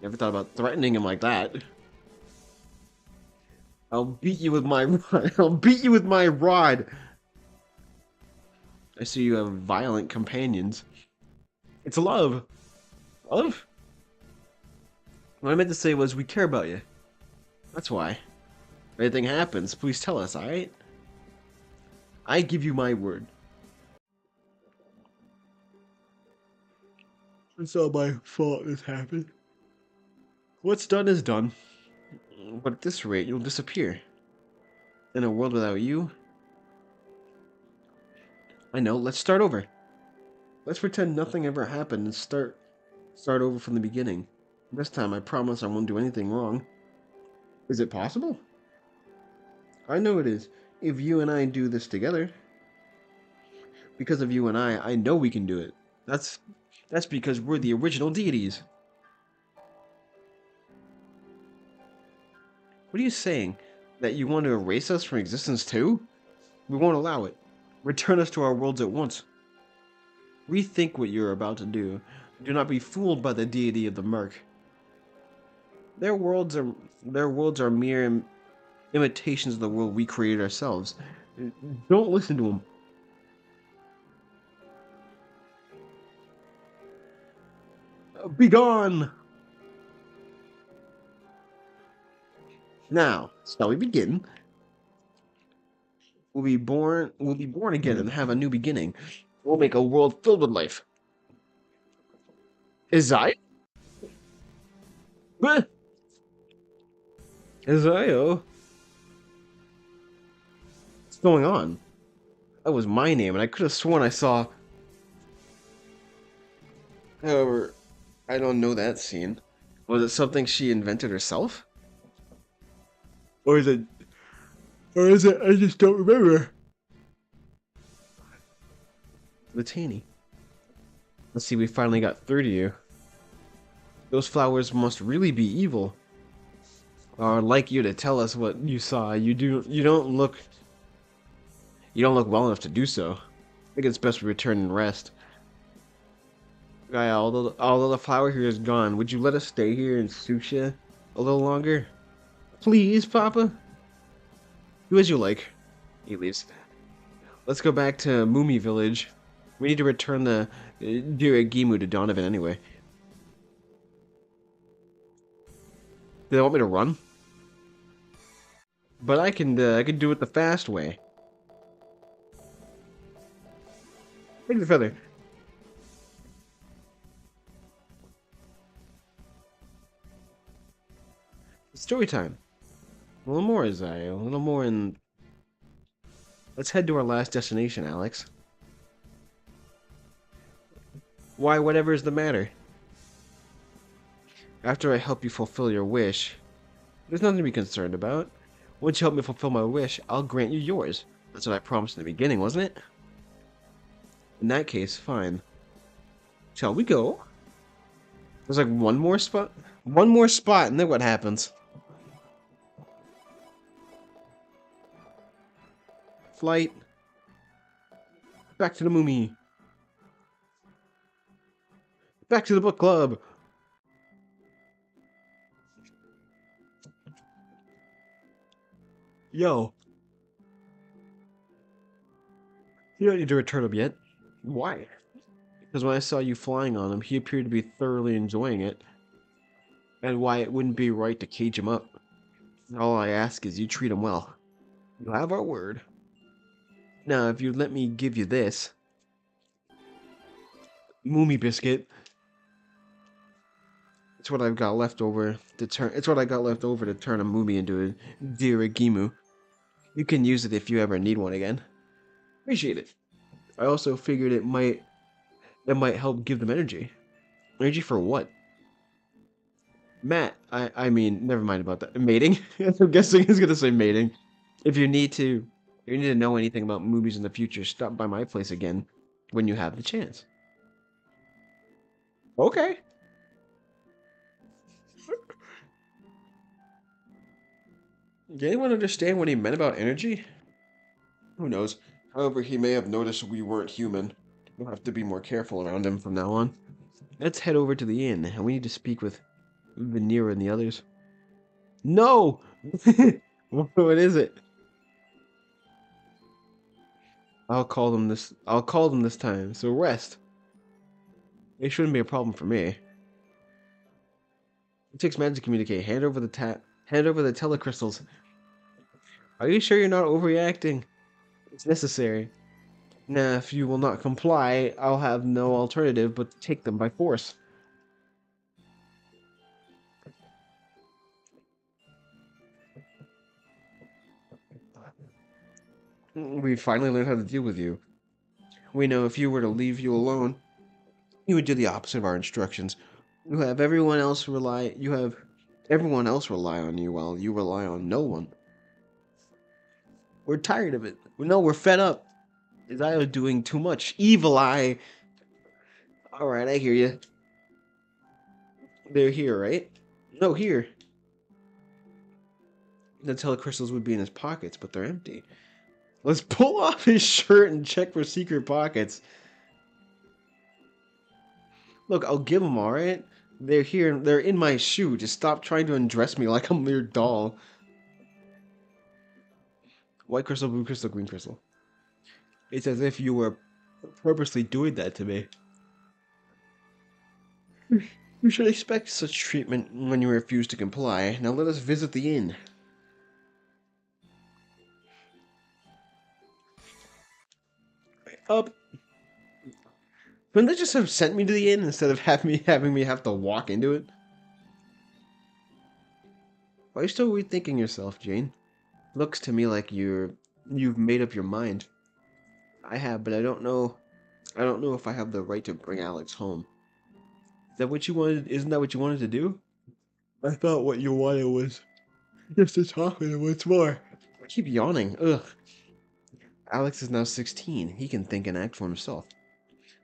A: Never thought about threatening him like that. I'll beat you with my rod. I'll beat you with my rod. I see you have violent companions. It's love. Love? What I meant to say was we care about you. That's why. If anything happens, please tell us, alright? I give you my word. It's all my fault this happened. What's done is done. But at this rate, you'll disappear. In a world without you? I know, let's start over. Let's pretend nothing ever happened and start over from the beginning. This time, I promise I won't do anything wrong. Is it possible? I know it is. If you and I do this together. Because of you and I know we can do it. That's because we're the original deities. What are you saying? That you want to erase us from existence too? We won't allow it. Return us to our worlds at once. Rethink what you're about to do. Do not be fooled by the deity of the murk. Their worlds are mere imitations of the world we created ourselves. Don't listen to them. Be gone! Now, shall we begin? We'll be born again and have a new beginning. We'll make a world filled with life. Isaiah? Isaiah? What's going on? That was my name, and I could have sworn I saw... However, I don't know that scene. Was it something she invented herself? Or is it I just don't remember? Latini. Let's see, we finally got through to you. Those flowers must really be evil. I'd like you to tell us what you saw. You don't look well enough to do so. I think it's best we return and rest. Gaia, although the flower here is gone, would you let us stay here in Susha a little longer? Please, Papa? Do as you like. He leaves. Let's go back to Mumi Village. We need to return the Diragimu to Donovan anyway. Do they want me to run? But I can do it the fast way. Take the feather. Story time. A little more, Isaiah. A little more in... Let's head to our last destination, Alex. Why, whatever is the matter? After I help you fulfill your wish, there's nothing to be concerned about. Once you help me fulfill my wish, I'll grant you yours. That's what I promised in the beginning, wasn't it? In that case, fine. Shall we go? There's like one more spot? One more spot, and then what happens? Flight. Back to the Mumi. Back to the book club. Yo. You don't need to return him yet. Why? Because when I saw you flying on him, he appeared to be thoroughly enjoying it. And why it wouldn't be right to cage him up. All I ask is you treat him well. You'll have our word. Now, if you'd let me give you this... Mumi biscuit. It's what I've got left over to turn... It's what I got left over to turn a Mumi into a Diragimu. You can use it if you ever need one again. Appreciate it. I also figured it might help give them energy. Energy for what? Matt, I mean, never mind about that. Mating? I'm guessing he's gonna say mating. If you need to know anything about movies in the future, stop by my place again when you have the chance. Okay. Did anyone understand what he meant about energy? Who knows? However, he may have noticed we weren't human. We'll have to be more careful around him from now on. Let's head over to the inn, and we need to speak with Vanira and the others. No! What is it? I'll call them this time, so rest. It shouldn't be a problem for me. It takes magic to communicate. Hand over the telecrystals. Are you sure you're not overreacting? It's necessary. Now, if you will not comply, I'll have no alternative but to take them by force. We finally learned how to deal with you. We know if you were to leave you alone, you would do the opposite of our instructions. You have everyone else rely on you while you rely on no one. We're tired of it. No, we're fed up. Is doing too much? Evil Eye. Alright, I hear you. They're here, right? No, here. The telecrystals would be in his pockets, but they're empty. Let's pull off his shirt and check for secret pockets. Look, I'll give them, alright? They're here. They're in my shoe. Just stop trying to undress me like I'm your doll. White crystal, blue crystal, green crystal. It's as if you were purposely doing that to me. You should expect such treatment when you refuse to comply. Now let us visit the inn. Up. Couldn't they just have sent me to the inn instead of having me have to walk into it? Why are you still rethinking yourself, Jane? Looks to me like you've made up your mind. I have, but I don't know. I don't know if I have the right to bring Alex home. Is that what you wanted? Isn't that what you wanted to do? I thought what you wanted was just to talk with him once more. I keep yawning. Ugh. Alex is now 16. He can think and act for himself.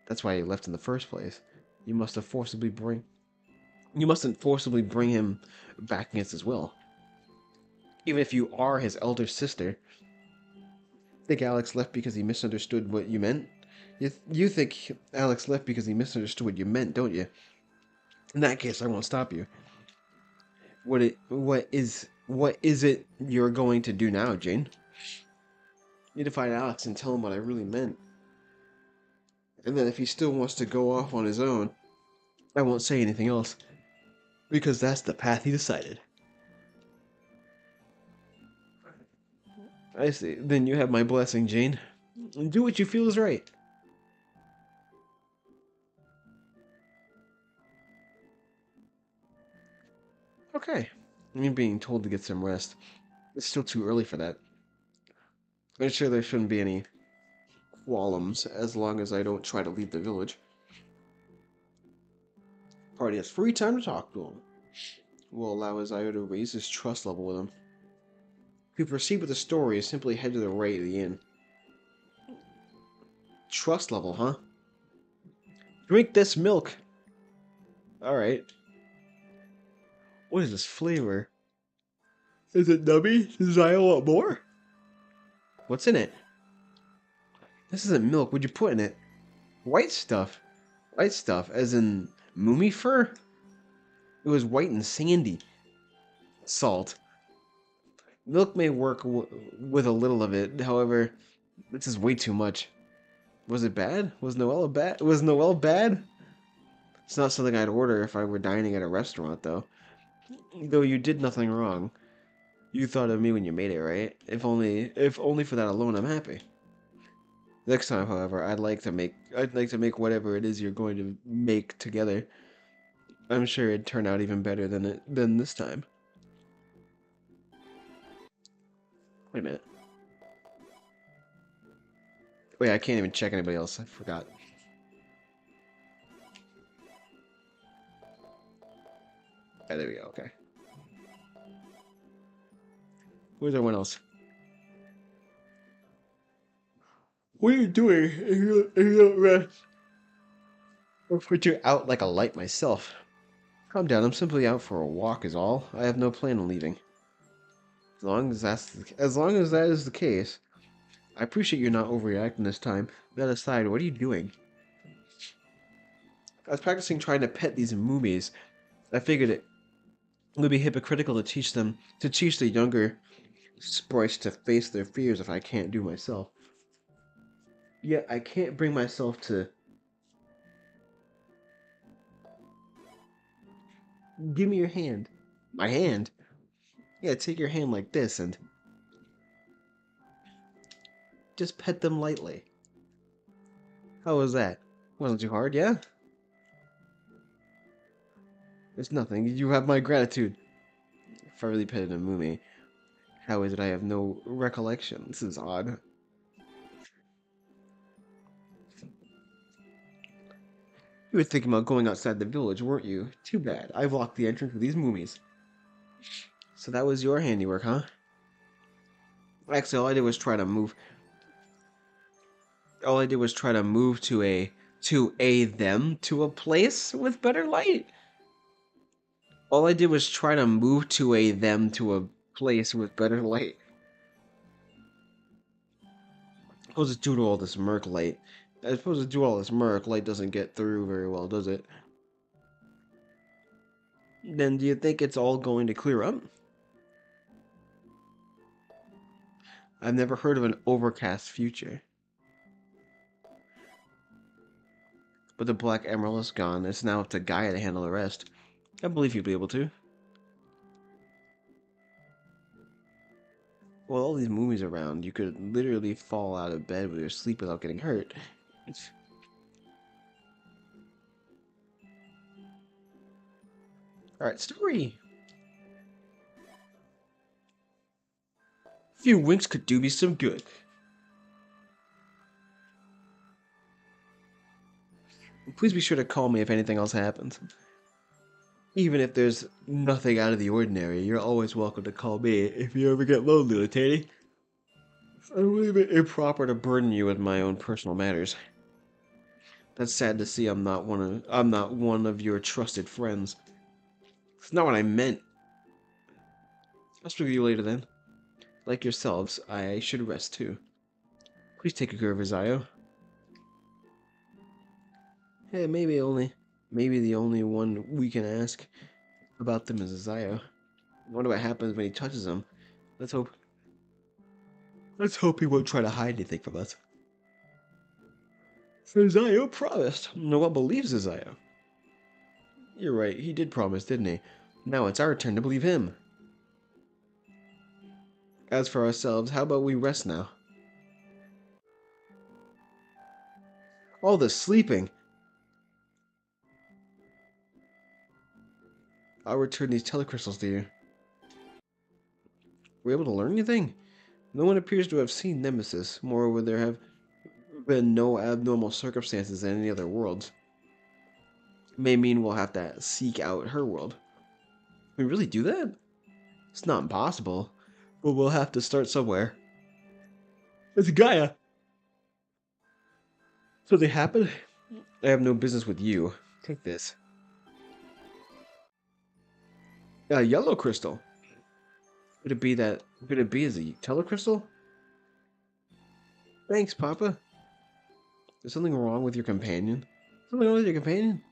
A: That's why he left in the first place. You must have forcibly bring. You mustn't forcibly bring him back against his will. Even if you are his elder sister. Think Alex left because he misunderstood what you meant? You think Alex left because he misunderstood what you meant, don't you? In that case, I won't stop you. What is it you're going to do now, Jane? You need to find Alex and tell him what I really meant. And then if he still wants to go off on his own, I won't say anything else. Because that's the path he decided. I see. Then you have my blessing, Jane. Do what you feel is right. Okay. I'm being told to get some rest. It's still too early for that. I'm sure there shouldn't be any qualms as long as I don't try to leave the village. Party has free time to talk to him. Will allow Isaiah to raise his trust level with him. If you proceed with the story, simply head to the right of the inn. Trust level, huh? Drink this milk. Alright. What is this flavor? Is it nummy? Does I want more? What's in it? This isn't milk. What'd you put in it? White stuff. White stuff, as in Moomy fur? It was white and sandy. Salt. Milk may work with a little of it. However, this is way too much. Was it bad? Was Noelle bad? Was Noelle bad? It's not something I'd order if I were dining at a restaurant, though. Though you did nothing wrong. You thought of me when you made it, right? If only for that alone, I'm happy. Next time, however, I'd like to make whatever it is you're going to make together. I'm sure it'd turn out even better than this time. Wait a minute. Wait, I can't even check anybody else. I forgot. Yeah, there we go. Okay. Where's everyone else? What are you doing if you don't rest? I'll put you out like a light myself. Calm down, I'm simply out for a walk is all. I have no plan on leaving. As long as that is the case, I appreciate you not overreacting this time. That aside, what are you doing? I was practicing trying to pet these moomies. I figured it would be hypocritical to teach the younger sprites to face their fears if I can't do myself. Yet I can't bring myself to give me your hand. My hand? Yeah, take your hand like this and just pet them lightly. How was that? Wasn't too hard, yeah? It's nothing. You have my gratitude. If I really petted a moomy, how is it I have no recollection? This is odd. You were thinking about going outside the village, weren't you? Too bad. I blocked the entrance with these moomies. So that was your handiwork, huh? Actually, all I did was try to move to a place with better light. All I did was try to move to a place with better light. I suppose it's due to all this murk light. I suppose it's due to all this murk light doesn't get through very well, does it? Then do you think it's all going to clear up? I've never heard of an overcast future. But the Black Emerald is gone. It's now up to Gaia to handle the rest. I believe you'd be able to. Well, all these movies around, you could literally fall out of bed with your sleep without getting hurt. Alright, story! A few winks could do me some good. Please be sure to call me if anything else happens. Even if there's nothing out of the ordinary, you're always welcome to call me if you ever get lonely, Latani. I believe it improper to burden you with my own personal matters. That's sad to see I'm not one of your trusted friends. It's not what I meant. I'll speak to you later then. Like yourselves, I should rest too. Please take good care of Izayo. Hey, maybe the only one we can ask about them is Izayo. I wonder what happens when he touches them. Let's hope he won't try to hide anything from us. Izayo promised. No one believes Izayo. You're right, he did promise, didn't he? Now it's our turn to believe him. As for ourselves, how about we rest now? All this sleeping! I'll return these telecrystals to you. Were you able to learn anything? No one appears to have seen Nemesis. Moreover, there have been no abnormal circumstances in any other worlds. It may mean we'll have to seek out her world. Can we really do that? It's not impossible, but we'll have to start somewhere. It's Gaia! Something happened? I have no business with you. Take this. A yellow crystal. Could it be as a telecrystal? Thanks, Papa. Is something wrong with your companion? Something wrong with your companion?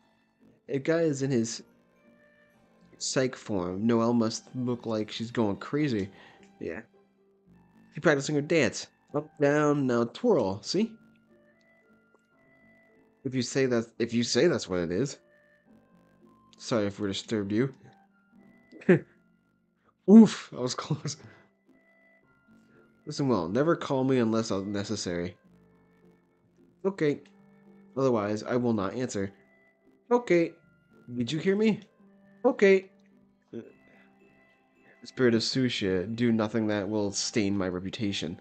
A: If Guy is in his psych form, Noelle must look like she's going crazy. Yeah. She's practicing her dance. Up, down, now twirl. See? If you say that's what it is. Sorry if we disturbed you. Oof, I was close. Listen well, never call me unless necessary. Okay. Otherwise, I will not answer. Okay. Did you hear me? Okay. Spirit of Susha, do nothing that will stain my reputation.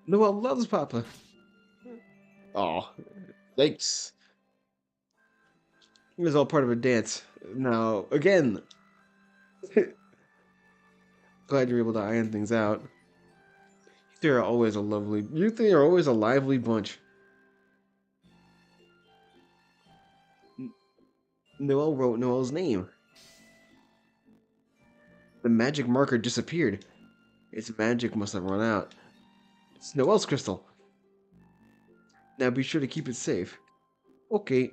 A: Noelle loves Papa. Aw, thanks. It was all part of a dance. Now, again. Glad you're able to iron things out. You three are always a lively bunch. Noel wrote Noel's name. The magic marker disappeared. Its magic must have run out. It's Noel's crystal. Now be sure to keep it safe. Okay.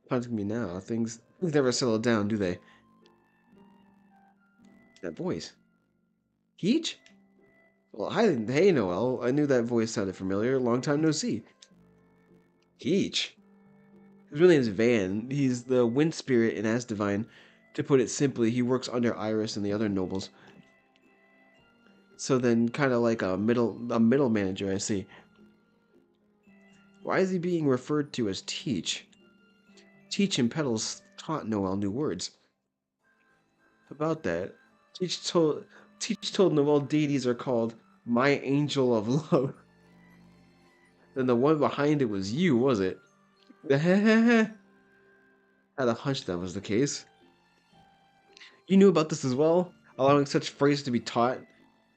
A: Haunting me now. Things never settle down, do they? That voice. Peach? Well, hi, hey, Noel. I knew that voice sounded familiar. Long time no see. Peach? His real name is Van. He's the wind spirit in Asdivine. To put it simply, he works under Iris and the other nobles. So then, kind of like a middle manager, I see. Why is he being referred to as Teach? Teach and Petals taught Noel new words. About that, Teach told Noel deities are called My Angel of Love. Then the one behind it was you, was it? Had a hunch that was the case. You knew about this as well, allowing such phrases to be taught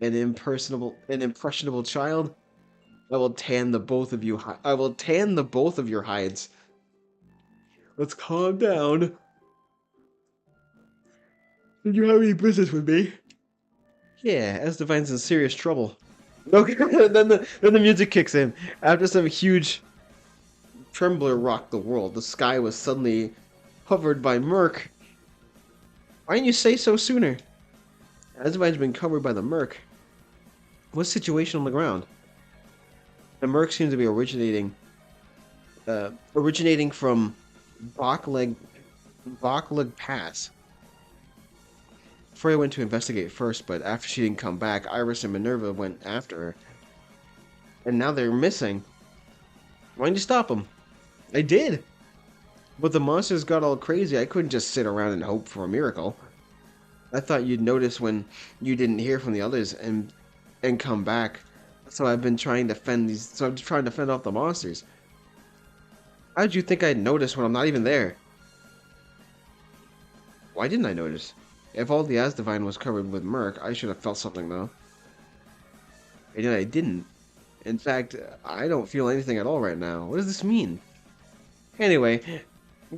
A: an impressionable child. I will tan the both of you. I will tan the both of your hides. Let's calm down. Did you have any business with me? Yeah, Asdivine's in serious trouble. Okay, then the music kicks in. After some huge trembler rocked the world, the sky was suddenly covered by murk. Why didn't you say so sooner? Asdivine's been covered by the murk. What's the situation on the ground? The murk seems to be originating from Bachleg Pass. Freya went to investigate first, but after she didn't come back, Iris and Minerva went after her. And now they're missing. Why didn't you stop them? I did! But the monsters got all crazy. I couldn't just sit around and hope for a miracle. I thought you'd notice when you didn't hear from the others and come back. So I've been trying to fend off the monsters. How did you think I'd notice when I'm not even there? Why didn't I notice? If all the Asdivine was covered with murk, I should have felt something, though. And yet I didn't. In fact, I don't feel anything at all right now. What does this mean? Anyway,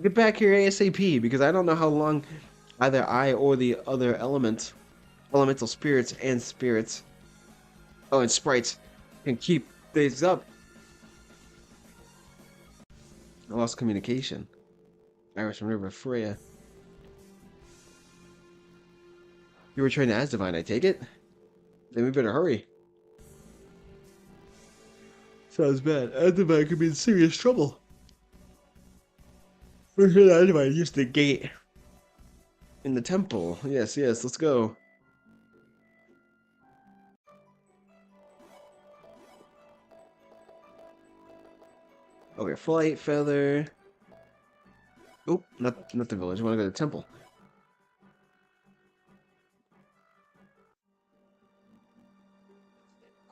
A: get back here ASAP, because I don't know how long either I or the other elemental spirits and sprites, can keep this up. I lost communication. Iris River, Freya. You were trained to Asdivine, I take it? Then we better hurry. Sounds bad. Asdivine could be in serious trouble. We're sure Asdivine used the gate. In the temple. Yes, let's go. Okay, flight, feather. Oh, not the village. I want to go to the temple.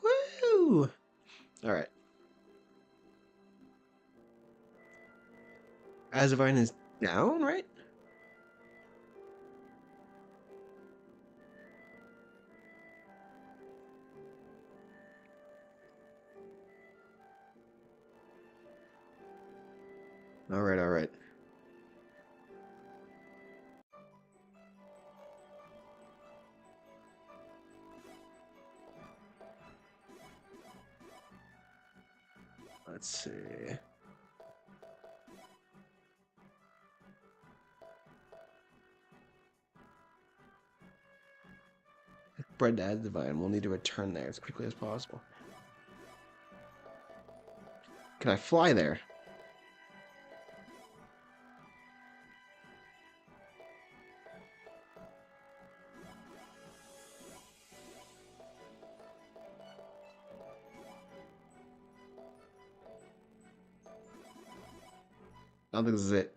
A: Woo! Alright. Asdivine is down, right? Alright. Let's see. Spread to Asdivine. We'll need to return there as quickly as possible. Can I fly there? I don't think this is it.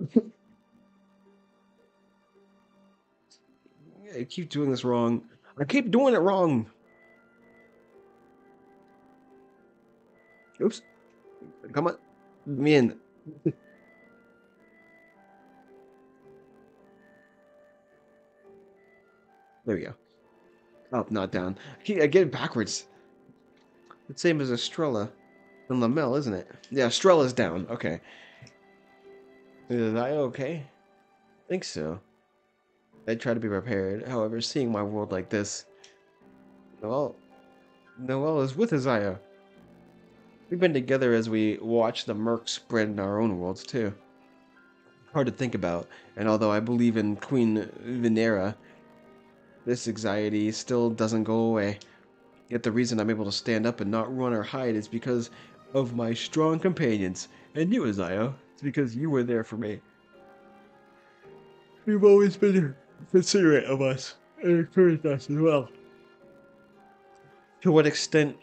A: I keep doing this wrong. I keep doing it wrong. Oops. Come on. Me in. There we go. Up, not down. I get it backwards. The same as Estrella and Lamel, isn't it? Yeah, Estrella's down. Okay. Is I okay? I think so. I try to be prepared. However, seeing my world like this, Noel, Noel is with Isaiah. We've been together as we watch the murk spread in our own worlds too. Hard to think about, and although I believe in Queen Venera, this anxiety still doesn't go away. Yet the reason I'm able to stand up and not run or hide is because of my strong companions. And you, Isaiah, it's because you were there for me. You've always been considerate of us and encouraged us as well. To what extent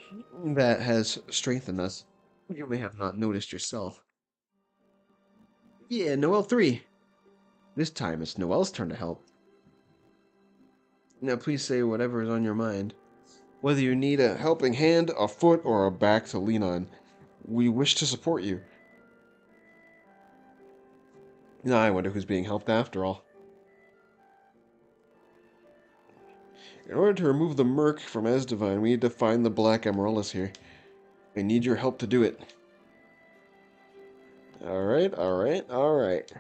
A: that has strengthened us, you may have not noticed yourself. Yeah, Noel 3. This time it's Noel's turn to help. Now please say whatever is on your mind. Whether you need a helping hand, a foot, or a back to lean on, we wish to support you. Now I wonder who's being helped after all. In order to remove the murk from Asdivine, we need to find the Black Amaryllis here. I need your help to do it. Alright, alright, alright.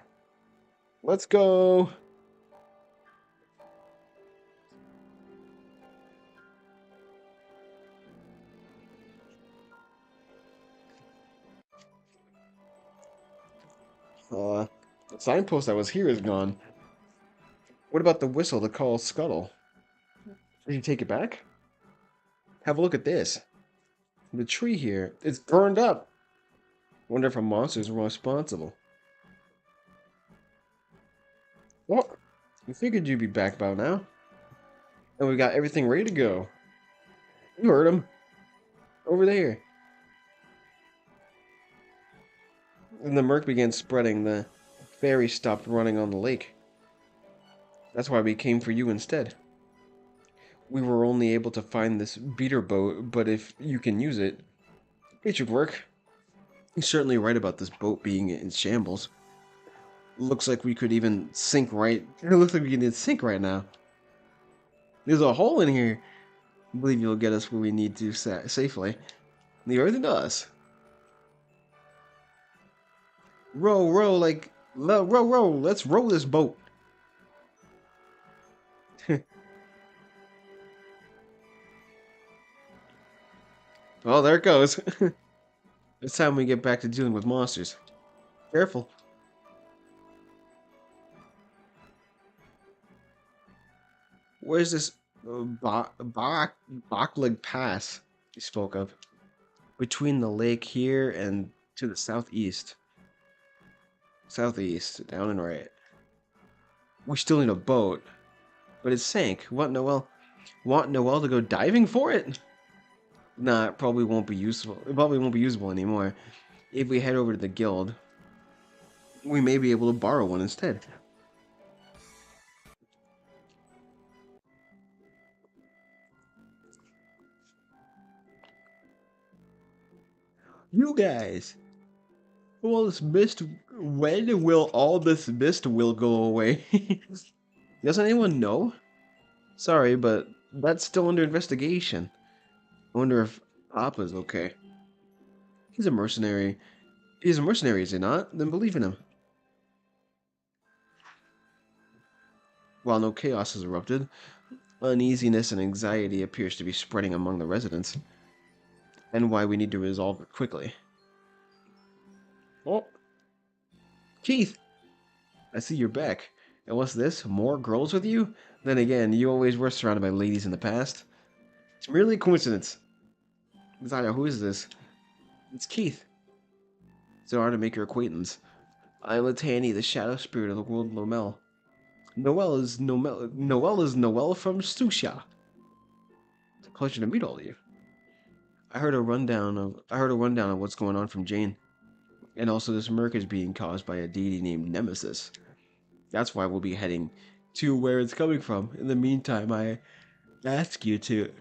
A: Let's go! The signpost that was here is gone. What about the whistle to call Scuttle? Did you take it back? Have a look at this. The tree here, it's burned up. Wonder if our monsters were responsible. What? You figured you'd be back by now. And we got everything ready to go. You heard him. Over there. And the murk began spreading. The ferry stopped running on the lake. That's why we came for you instead. We were only able to find this beater boat, but if you can use it, it should work. He's certainly right about this boat being in shambles. Looks like we could even sink right... It looks like we can sink right now. There's a hole in here. I believe you'll get us where we need to safely. Leave everything to us. Row, row, like... Row, row. Let's row this boat. Well, there it goes. It's time we get back to dealing with monsters. Careful. Where's this Bachlig Pass you spoke of? Between the lake here and to the southeast. Southeast, down and right. We still need a boat. But it sank. Want Noel to go diving for it? Nah, it probably won't be useful. It probably won't be usable anymore. If we head over to the guild, we may be able to borrow one instead. You guys, will this mist? When will all this mist will go away? Doesn't anyone know? Sorry, but that's still under investigation. I wonder if Papa's okay. He's a mercenary. He's a mercenary, is he not? Then believe in him. While no chaos has erupted, uneasiness and anxiety appears to be spreading among the residents, and why we need to resolve it quickly. Oh, Keith! I see you're back. And what's this? More girls with you? Then again, you always were surrounded by ladies in the past. It's merely a coincidence. Zaya, who is this? It's Keith. It's an honor to make your acquaintance. I am Latani, the shadow spirit of the world Lomel. Noel is Noel from Susha. It's a pleasure to meet all of you. I heard a rundown of what's going on from Jane. And also this murk is being caused by a deity named Nemesis. That's why we'll be heading to where it's coming from. In the meantime, I ask you to...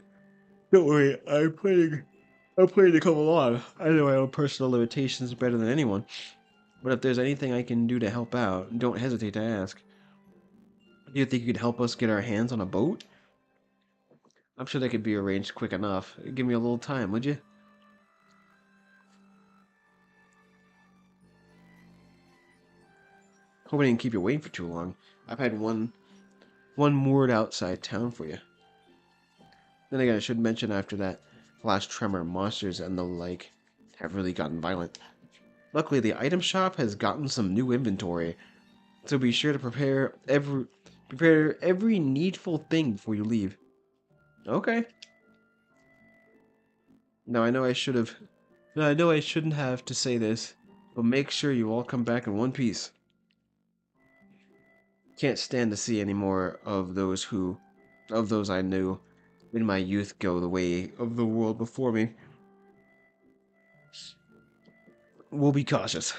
A: Don't worry, I'm planning to come along. I know my own personal limitations better than anyone. But if there's anything I can do to help out, don't hesitate to ask. Do you think you could help us get our hands on a boat? I'm sure that could be arranged quick enough. Give me a little time, would you? Hope I didn't keep you waiting for too long. I've had one moored outside town for you. Then again, I should mention after that last tremor, monsters and the like have really gotten violent. Luckily, the item shop has gotten some new inventory, so be sure to prepare every needful thing before you leave. Okay. Now I know I should have. Now I know I shouldn't have to say this, but make sure you all come back in one piece. Can't stand to see any more of those I knew in my youth go the way of the world before me. We'll be cautious.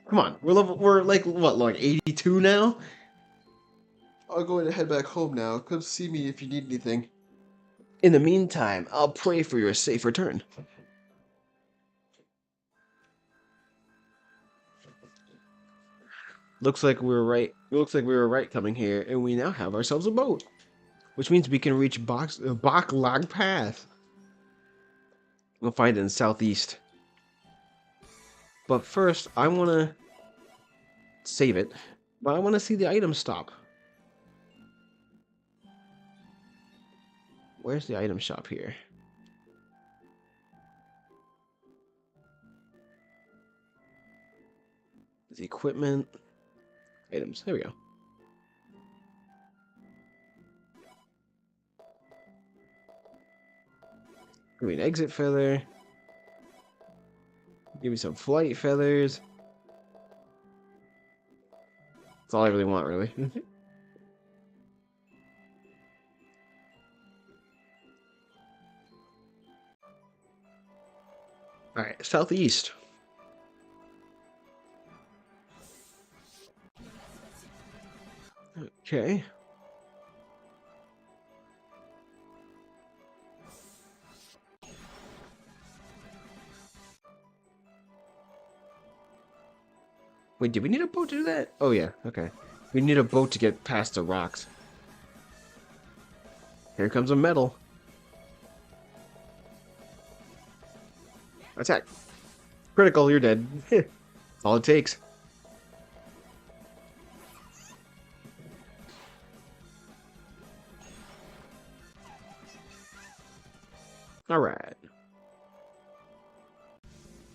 A: Come on, we're like what, like 82 now? I'll go ahead and head back home now. Come see me if you need anything. In the meantime, I'll pray for your safe return. Looks like we were right. Looks like we were right coming here, and we now have ourselves a boat, which means we can reach Bach Log Path. We'll find it in southeast. But first, I want to save it, but I want to see the item stop. Where's the item shop here? The equipment, items. There we go. Give me an exit feather. Give me some flight feathers. That's all I really want, really. Alright, southeast. Okay. Wait, did we need a boat to do that? Oh yeah, okay. We need a boat to get past the rocks. Here comes a metal. Attack. Critical, you're dead. That's all it takes. Alright.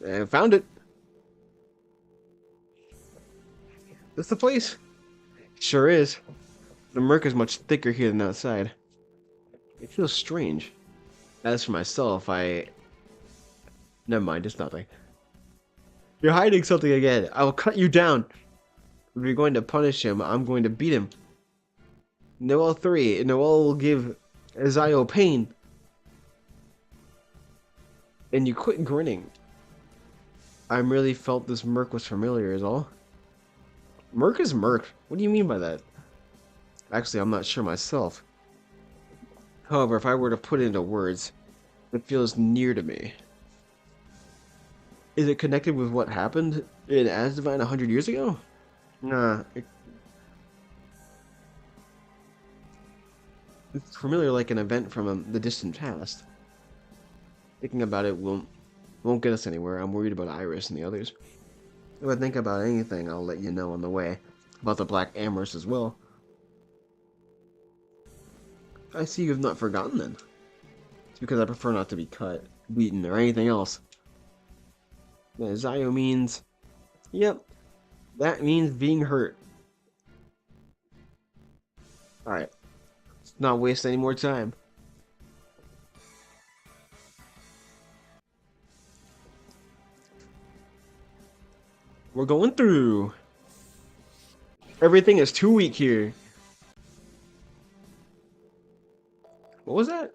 A: I found it. This the place? Sure is. The murk is much thicker here than outside. It feels strange. As for myself, never mind, it's nothing. You're hiding something again. I will cut you down. If you're going to punish him, I'm going to beat him. Noel 3. Noel will give Azayo pain. And you quit grinning. I merely felt this murk was familiar is all. Murk is murk. What do you mean by that? Actually, I'm not sure myself. However, if I were to put it into words, it feels near to me. Is it connected with what happened in Asdivine 100 years ago? Nah. It's familiar like an event from the distant past. Thinking about it won't get us anywhere. I'm worried about Iris and the others. If I think about anything, I'll let you know on the way. About the Black Amherst as well. I see you've not forgotten then. It's because I prefer not to be cut, beaten, or anything else. Yeah, Zayo means... Yep, that means being hurt. Alright, let's not waste any more time. We're going through. Everything is too weak here. What was that?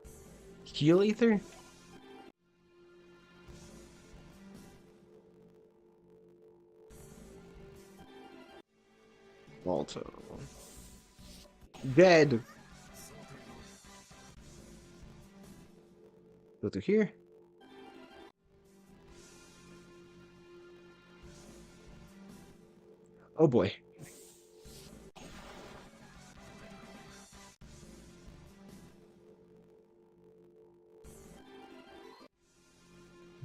A: Heal ether? Balto. Dead. Go through here. Oh boy.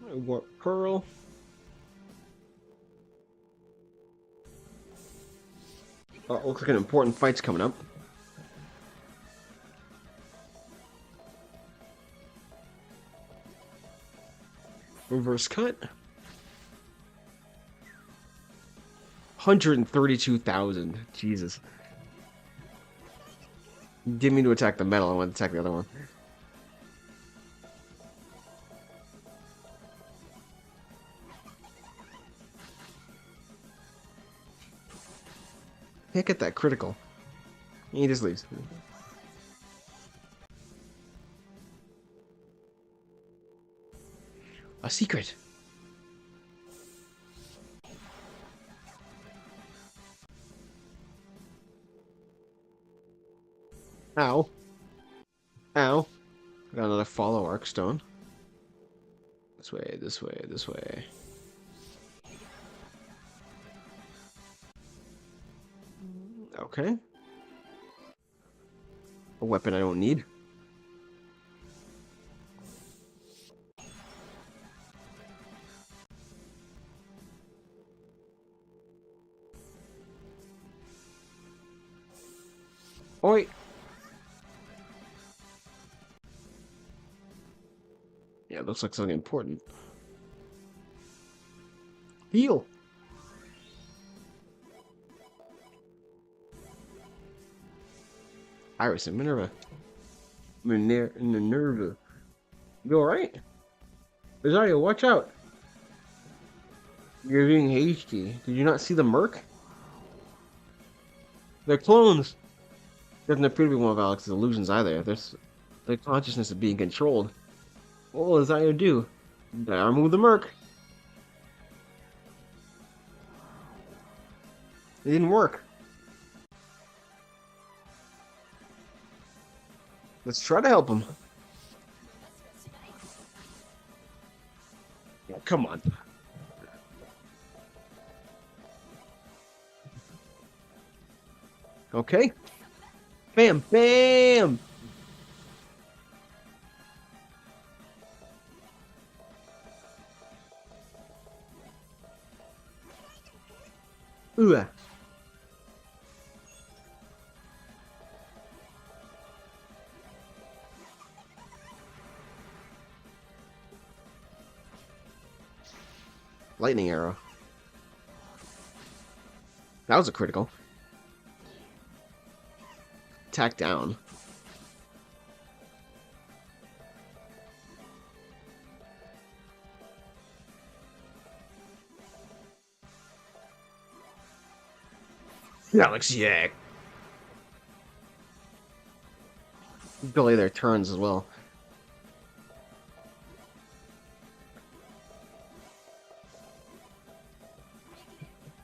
A: Warp Pearl. Looks like an important fight's coming up. Reverse cut. 132,000. Jesus. Didn't mean to attack the metal. I want to attack the other one. Can't get that critical. He just leaves. A secret. Ow. Ow. Got another follow arc stone. This way, this way, this way. Okay. A weapon I don't need. Oi! Yeah, it looks like something important. Heal! Iris and Minerva. Minerva. You alright? Rosario, watch out! You're being hasty. Did you not see the merc? They're clones! Doesn't appear to be one of Alex's illusions either. Their consciousness is being controlled. What will Rosario do? Remove the merc. It didn't work. Let's try to help him. Yeah, come on. Okay. Bam! Bam! Ooh. Lightning arrow. That was a critical. Attack down. Alex, yeah. Delay their turns as well.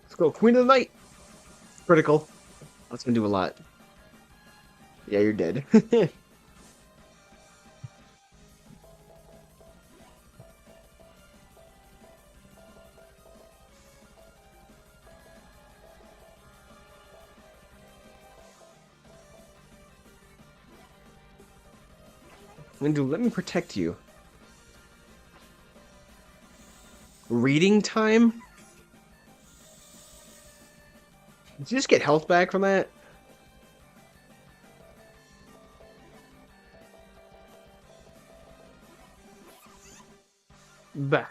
A: Let's go, Queen of the Night. Critical. That's gonna do a lot. Yeah, you're dead. Windu, let me protect you. Reading time? Did you just get health back from that? Bah.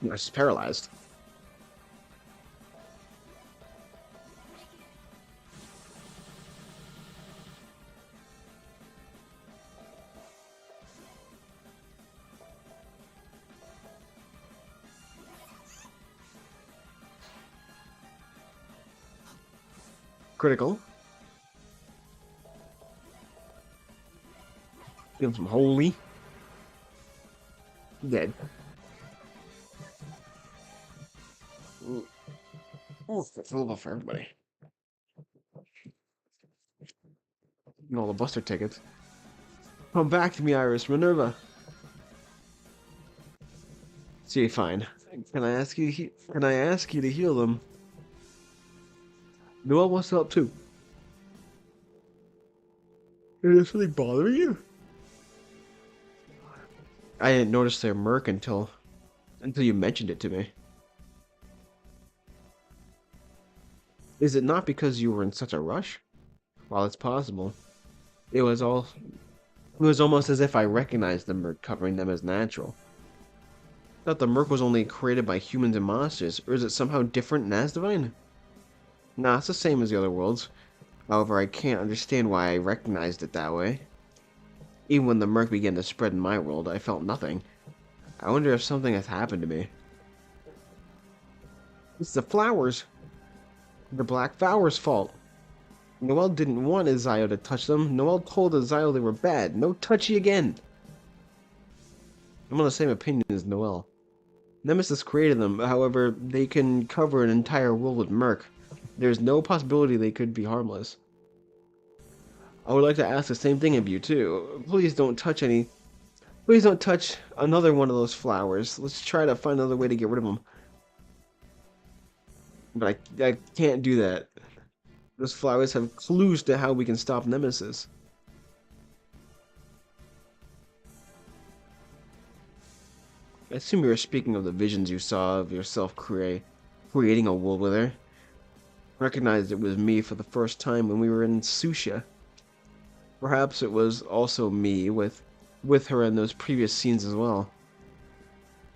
A: No, she's paralyzed. Critical. Give him some holy. Dead. Ooh, that's a little for everybody. And all the buster tickets. Come back to me, Iris. Minerva. See, fine. Can I ask you? Can I ask you to heal them? Noel wants to help too. Is there something bothering you? I didn't notice their merc until you mentioned it to me. Is it not because you were in such a rush? While it's possible, it was all it was almost as if I recognized the murk covering them as natural. Thought the murk was only created by humans and monsters, or is it somehow different in Asdivine? Nah, it's the same as the other worlds. However, I can't understand why I recognized it that way. Even when the murk began to spread in my world, I felt nothing. I wonder if something has happened to me. It's the flowers. The black flowers' fault. Noelle didn't want Izio to touch them. Noelle told Izio they were bad. No touchy again. I'm on the same opinion as Noelle. Nemesis created them, however, they can cover an entire world with murk. There's no possibility they could be harmless. I would like to ask the same thing of you, too. Please don't touch another one of those flowers. Let's try to find another way to get rid of them. But I can't do that. Those flowers have clues to how we can stop Nemesis. I assume you were speaking of the visions you saw of yourself creating a world with her. I recognized it was me for the first time when we were in Susha. Perhaps it was also me with her in those previous scenes as well.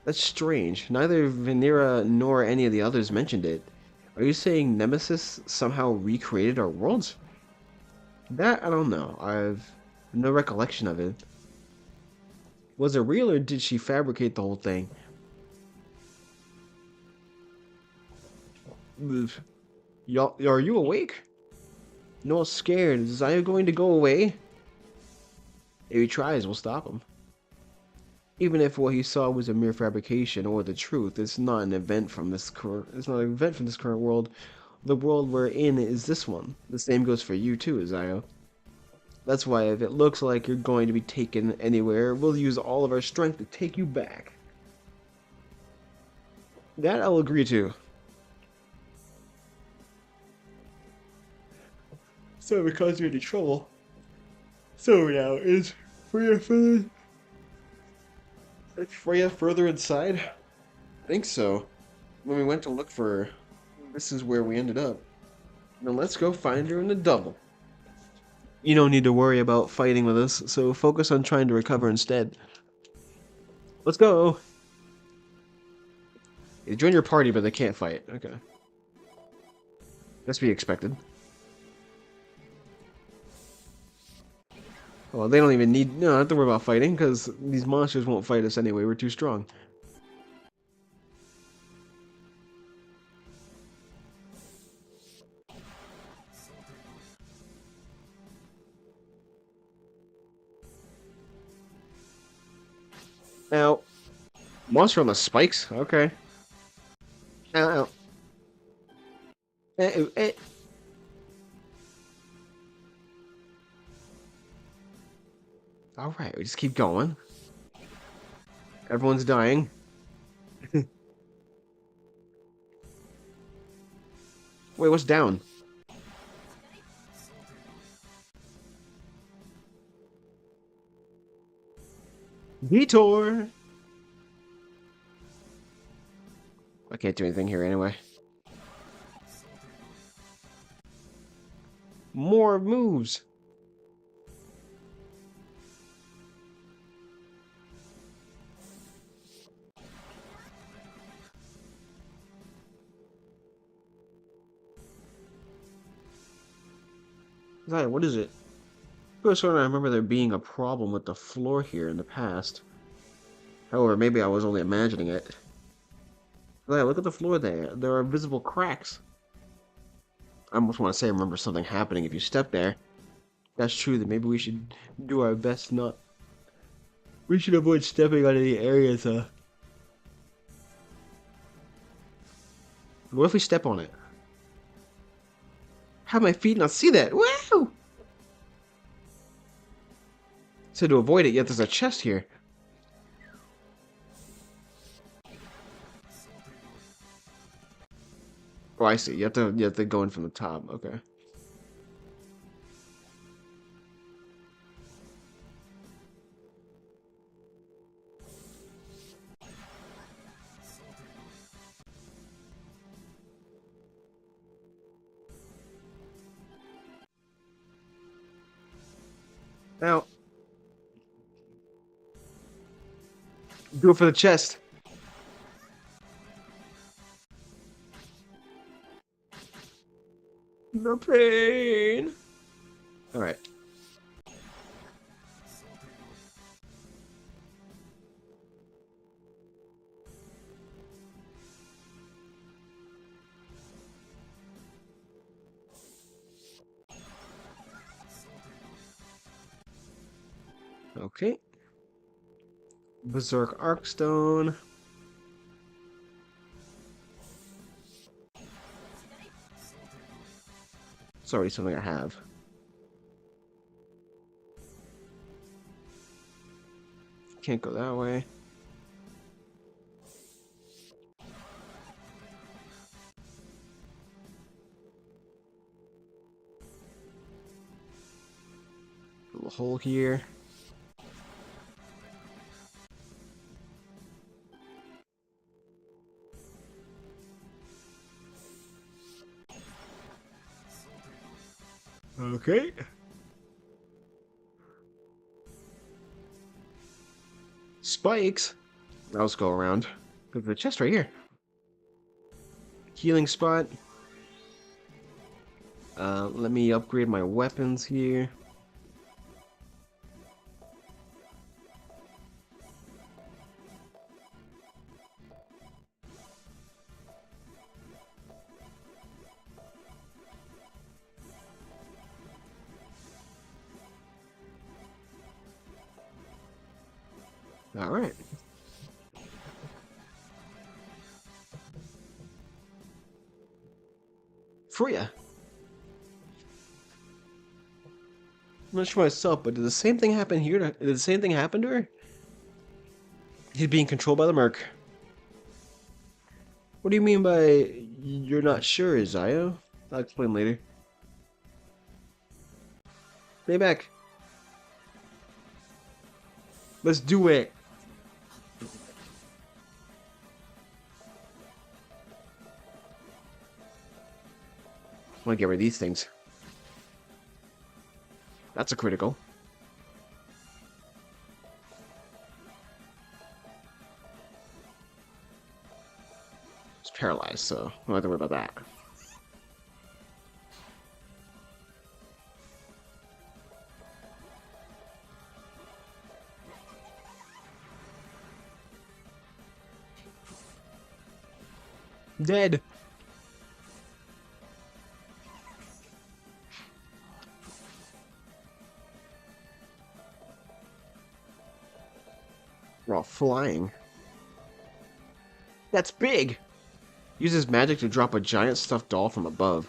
A: That's strange. Neither Vanera nor any of the others mentioned it. Are you saying Nemesis somehow recreated our worlds? That I don't know. I've no recollection of it. Was it real or did she fabricate the whole thing? Y'all, are you awake? Noel's scared. Is Zaya going to go away? If he tries, we'll stop him. Even if what he saw was a mere fabrication or the truth, it's not an event from this current. It's not an event from this current world. The world we're in is this one. The same goes for you too, Izio. That's why if it looks like you're going to be taken anywhere, we'll use all of our strength to take you back. That I'll agree to. So because you're in trouble. So now is Freya further inside? I think so. When we went to look for her, this is where we ended up. Now let's go find her in the double. You don't need to worry about fighting with us, so focus on trying to recover instead. Let's go! They join your party, but they can't fight. Okay. That's to be expected. Well, they don't even need... No, don't have to worry about fighting, because these monsters won't fight us anyway. We're too strong. Now, monster on the spikes? Okay. Ow, ow. Alright, we just keep going. Everyone's dying. Wait, what's down? Detour! I can't do anything here anyway. More moves! What is it? First one, I remember there being a problem with the floor here in the past. However, maybe I was only imagining it. Look at the floor there. There are visible cracks. I almost want to say I remember something happening if you step there. That's true, then maybe we should do our best not... We should avoid stepping on any areas, What if we step on it? How my feet not see that? Wow! So to avoid it, yet there's a chest here. Oh, I see. You have to go in from the top. Okay. Now, do it for the chest. The pain. All right. Okay. Berserk Arkstone. It's already something I have. Can't go that way. Little hole here. Okay. Spikes. Let's go around. Look at the chest right here. Healing spot. Let me upgrade my weapons here. All right. Freya. I'm not sure myself, but did the same thing happen here? Did the same thing happen to her? He's being controlled by the Merc. What do you mean by you're not sure, Zio? I'll explain later. Stay back. Let's do it. I want to get rid of these things. That's a critical. It's paralyzed, so I don't have to worry about that. Dead. We're all flying. That's big! Uses magic to drop a giant stuffed doll from above.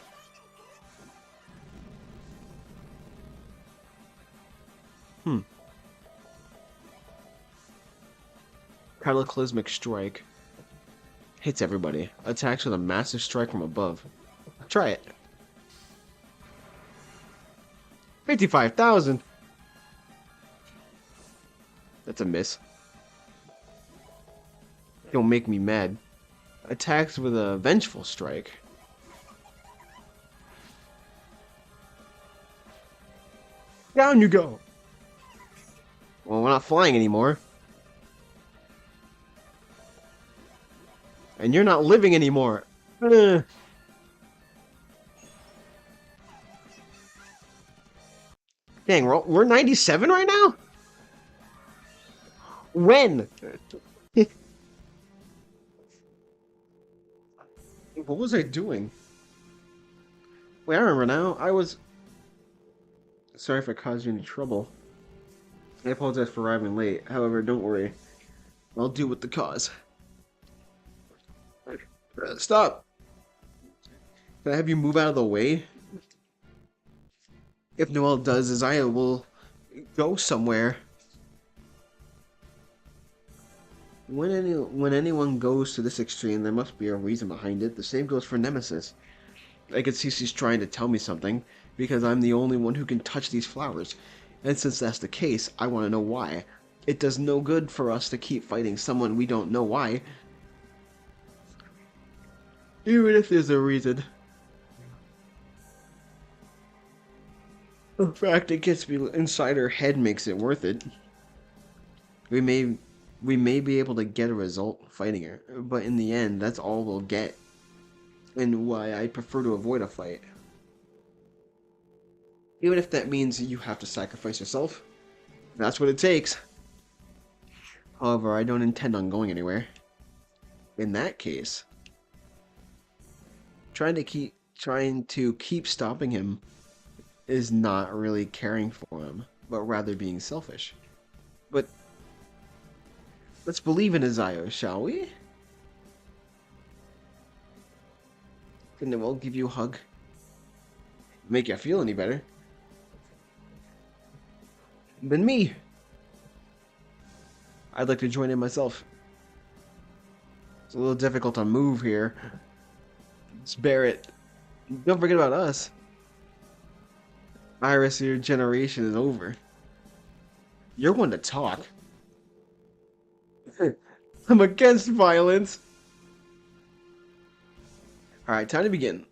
A: Cataclysmic Strike. Hits everybody. Attacks with a massive strike from above. Try it. 55,000! That's a miss. Don't make me mad. Attacks with a Vengeful Strike. Down you go! Well, we're not flying anymore. And you're not living anymore. Dang, we're 97 right now? When? What was I doing? Wait, I remember now. I was... Sorry if I caused you any trouble. I apologize for arriving late. However, don't worry. I'll deal with the cause. Stop! Can I have you move out of the way? If Noelle does, Isaiah will go somewhere. When anyone goes to this extreme, there must be a reason behind it. The same goes for Nemesis. I can see she's trying to tell me something, because I'm the only one who can touch these flowers. And since that's the case, I want to know why. It does no good for us to keep fighting someone we don't know why. Even if there's a reason. The fact it gets me inside her head makes it worth it. We may we may be able to get a result fighting her, but in the end, that's all we'll get. And why I prefer to avoid a fight. Even if that means you have to sacrifice yourself. That's what it takes. However, I don't intend on going anywhere. In that case, trying to keep stopping him is not really caring for him, but rather being selfish. But let's believe in Azayo, shall we? And then we'll give you a hug. Make you feel any better. Than me. I'd like to join in myself. It's a little difficult to move here. Just bear it. Don't forget about us. Iris, your generation is over. You're one to talk. I'm against violence. Alright, time to begin.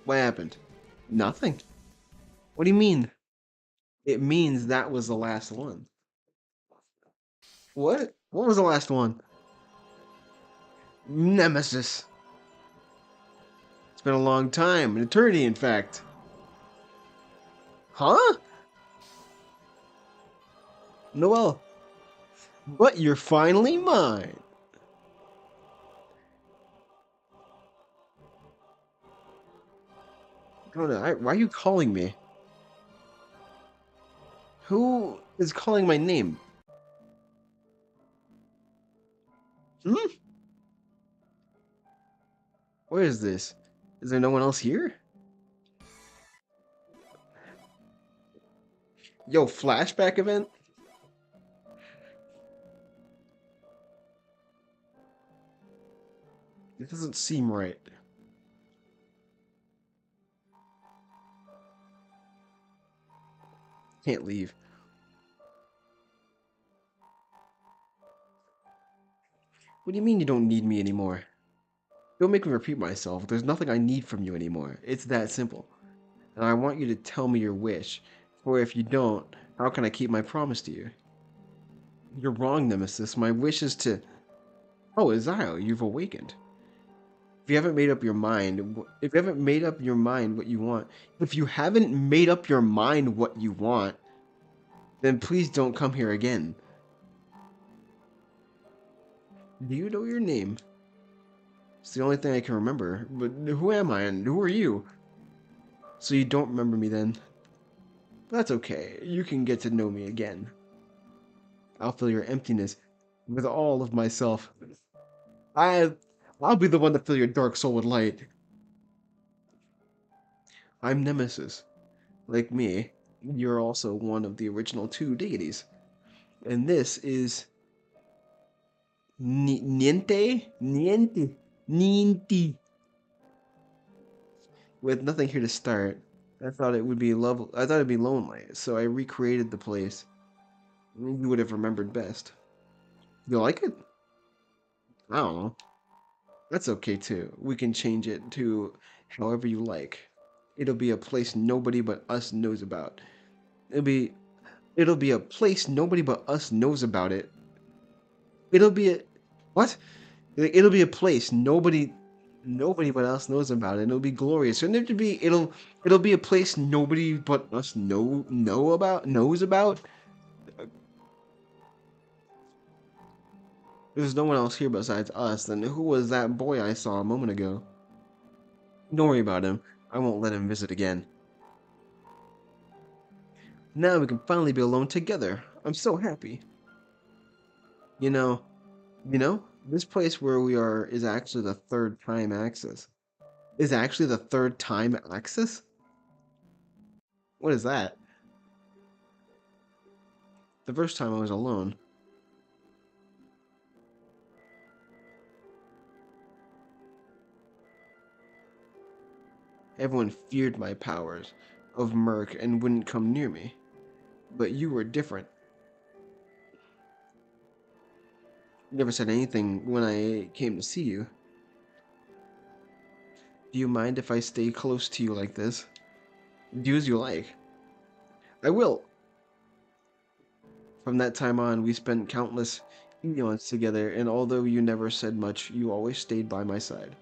A: What happened? Nothing. What do you mean? It means that was the last one. What? What was the last one? Nemesis. It's been a long time, an eternity, in fact. Huh? Noelle. But you're finally mine. Why are you calling me? Who is calling my name? Hmm? Where is this? Is there no one else here? Yo, flashback event? It doesn't seem right. Can't leave. What do you mean you don't need me anymore? Don't make me repeat myself. There's nothing I need from you anymore. It's that simple. And I want you to tell me your wish. For if you don't, how can I keep my promise to you? You're wrong, Nemesis. My wish is to... Oh, Azio, you've awakened. If you haven't made up your mind, if you haven't made up your mind what you want, if you haven't made up your mind what you want, then please don't come here again. Do you know your name? It's the only thing I can remember. But who am I and who are you? So you don't remember me then? That's okay. You can get to know me again. I'll fill your emptiness with all of myself. I, I'll be the one to fill your dark soul with light. I'm Nemesis. Like me, you're also one of the original two deities. And this is Niente. With nothing here to start, I thought it would be I thought it'd be lonely, so I recreated the place. You would have remembered best. You like it? I don't know. That's okay too. We can change it to however you like. It'll be a place nobody but us knows about. It'll be it'll be a place nobody but us knows about it. It'll be a what? It'll be a place nobody but us knows about it. And it'll be glorious. And it'll be a place nobody but us knows about. There's no one else here besides us. Then who was that boy I saw a moment ago? Don't worry about him. I won't let him visit again. Now we can finally be alone together. I'm so happy. You know, this place where we are is actually the third time axis. Is actually the third time axis? What is that? The first time I was alone. Everyone feared my powers of murk and wouldn't come near me. But you were different. You never said anything when I came to see you. Do you mind if I stay close to you like this? Do as you like. I will. From that time on, we spent countless eons together, and although you never said much, you always stayed by my side.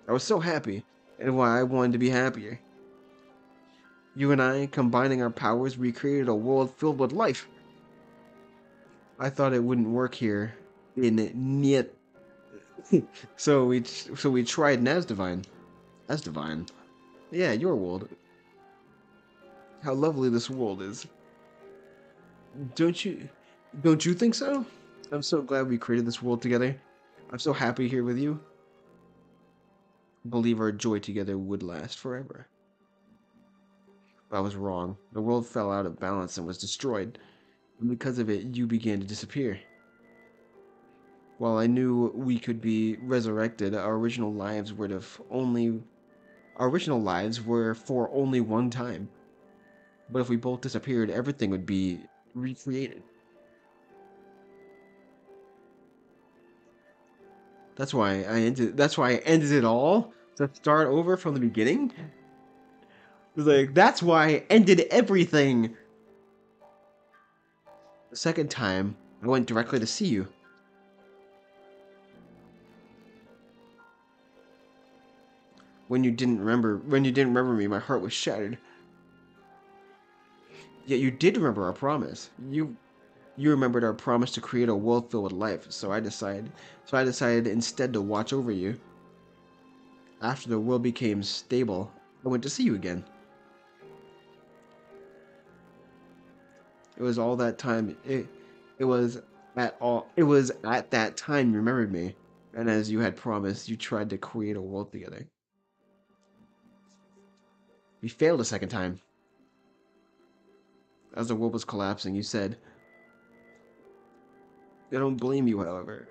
A: I was so happy, and why I wanted to be happier. You and I, combining our powers, we created a world filled with life. I thought it wouldn't work here in Niet. So we tried Asdivine. Asdivine. Yeah, your world. How lovely this world is. Don't you don't you think so? I'm so glad we created this world together. I'm so happy here with you. Believe our joy together would last forever. I was wrong. The world fell out of balance and was destroyed. And because of it, you began to disappear. While I knew we could be resurrected, our original lives were for only one time. But if we both disappeared, everything would be recreated. That's why I ended it all to start over from the beginning. It was like that's why I ended everything. The second time, I went directly to see you. When you didn't remember me, my heart was shattered. Yet you did remember our promise. You remembered our promise to create a world filled with life, so I decided instead to watch over you. After the world became stable, I went to see you again. It was all that time it was it was at that time you remembered me. And as you had promised, you tried to create a world together. We failed a second time. As the world was collapsing, you said, I don't blame you, however.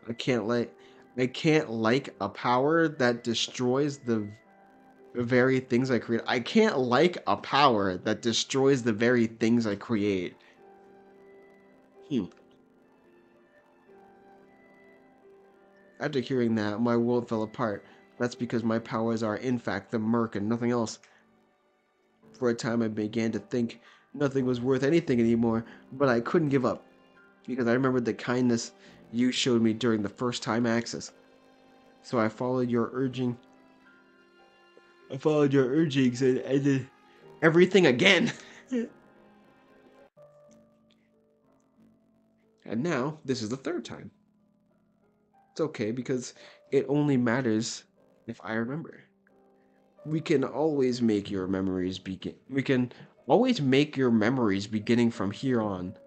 A: I can't like I can't like a power that destroys the very things I create. I can't like a power that destroys the very things I create. Hmm. After hearing that, my world fell apart. That's because my powers are, in fact, the murk and nothing else. For a time, I began to think nothing was worth anything anymore, but I couldn't give up because I remembered the kindness you showed me during the first time access. So I followed your urgings and ended everything again. And now, this is the third time. It's okay because it only matters if I remember. We can always make your memories begin. We can always make your memories beginning from here on.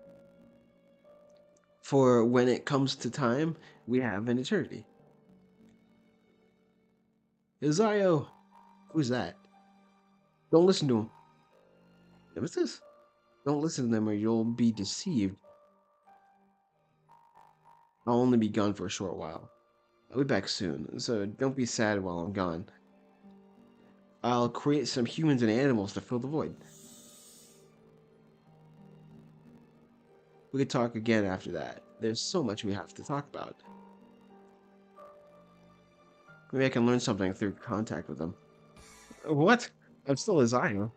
A: For when it comes to time, we have an eternity. Izio! Who's that? Don't listen to him. What's this? Don't listen to them or you'll be deceived. I'll only be gone for a short while. I'll be back soon, so don't be sad while I'm gone. I'll create some humans and animals to fill the void. We could talk again after that. There's so much we have to talk about. Maybe I can learn something through contact with them. What? I'm still Izio.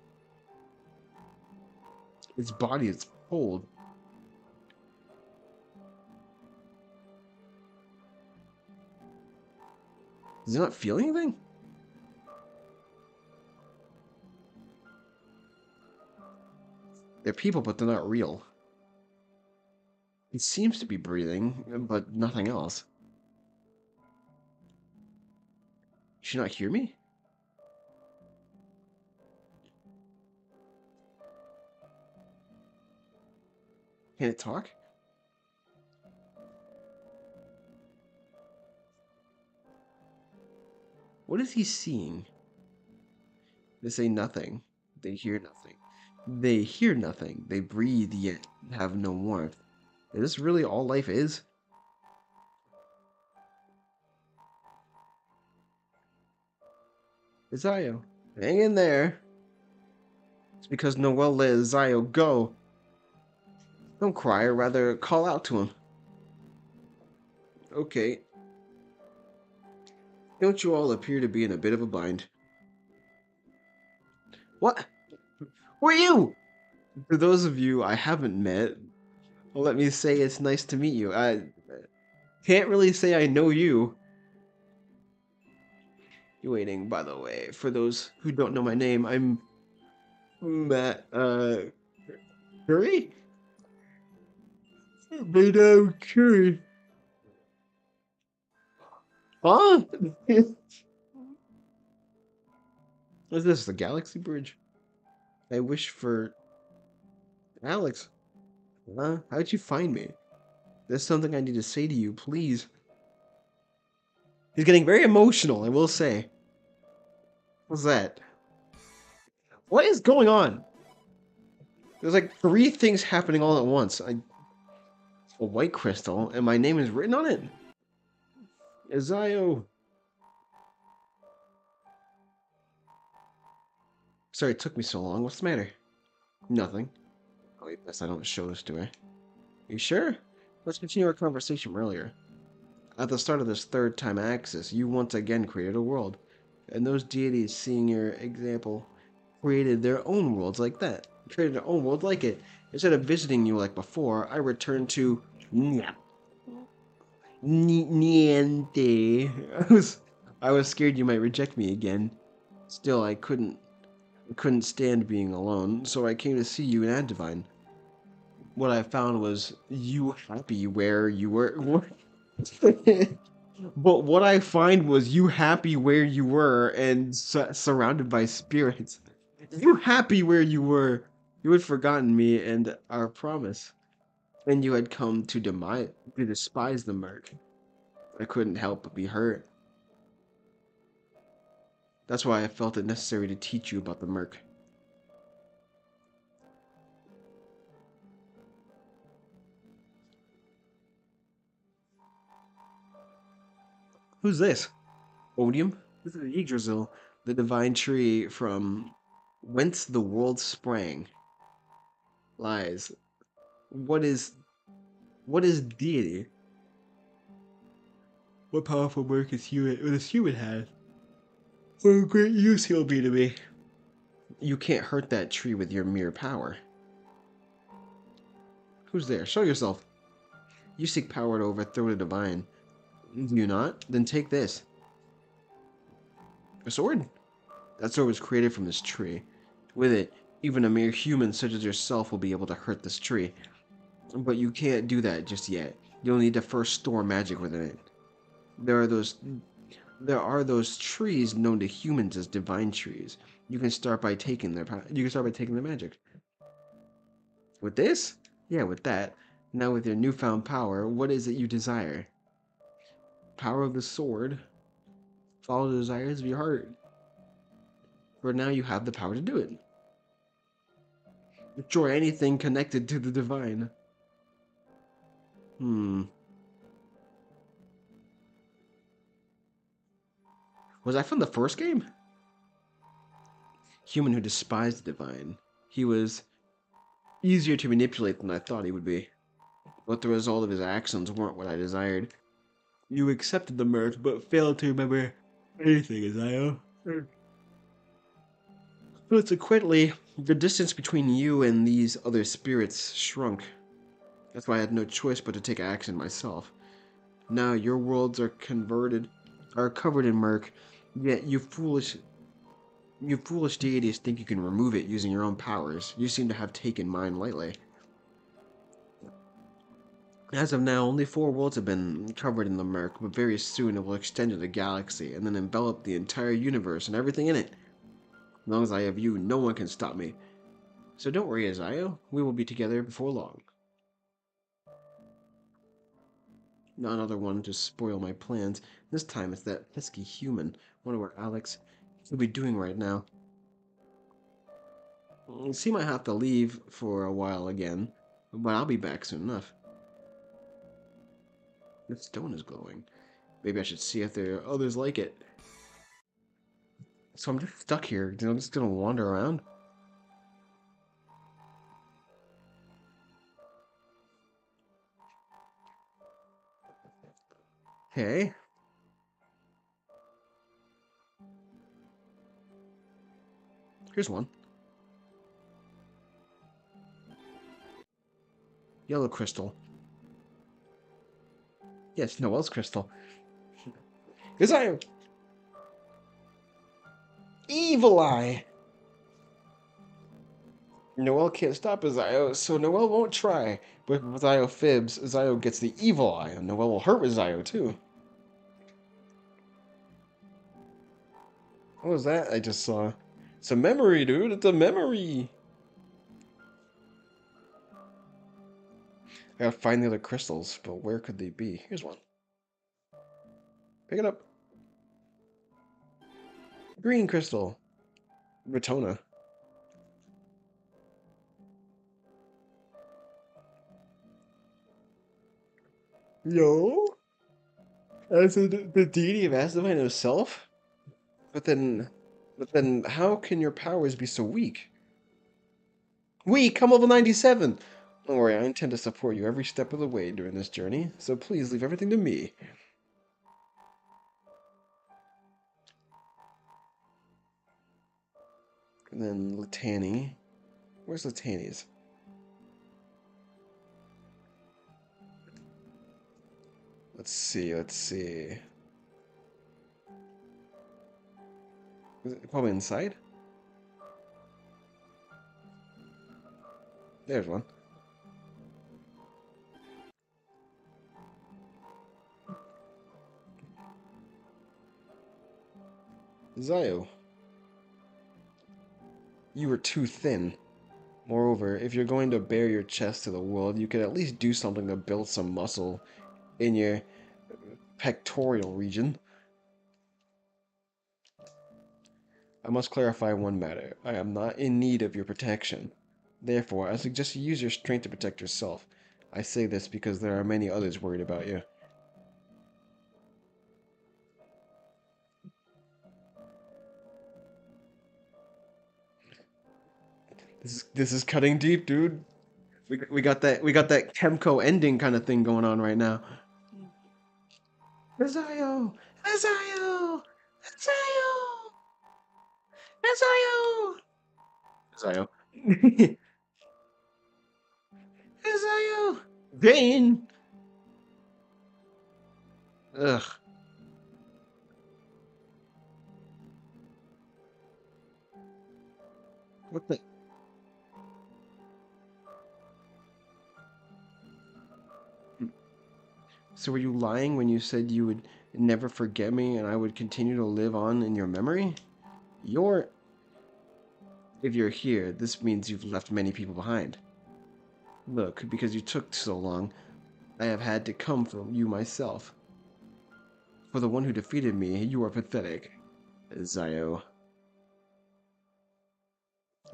A: Its body is cold. Does it not feel anything? They're people, but they're not real. It seems to be breathing, but nothing else. You should not hear me? Can it talk? What is he seeing? They say nothing. They hear nothing. They hear nothing. They breathe yet have no warmth. Is this really all life is? Izio, hang in there. It's because Noelle let Izio go. Don't cry, or rather call out to him. Okay. Don't you all appear to be in a bit of a bind? What? Who are you? For those of you I haven't met, well, let me say it's nice to meet you. I can't really say I know you. You're waiting, by the way. For those who don't know my name, I'm Matt, Curry? Madame Curry. Huh? Is this the Galaxy Bridge? I wish for Alex. Huh? How'd you find me? There's something I need to say to you, please. He's getting very emotional, I will say. What's that? What is going on? There's like three things happening all at once. A white crystal, and my name is written on it. Izio. Sorry it took me so long. What's the matter? Nothing. Oh, wait, guess I don't show this, do I? You sure? Let's continue our conversation from earlier. At the start of this third time axis, you once again created a world. And those deities, seeing your example, created their own worlds like that. Created their own world like it. Instead of visiting you like before, I returned to Niente. I was scared you might reject me again. Still, I couldn't stand being alone, so I came to see you in Asdivine. What I found was you happy where you were. But what I find was you happy where you were and surrounded by spirits. You happy where you were. You had forgotten me and our promise, and you had come to despise the merc. I couldn't help but be hurt. That's why I felt it necessary to teach you about the merc. Who's this? Odium? This is Yggdrasil, the divine tree from whence the world sprang. Lies. What is what is deity? What powerful work this human has? What great use he'll be to me. You can't hurt that tree with your mere power. Who's there? Show yourself. You seek power to overthrow the divine. Do you not? Then take this. A sword? That sword was created from this tree. With it, even a mere human such as yourself will be able to hurt this tree. But you can't do that just yet. You'll need to first store magic within it. There are those there are those trees known to humans as divine trees. You can start by taking their magic. With this? Yeah, with that. Now with your newfound power, what is it you desire? Power of the sword. Follow the desires of your heart. For now you have the power to do it. Destroy anything connected to the divine. Was I from the first game? Human who despised the divine. He was easier to manipulate than I thought he would be. But the result of his actions weren't what I desired. You accepted the mirth, but failed to remember anything, Isaiah. Consequently, the distance between you and these other spirits shrunk. That's why I had no choice but to take action myself. Now your worlds are covered in murk, yet you foolish deities think you can remove it using your own powers. You seem to have taken mine lightly. As of now, only 4 worlds have been covered in the murk, but very soon it will extend to the galaxy and then envelop the entire universe and everything in it. As long as I have you, no one can stop me. So don't worry, Azio. We will be together before long. Not another one to spoil my plans. This time it's that pesky human. Wonder what Alex will be doing right now. He might have to leave for a while again, but I'll be back soon enough. The stone is glowing. Maybe I should see if there are others like it. So I'm just stuck here. I'm just gonna wander around. Okay. Here's one. Yellow crystal. Yes, Noel's crystal. Because I am Evil Eye. Noel can't stop Zio, so Noel won't try. But if Zio fibs, Zio gets the Evil Eye, and Noel will hurt Zio too. What was that I just saw? It's a memory, dude. It's a memory. I gotta find the other crystals, but where could they be? Here's one. Pick it up. Green crystal. Ratona. Yo? As the deity of Asdivine himself? But then, how can your powers be so weak? Weak? I'm level 97! Don't worry, I intend to support you every step of the way during this journey, so please leave everything to me. And then Latani. Where's Latani's? Let's see. Is it probably inside? There's one. Zio. You were too thin. Moreover, if you're going to bare your chest to the world, you could at least do something to build some muscle in your pectoral region. I must clarify one matter. I am not in need of your protection. Therefore, I suggest you use your strength to protect yourself. I say this because there are many others worried about you. This is cutting deep, dude. We got that Kemco ending kind of thing going on right now. Azio! Azio! Azio! Azio! Azio. Azio! Jane! Ugh. What the? So were you lying when you said you would never forget me and I would continue to live on in your memory? You're... If you're here, this means you've left many people behind. Look, because you took so long, I have had to come for you myself. For the one who defeated me, you are pathetic. Zio.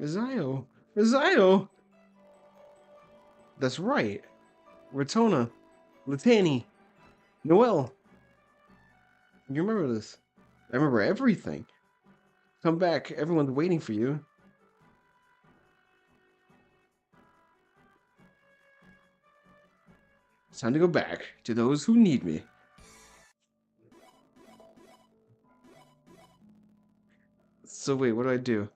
A: Zio. Zio! That's right. Ratona. Latani. Noel. You remember this? I remember everything. Come back. Everyone's waiting for you. It's time to go back to those who need me. So wait, what do I do?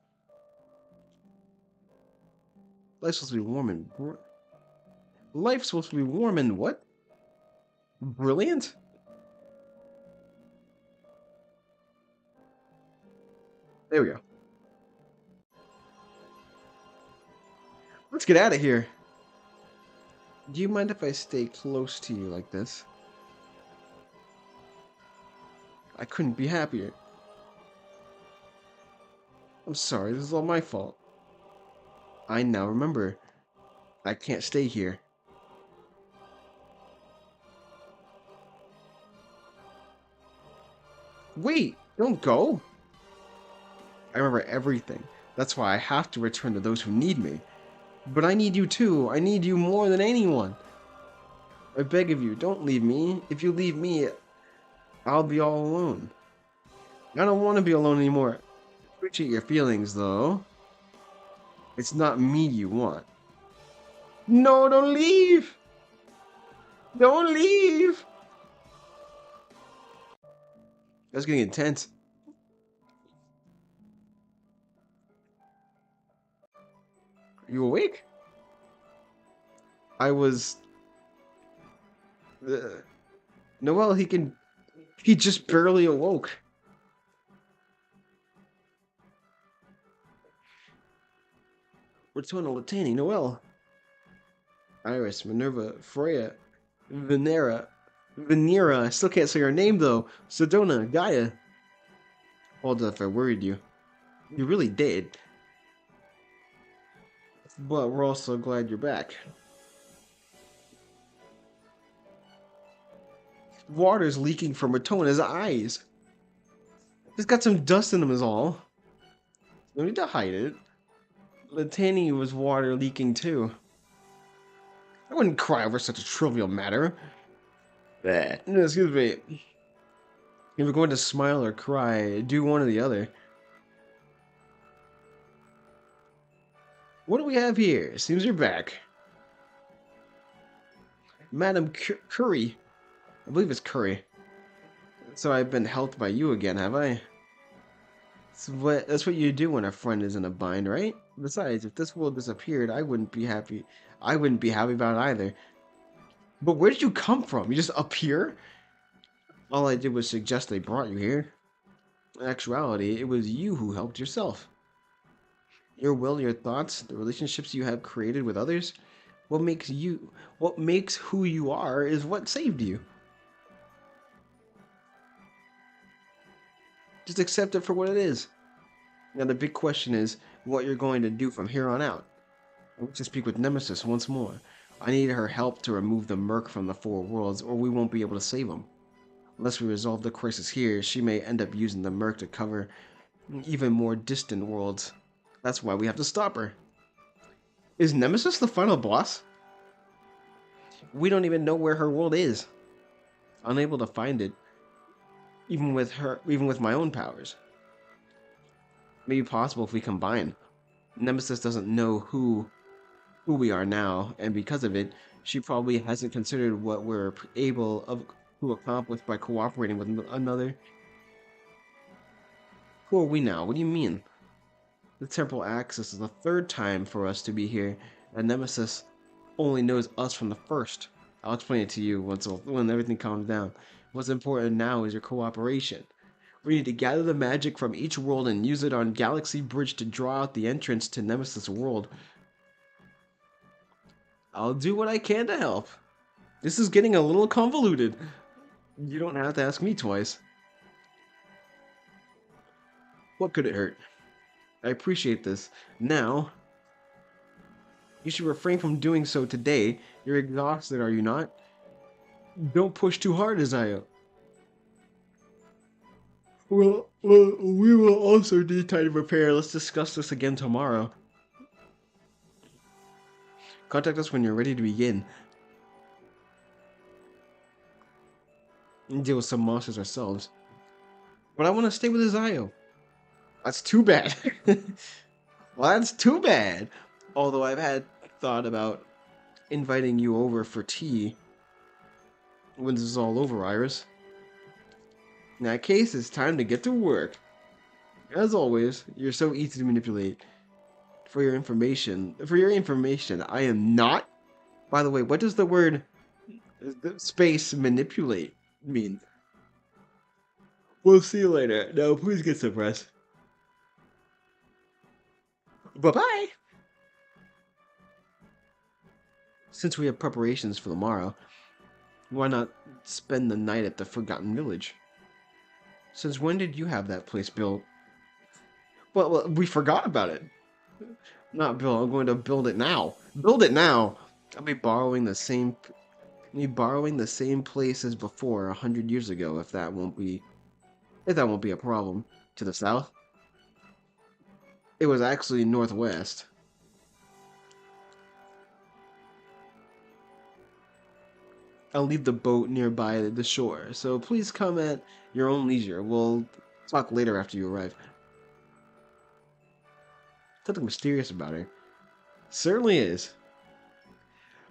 A: Life's supposed to be warm and... Life's supposed to be warm and what? Brilliant? There we go. Let's get out of here. Do you mind if I stay close to you like this? I couldn't be happier. I'm sorry, this is all my fault. I now remember. I can't stay here. Wait, don't go. I remember everything. That's why I have to return to those who need me. But I need you too. I need you more than anyone. I beg of you, don't leave me. If you leave me, I'll be all alone. I don't want to be alone anymore. Appreciate your feelings, though. It's not me you want. No, don't leave! Don't leave! That's getting intense. You awake? I was... Uh, Noel, he can... He just barely awoke. Return to Latani, Noel. Iris, Minerva, Freya, Venera. I still can't say her name though. Sedona, Gaia. Hold on if I worried you. You really did. But we're also glad you're back. Water's leaking from Ratona's eyes. He's got some dust in him is all. No need to hide it. Latani was water leaking too. I wouldn't cry over such a trivial matter. No, excuse me. If you're going to smile or cry, do one or the other. What do we have here? Seems you're back. Madam Curry. I believe it's Curry. So I've been helped by you again, have I? That's what you do when a friend is in a bind, right? Besides, if this world disappeared, I wouldn't be happy. I wouldn't be happy about it either. But where did you come from? You just appear? All I did was suggest they brought you here. In actuality, it was you who helped yourself. Your will, your thoughts, the relationships you have created with others, what makes who you are is what saved you. Just accept it for what it is. Now the big question is what you're going to do from here on out. I wish to speak with Nemesis once more. I need her help to remove the murk from the four worlds, or we won't be able to save them. Unless we resolve the crisis here, she may end up using the murk to cover even more distant worlds. That's why we have to stop her. Is Nemesis the final boss? We don't even know where her world is. Unable to find it, even with my own powers. Maybe possible if we combine. Nemesis doesn't know who we are now, and because of it, she probably hasn't considered what we're to accomplish by cooperating with another. Who are we now? What do you mean? The temporal axis is the third time for us to be here, and Nemesis only knows us from the first. I'll explain it to you when everything calms down. What's important now is your cooperation. We need to gather the magic from each world and use it on Galaxy Bridge to draw out the entrance to Nemesis' world. I'll do what I can to help. This is getting a little convoluted. You don't have to ask me twice. What could it hurt? I appreciate this. Now, you should refrain from doing so today. You're exhausted, are you not? Don't push too hard, Isaiah. Well, we will also need time to prepare. Let's discuss this again tomorrow. Contact us when you're ready to begin. And deal with some monsters ourselves. But I want to stay with Isaiah. That's too bad. Well, that's too bad. Although I've had thought about inviting you over for tea when this is all over, Iris. In that case, it's time to get to work. As always, you're so easy to manipulate. For your information, I am not. By the way, what does the word space manipulate mean? We'll see you later. Now, please get some rest. Bye-bye! Since we have preparations for the morrow, why not spend the night at the Forgotten Village? Since when did you have that place built? Well, we forgot about it. Not build, I'm going to build it now. Build it now! I'll be borrowing the same place as before 100 years ago, if that won't be a problem. To the south? It was actually northwest. I'll leave the boat nearby the shore, so please come at your own leisure. We'll talk later after you arrive. Something mysterious about her. Certainly is.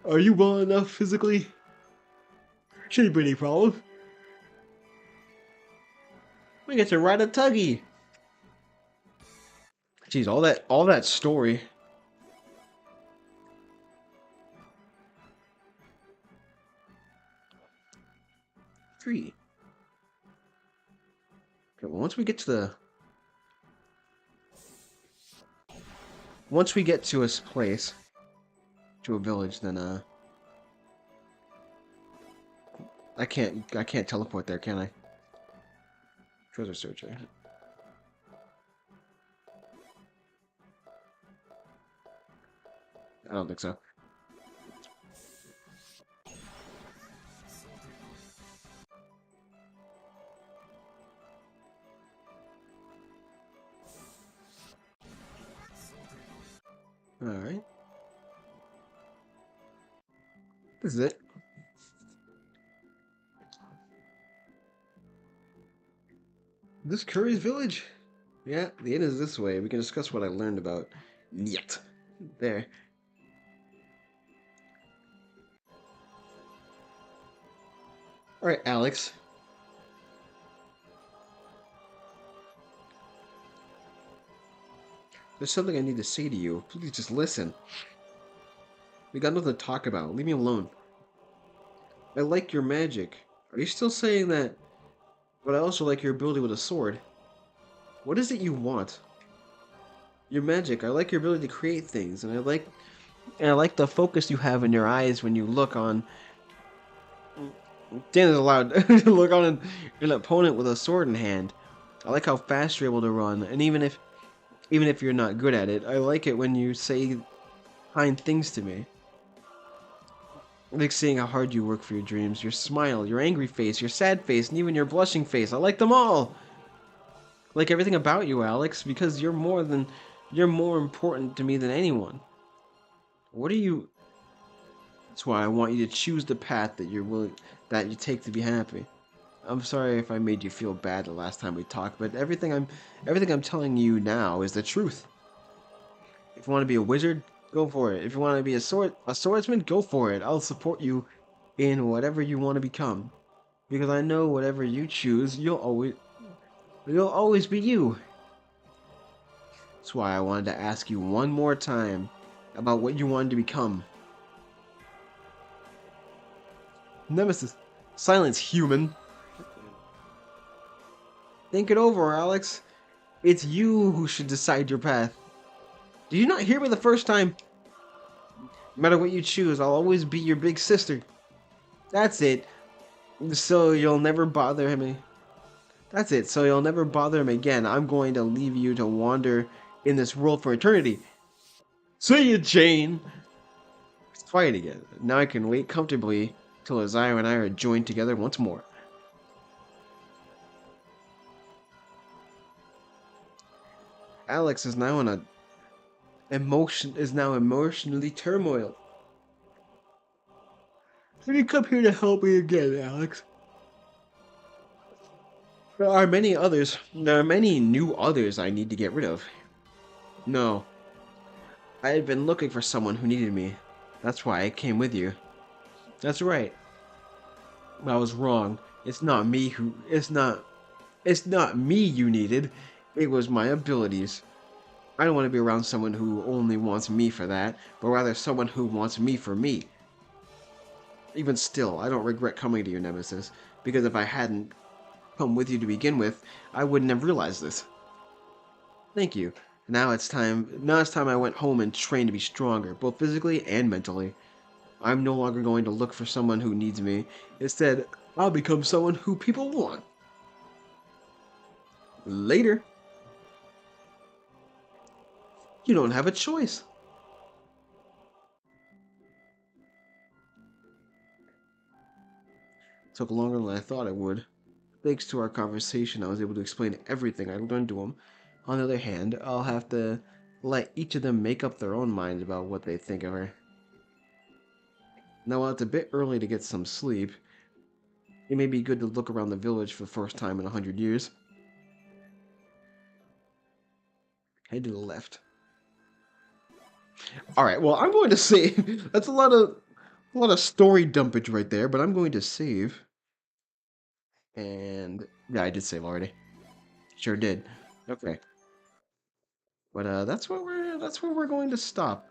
A: Are you well enough physically? Shouldn't be any problem. We get to ride a tuggy. Jeez, all that story. tree. Okay, well, once we get to a place, to a village, then I can't teleport there, can I? Treasure searcher. I don't think so. All right. This is it. This Curry's village. Yeah, the inn is this way. We can discuss what I learned about Nyet. There. All right, Alex. There's something I need to say to you. Please just listen. We got nothing to talk about. Leave me alone. I like your magic. Are you still saying that? But I also like your ability with a sword. What is it you want? Your magic. I like your ability to create things, and I like the focus you have in your eyes when you look on. Dan is allowed to look on an opponent with a sword in hand. I like how fast you're able to run, and even if you're not good at it, I like it when you say kind things to me. I like seeing how hard you work for your dreams. Your smile, your angry face, your sad face, and even your blushing face. I like them all. I like everything about you, Alex, because you're more important to me than anyone. What are you? That's why I want you to choose the path that you take to be happy. I'm sorry if I made you feel bad the last time we talked, but everything I'm telling you now is the truth. If you want to be a wizard, go for it. If you want to be a swordsman, go for it. I'll support you in whatever you want to become, because I know whatever you choose, you'll always be you. That's why I wanted to ask you one more time about what you wanted to become. Nemesis, silence, human. Think it over, Alex. It's you who should decide your path. Did you not hear me the first time? No matter what you choose, I'll always be your big sister. That's it. So you'll never bother me. That's it. So you'll never bother him again. I'm going to leave you to wander in this world for eternity. See you, Jane. Let's fight again. Now I can wait comfortably till Isaiah and I are joined together once more. Alex is now emotionally turmoil. Did you come here to help me again, Alex? There are many new others I need to get rid of. No, I had been looking for someone who needed me. That's why I came with you. That's right. I was wrong. It's not me you needed. It was my abilities. I don't want to be around someone who only wants me for that, but rather someone who wants me for me. Even still, I don't regret coming to you, Nemesis, because if I hadn't come with you to begin with, I wouldn't have realized this. Thank you. Now it's time I went home and trained to be stronger, both physically and mentally. I'm no longer going to look for someone who needs me. Instead, I'll become someone who people want. Later. You don't have a choice. Took longer than I thought it would. Thanks to our conversation, I was able to explain everything I learned to him. On the other hand, I'll have to let each of them make up their own minds about what they think of her. Now, while it's a bit early to get some sleep, it may be good to look around the village for the first time in 100 years. Head to the left. Alright, well, I'm going to save. That's a lot of story dumpage right there, but I'm going to save. And yeah, I did save already. Sure did. Okay. But that's where we're going to stop.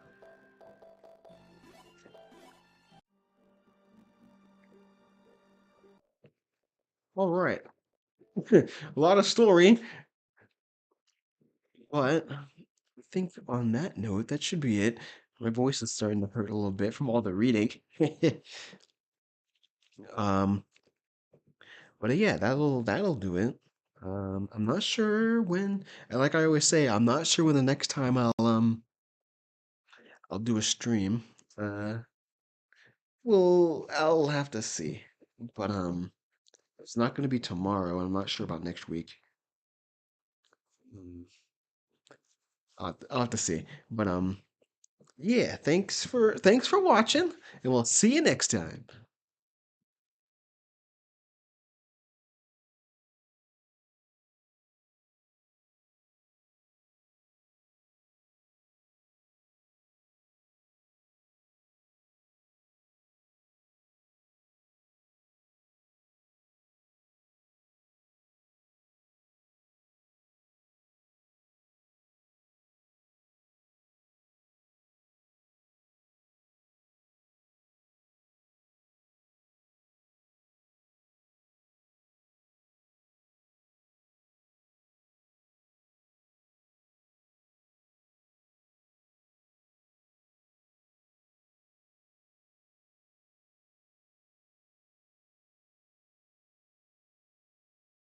A: All right. A lot of story, but I think on that note, that should be it. My voice is starting to hurt a little bit from all the reading. um, but yeah, that'll do it. I'm not sure when, and like I always say, I'm not sure when the next time I'll do a stream. Uh, well, I'll have to see. But it's not going to be tomorrow, and I'm not sure about next week. Mm, I'll have to see. But yeah, thanks for watching, and we'll see you next time.